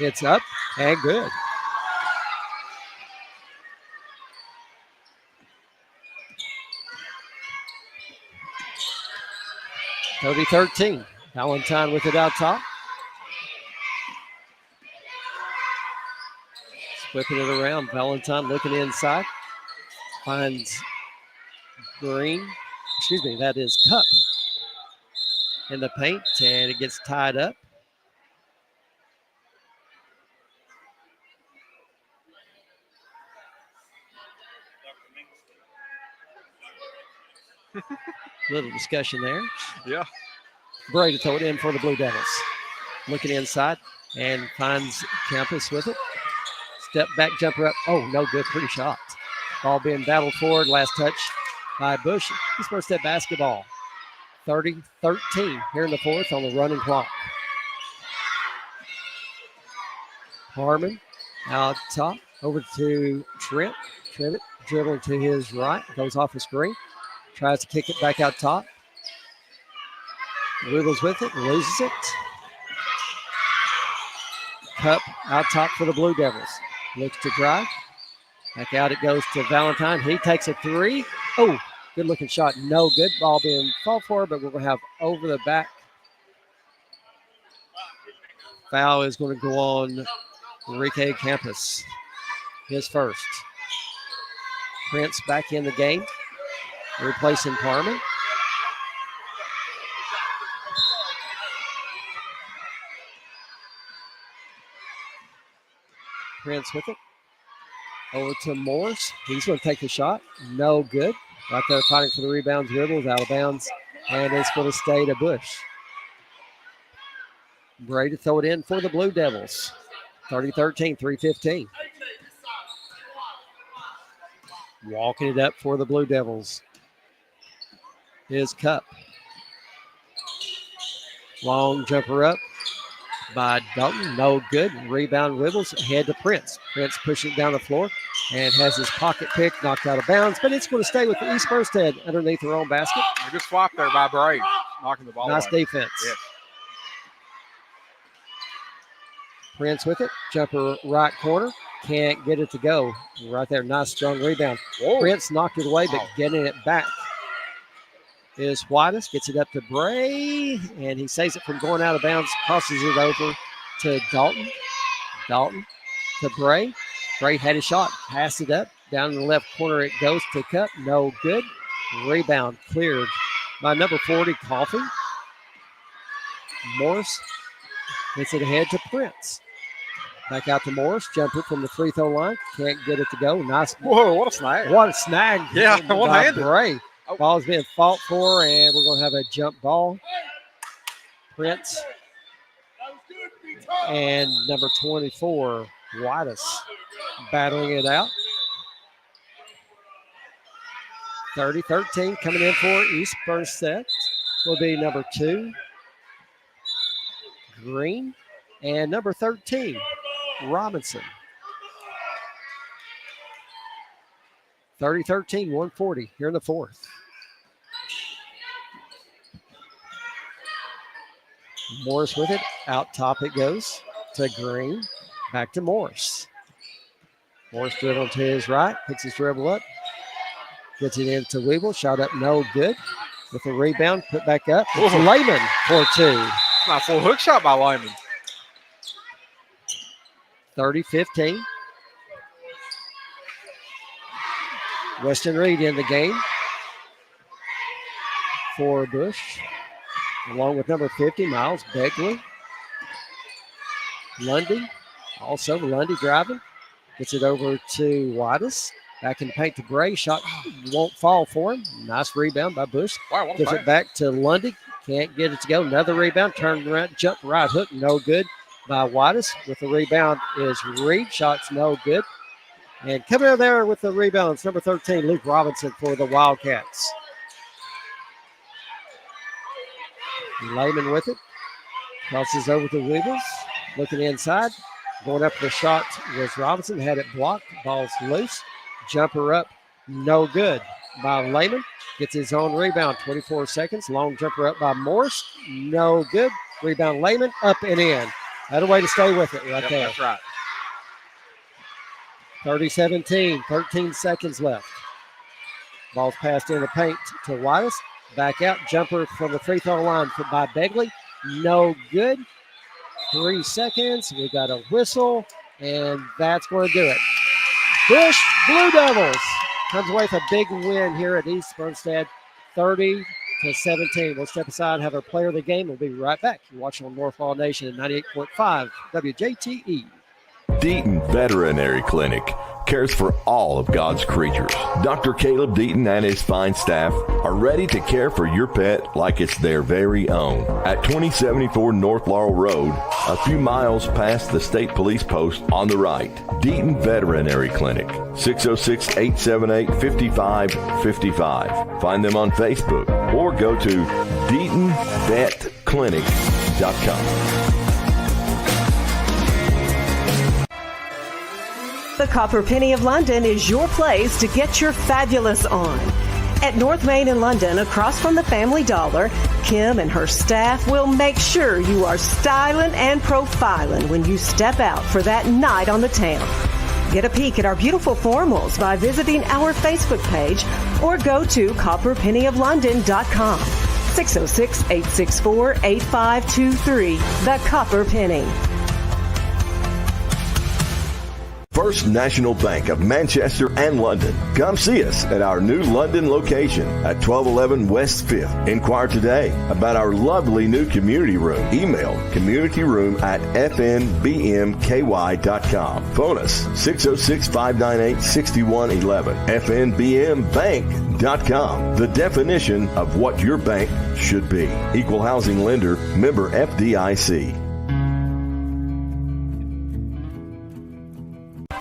It's up and good. (30-13). Valentine with it out top. Whipping it around. Valentine looking inside. Finds Green. Excuse me, that is Cup in the paint, and it gets tied up. Little discussion there. Yeah. Bray to throw it in for the Blue Devils. Looking inside and finds Campus with it. Step back jumper up. Oh, no good. Pretty shot. Ball being battled forward. Last touch by Bush. East Bernstadt Basketball. 30-13 here in the fourth on the running clock. Harmon out top. Over to Trent. Trent dribbling to his right. Goes off the screen. Tries to kick it back out top. Wiggles with it, loses it. Cup out top for the Blue Devils. Looks to drive. Back out it goes to Valentine. He takes a three. Oh, good looking shot. No good. Ball being fought for, but we're going to have over the back. Foul is going to go on Enrique Campus. His first. Prince back in the game. Replacing Parman. Prince with it. Over to Morris. He's going to take the shot. No good. Right there fighting for the rebound. Dribbles out of bounds. And it's going to stay to Bush. Bray to throw it in for the Blue Devils. 30-13, 3:15. Walking it up for the Blue Devils is Cup. Long jumper up by Dalton. No good. Rebound wibbles. Head to Prince. Prince pushing it down the floor and has his pocket pick knocked out of bounds, but it's going to stay with the East Bernstadt underneath their own basket. A good swap there by Bray, knocking the ball Nice away. defense. Yes. Prince with it. Jumper right corner. Can't get it to go. Right there. Nice strong rebound. Whoa. Prince knocked it away, but getting it back is Whitus. Gets it up to Bray, and he saves it from going out of bounds. Crosses it over to Dalton. Dalton to Bray. Bray had a shot. Passed it up. Down in the left corner it goes to Cup. No good. Rebound cleared by number 40, Coffey. Morris gets it ahead to Prince. Back out to Morris. Jumper from the free throw line. Can't get it to go. Nice. Whoa, what a snag. What a snag. Yeah, by one-handed. Bray. Oh. Ball's being fought for, and we're going to have a jump ball. Prince. And number 24, Whitus, battling it out. 30-13 coming in for East Bernstadt will be number 2, Green, and number 13, Robinson. 30-13, 140 here in the fourth. Morris with it. Out top it goes to Green. Back to Morris. Morris dribbling to his right. Picks his dribble up. Gets it into Weeble. Shot up no good. With a rebound. Put back up. It's Lehman for 2. Not a full hook shot by Lyman. 30-15. Weston Reed in the game for Bush, along with number 50, Miles Begley. Lundy, also Lundy driving. Gets it over to Whitus. Back in the paint to Gray. Shot won't fall for him. Nice rebound by Bush. Wow, what a Gives pass. it back to Lundy. Can't get it to go. Another rebound. Turned around. Jump right hook. No good by Whitus. With the rebound is Reed. Shot's no good. And coming out there with the rebound is number 13, Luke Robinson for the Wildcats. Lehman with it. Crosses over to Wiggles. Looking inside. Going up for the shot was Robinson. Had it blocked. Ball's loose. Jumper up. No good by Lehman. Gets his own rebound. 24 seconds. Long jumper up by Morris. No good. Rebound Lehman. Up and in. That a way to stay with it right there. That's right. 30-17. 13 seconds left. Ball's passed in the paint to Whitus. Back out. Jumper from the free throw line by Begley. No good. 3 seconds. We got a whistle, and that's going to do it. Bush Blue Devils comes away with a big win here at East Bernstadt, 30-17. We'll step aside and have our player of the game. We'll be right back. You're watching on North All Nation at 98.5 WJTE. Deaton Veterinary Clinic cares for all of God's creatures. Dr. Caleb Deaton and his fine staff are ready to care for your pet like it's their very own. At 2074 North Laurel Road, a few miles past the state police post on the right. Deaton Veterinary Clinic, 606-878-5555. Find them on Facebook or go to DeatonVetClinic.com. The Copper Penny of London is your place to get your fabulous on. At North Main in London, across from the Family Dollar, Kim and her staff will make sure you are styling and profiling when you step out for that night on the town. Get a peek at our beautiful formals by visiting our Facebook page or go to copperpennyoflondon.com. 606-864-8523. The Copper Penny. First National Bank of Manchester and London. Come see us at our new London location at 1211 West 5th. Inquire today about our lovely new community room. Email communityroom@fnbmky.com. Phone us 606-598-6111. fnbmbank.com. The definition of what your bank should be. Equal housing lender, member FDIC.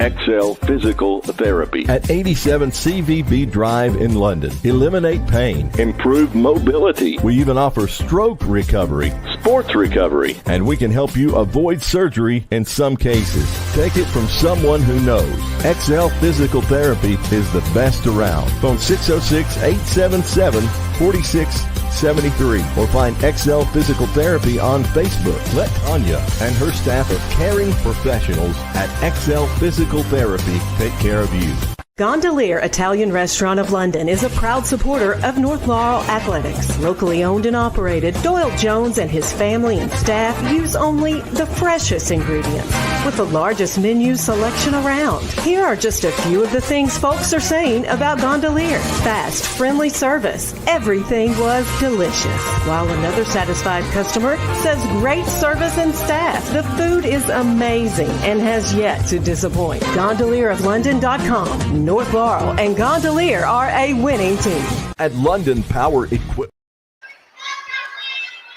XL Physical Therapy at 87 CVB Drive in London. Eliminate pain, improve mobility. We even offer stroke recovery, sports recovery, and we can help you avoid surgery in some cases. Take it from someone who knows. XL Physical Therapy is the best around. Phone 606-877-4673 or find XL Physical Therapy on Facebook. Let Tanya and her staff of caring professionals at XL Physical Therapy take care of you. Gondolier Italian Restaurant of London is a proud supporter of North Laurel Athletics. Locally owned and operated, Doyle Jones and his family and staff use only the freshest ingredients with the largest menu selection around. Here are just a few of the things folks are saying about Gondolier. Fast, friendly service. Everything was delicious. While another satisfied customer says great service and staff. The food is amazing and has yet to disappoint. GondelierofLondon.com. North Laurel and Gondolier are a winning team. At London Power Equipment.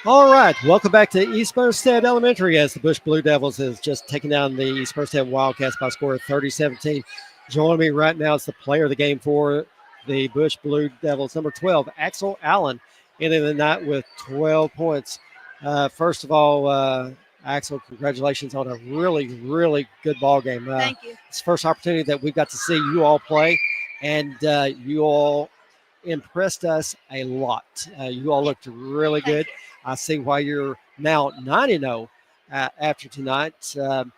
All right, welcome back to East Bernstadt Elementary as the Bush Blue Devils has just taken down the East Bernstadt Wildcats by a score of 30-17. Joining me right now is the player of the game for the Bush Blue Devils, number 12, Axel Allen, ending the night with 12 points. First of all, Axel, congratulations on a really, really good ball game. Thank you. It's the first opportunity that we've got to see you all play, and you all impressed us a lot. You all looked really good. I see why you're now 9-0 after tonight. You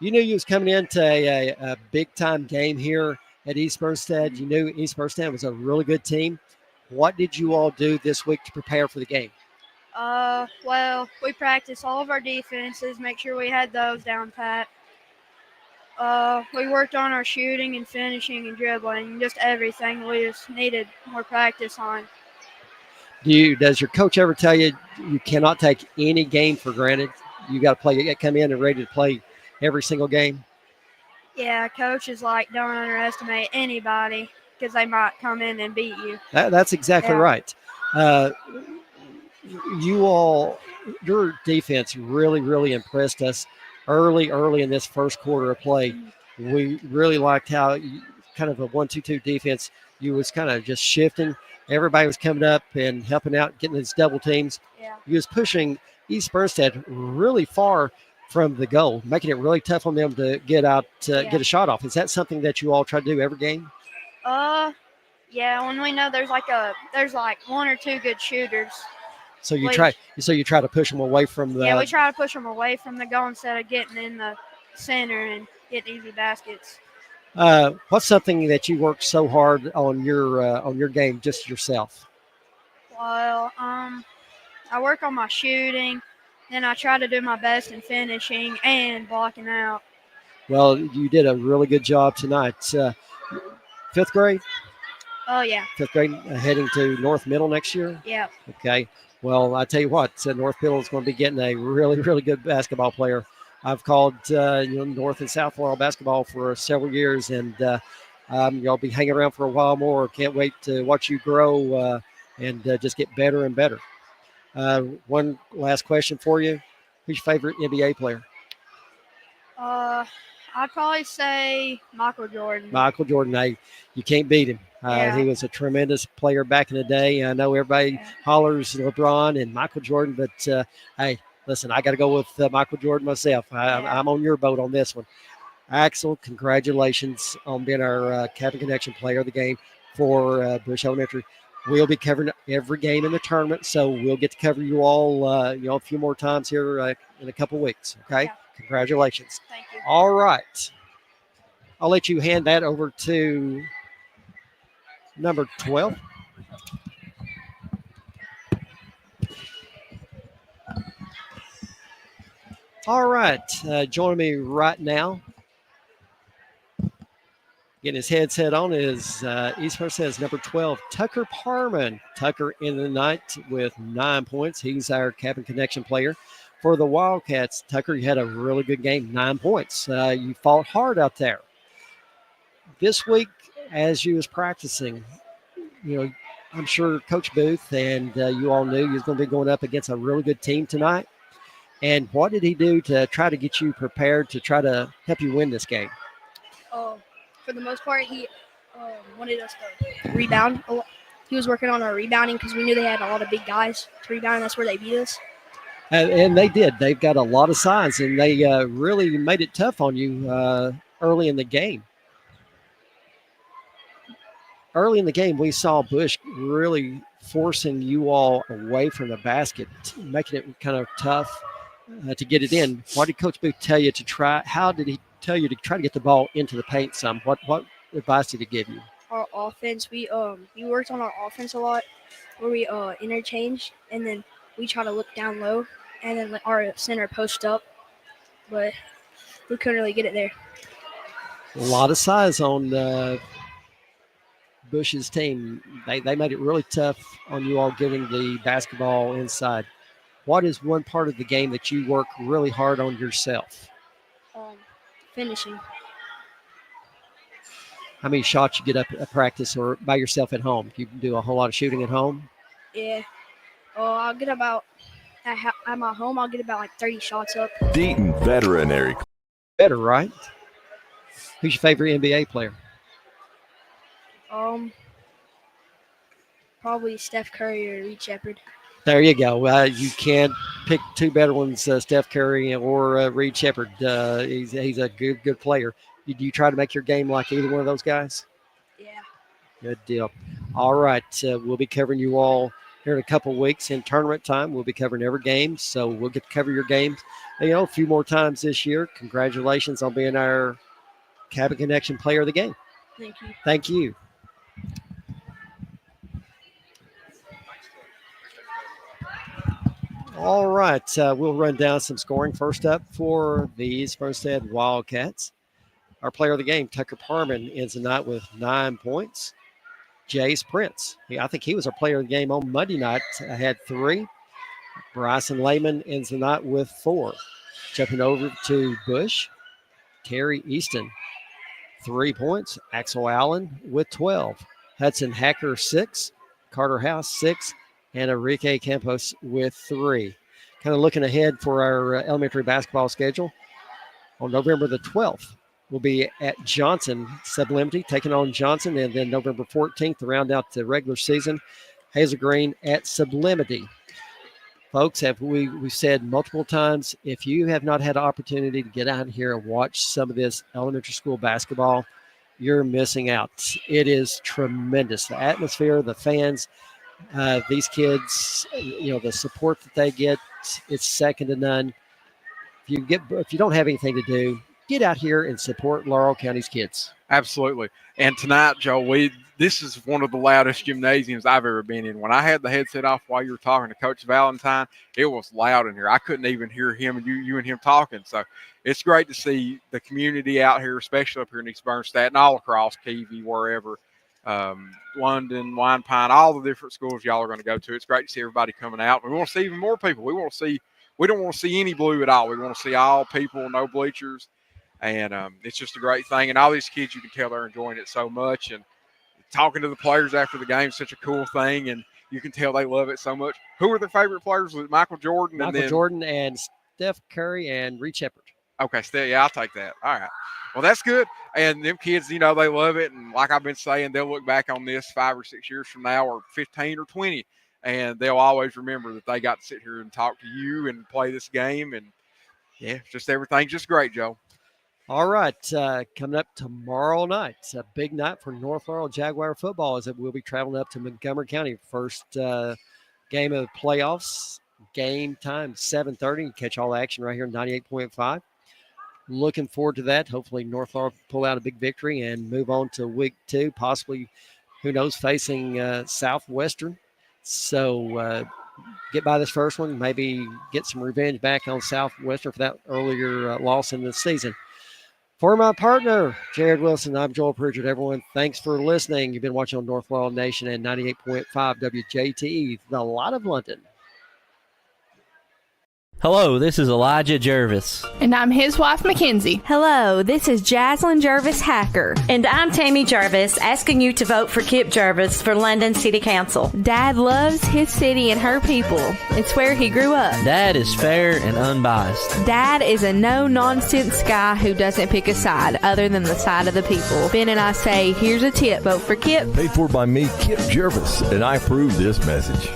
knew you was coming into a big-time game here at East Bernstadt. You knew East Bernstadt was a really good team. What did you all do this week to prepare for the game? Well, we practiced all of our defenses, make sure we had those down pat. We worked on our shooting and finishing and dribbling, just everything we just needed more practice on. Does your coach ever tell you you cannot take any game for granted? You got to come in and ready to play every single game? Yeah, coaches don't underestimate anybody because they might come in and beat you. That's exactly Yeah. right. Your defense really impressed us early in this first quarter of play. We really liked how kind of a 1-2-2 defense. You was kind of just shifting. Everybody was coming up and helping out, getting these double teams. Yeah. You was pushing East Bernstadt really far from the goal, making it really tough on them to get out, get a shot off. Is that something that you all try to do every game? Yeah, when we know there's one or two good shooters. So you try to push them away from the. Yeah, we try to push them away from the goal instead of getting in the center and getting easy baskets. What's something that you work so hard on your game just yourself? Well, I work on my shooting, then I try to do my best in finishing and blocking out. Well, you did a really good job tonight. Fifth grade? Oh, yeah. Fifth grade, heading to North Middle next year? Yeah. Okay. Well, I tell you what, North Middle is going to be getting a really good basketball player. I've called North and South Laurel basketball for several years, and y'all be hanging around for a while more. Can't wait to watch you grow and just get better and better. One last question for you. Who's your favorite NBA player? I'd probably say Michael Jordan. Michael Jordan. Hey, you can't beat him. Yeah. He was a tremendous player back in the day. I know everybody hollers LeBron and Michael Jordan, but hey, listen, I got to go with Michael Jordan myself. I'm on your boat on this one. Axel, congratulations on being our Cabin Connection player of the game for Bush Elementary. We'll be covering every game in the tournament, so we'll get to cover you all, a few more times here in a couple weeks. Okay, Congratulations. Thank you. All right, I'll let you hand that over to number 12. All right, joining me right now, getting his headset on, is East Bernstadt's number 12, Tucker Parman. Tucker in the night with 9 points. He's our Cabin Connection player for the Wildcats. Tucker, you had a really good game, 9 points. You fought hard out there. This week, as you was practicing, I'm sure Coach Booth and you all knew you was going to be going up against a really good team tonight. And what did he do to try to get you prepared to try to help you win this game? For the most part, he wanted us to rebound a lot. He was working on our rebounding because we knew they had a lot of big guys to rebound, and that's where they beat us. And they did. They've got a lot of size, and they really made it tough on you early in the game. Early in the game, we saw Bush really forcing you all away from the basket, making it kind of tough to get it in. What did Coach Booth tell you to try? How did he tell you to try to get the ball into the paint some? What advice did he give you? Our offense, we worked on our offense a lot, where we interchanged, and then we try to look down low, and then let our center post up, but we couldn't really get it there. A lot of size on Bush's team. They made it really tough on you all getting the basketball inside. What is one part of the game that you work really hard on yourself? Finishing. How many shots you get up at practice or by yourself at home? You do a whole lot of shooting at home? Yeah. I'll get about, at my home, I'll get about 30 shots up. Deaton Veterinary. Better, right? Who's your favorite NBA player? Probably Steph Curry or Reed Shepherd. There you go. You can't pick two better ones, Steph Curry or Reed Shepherd. He's a good player. Do you try to make your game like either one of those guys? Yeah. Good deal. All right. We'll be covering you all here in a couple weeks in tournament time. We'll be covering every game, so we'll get to cover your games a few more times this year. Congratulations on being our Cabin Connection player of the game. Thank you. Thank you. All right, we'll run down some scoring. First up for the East Bernstadt Wildcats. Our player of the game, Tucker Parman, ends the night with 9 points. Jace Prince, I think he was our player of the game on Monday night, had 3. Bryson Lehman ends the night with 4. Jumping over to Bush, Terry Easton 3 points. Axel Allen with 12. Hudson Hacker 6. Carter House 6. And Enrique Campos with 3. Kind of looking ahead for our elementary basketball schedule. On November the 12th, we'll be at Johnson Sublimity, taking on Johnson. And then November 14th, to round out the regular season, Hazel Green at Sublimity. Folks, we've said multiple times, if you have not had an opportunity to get out here and watch some of this elementary school basketball, you're missing out. It is tremendous. The atmosphere, the fans, these kids, the support that they get, it's second to none. If you don't have anything to do, get out here and support Laurel County's kids. Absolutely. And tonight, Joe, this is one of the loudest gymnasiums I've ever been in. When I had the headset off while you were talking to Coach Valentine, it was loud in here. I couldn't even hear him and you and him talking. So it's great to see the community out here, especially up here in East Bernstadt and all across Keavy, wherever, London, Wine Pine, all the different schools y'all are going to go to. It's great to see everybody coming out. We want to see even more people. We don't want to see any blue at all. We want to see all people, no bleachers. And it's just a great thing. And all these kids, you can tell they're enjoying it so much. And talking to the players after the game is such a cool thing. And you can tell they love it so much. Who are their favorite players? Was it Michael Jordan? Jordan and Steph Curry and Reed Shepard. Okay, yeah, I'll take that. All right. Well, that's good. And them kids, they love it. And like I've been saying, they'll look back on this 5 or 6 years from now, or 15 or 20, and they'll always remember that they got to sit here and talk to you and play this game. And, yeah, just everything's just great, Joe. All right, coming up tomorrow night, it's a big night for North Laurel Jaguar football, as we'll be traveling up to Montgomery County. First game of the playoffs, game time 7:30. You catch all the action right here in 98.5. Looking forward to that. Hopefully North Laurel pull out a big victory and move on to week 2, possibly, who knows, facing Southwestern. So get by this first one, maybe get some revenge back on Southwestern for that earlier loss in the season. For my partner, Jared Wilson, I'm Joel Pritchard. Everyone, thanks for listening. You've been watching on North Laurel Nation and 98.5 WJTE, the Lot of London. Hello, this is Elijah Jervis. And I'm his wife, Mackenzie. Hello, this is Jaslyn Jervis Hacker. And I'm Tammy Jervis, asking you to vote for Kip Jervis for London City Council. Dad loves his city and her people. It's where he grew up. Dad is fair and unbiased. Dad is a no-nonsense guy who doesn't pick a side other than the side of the people. Ben and I say, here's a tip, vote for Kip. Paid for by me, Kip Jervis, and I approve this message.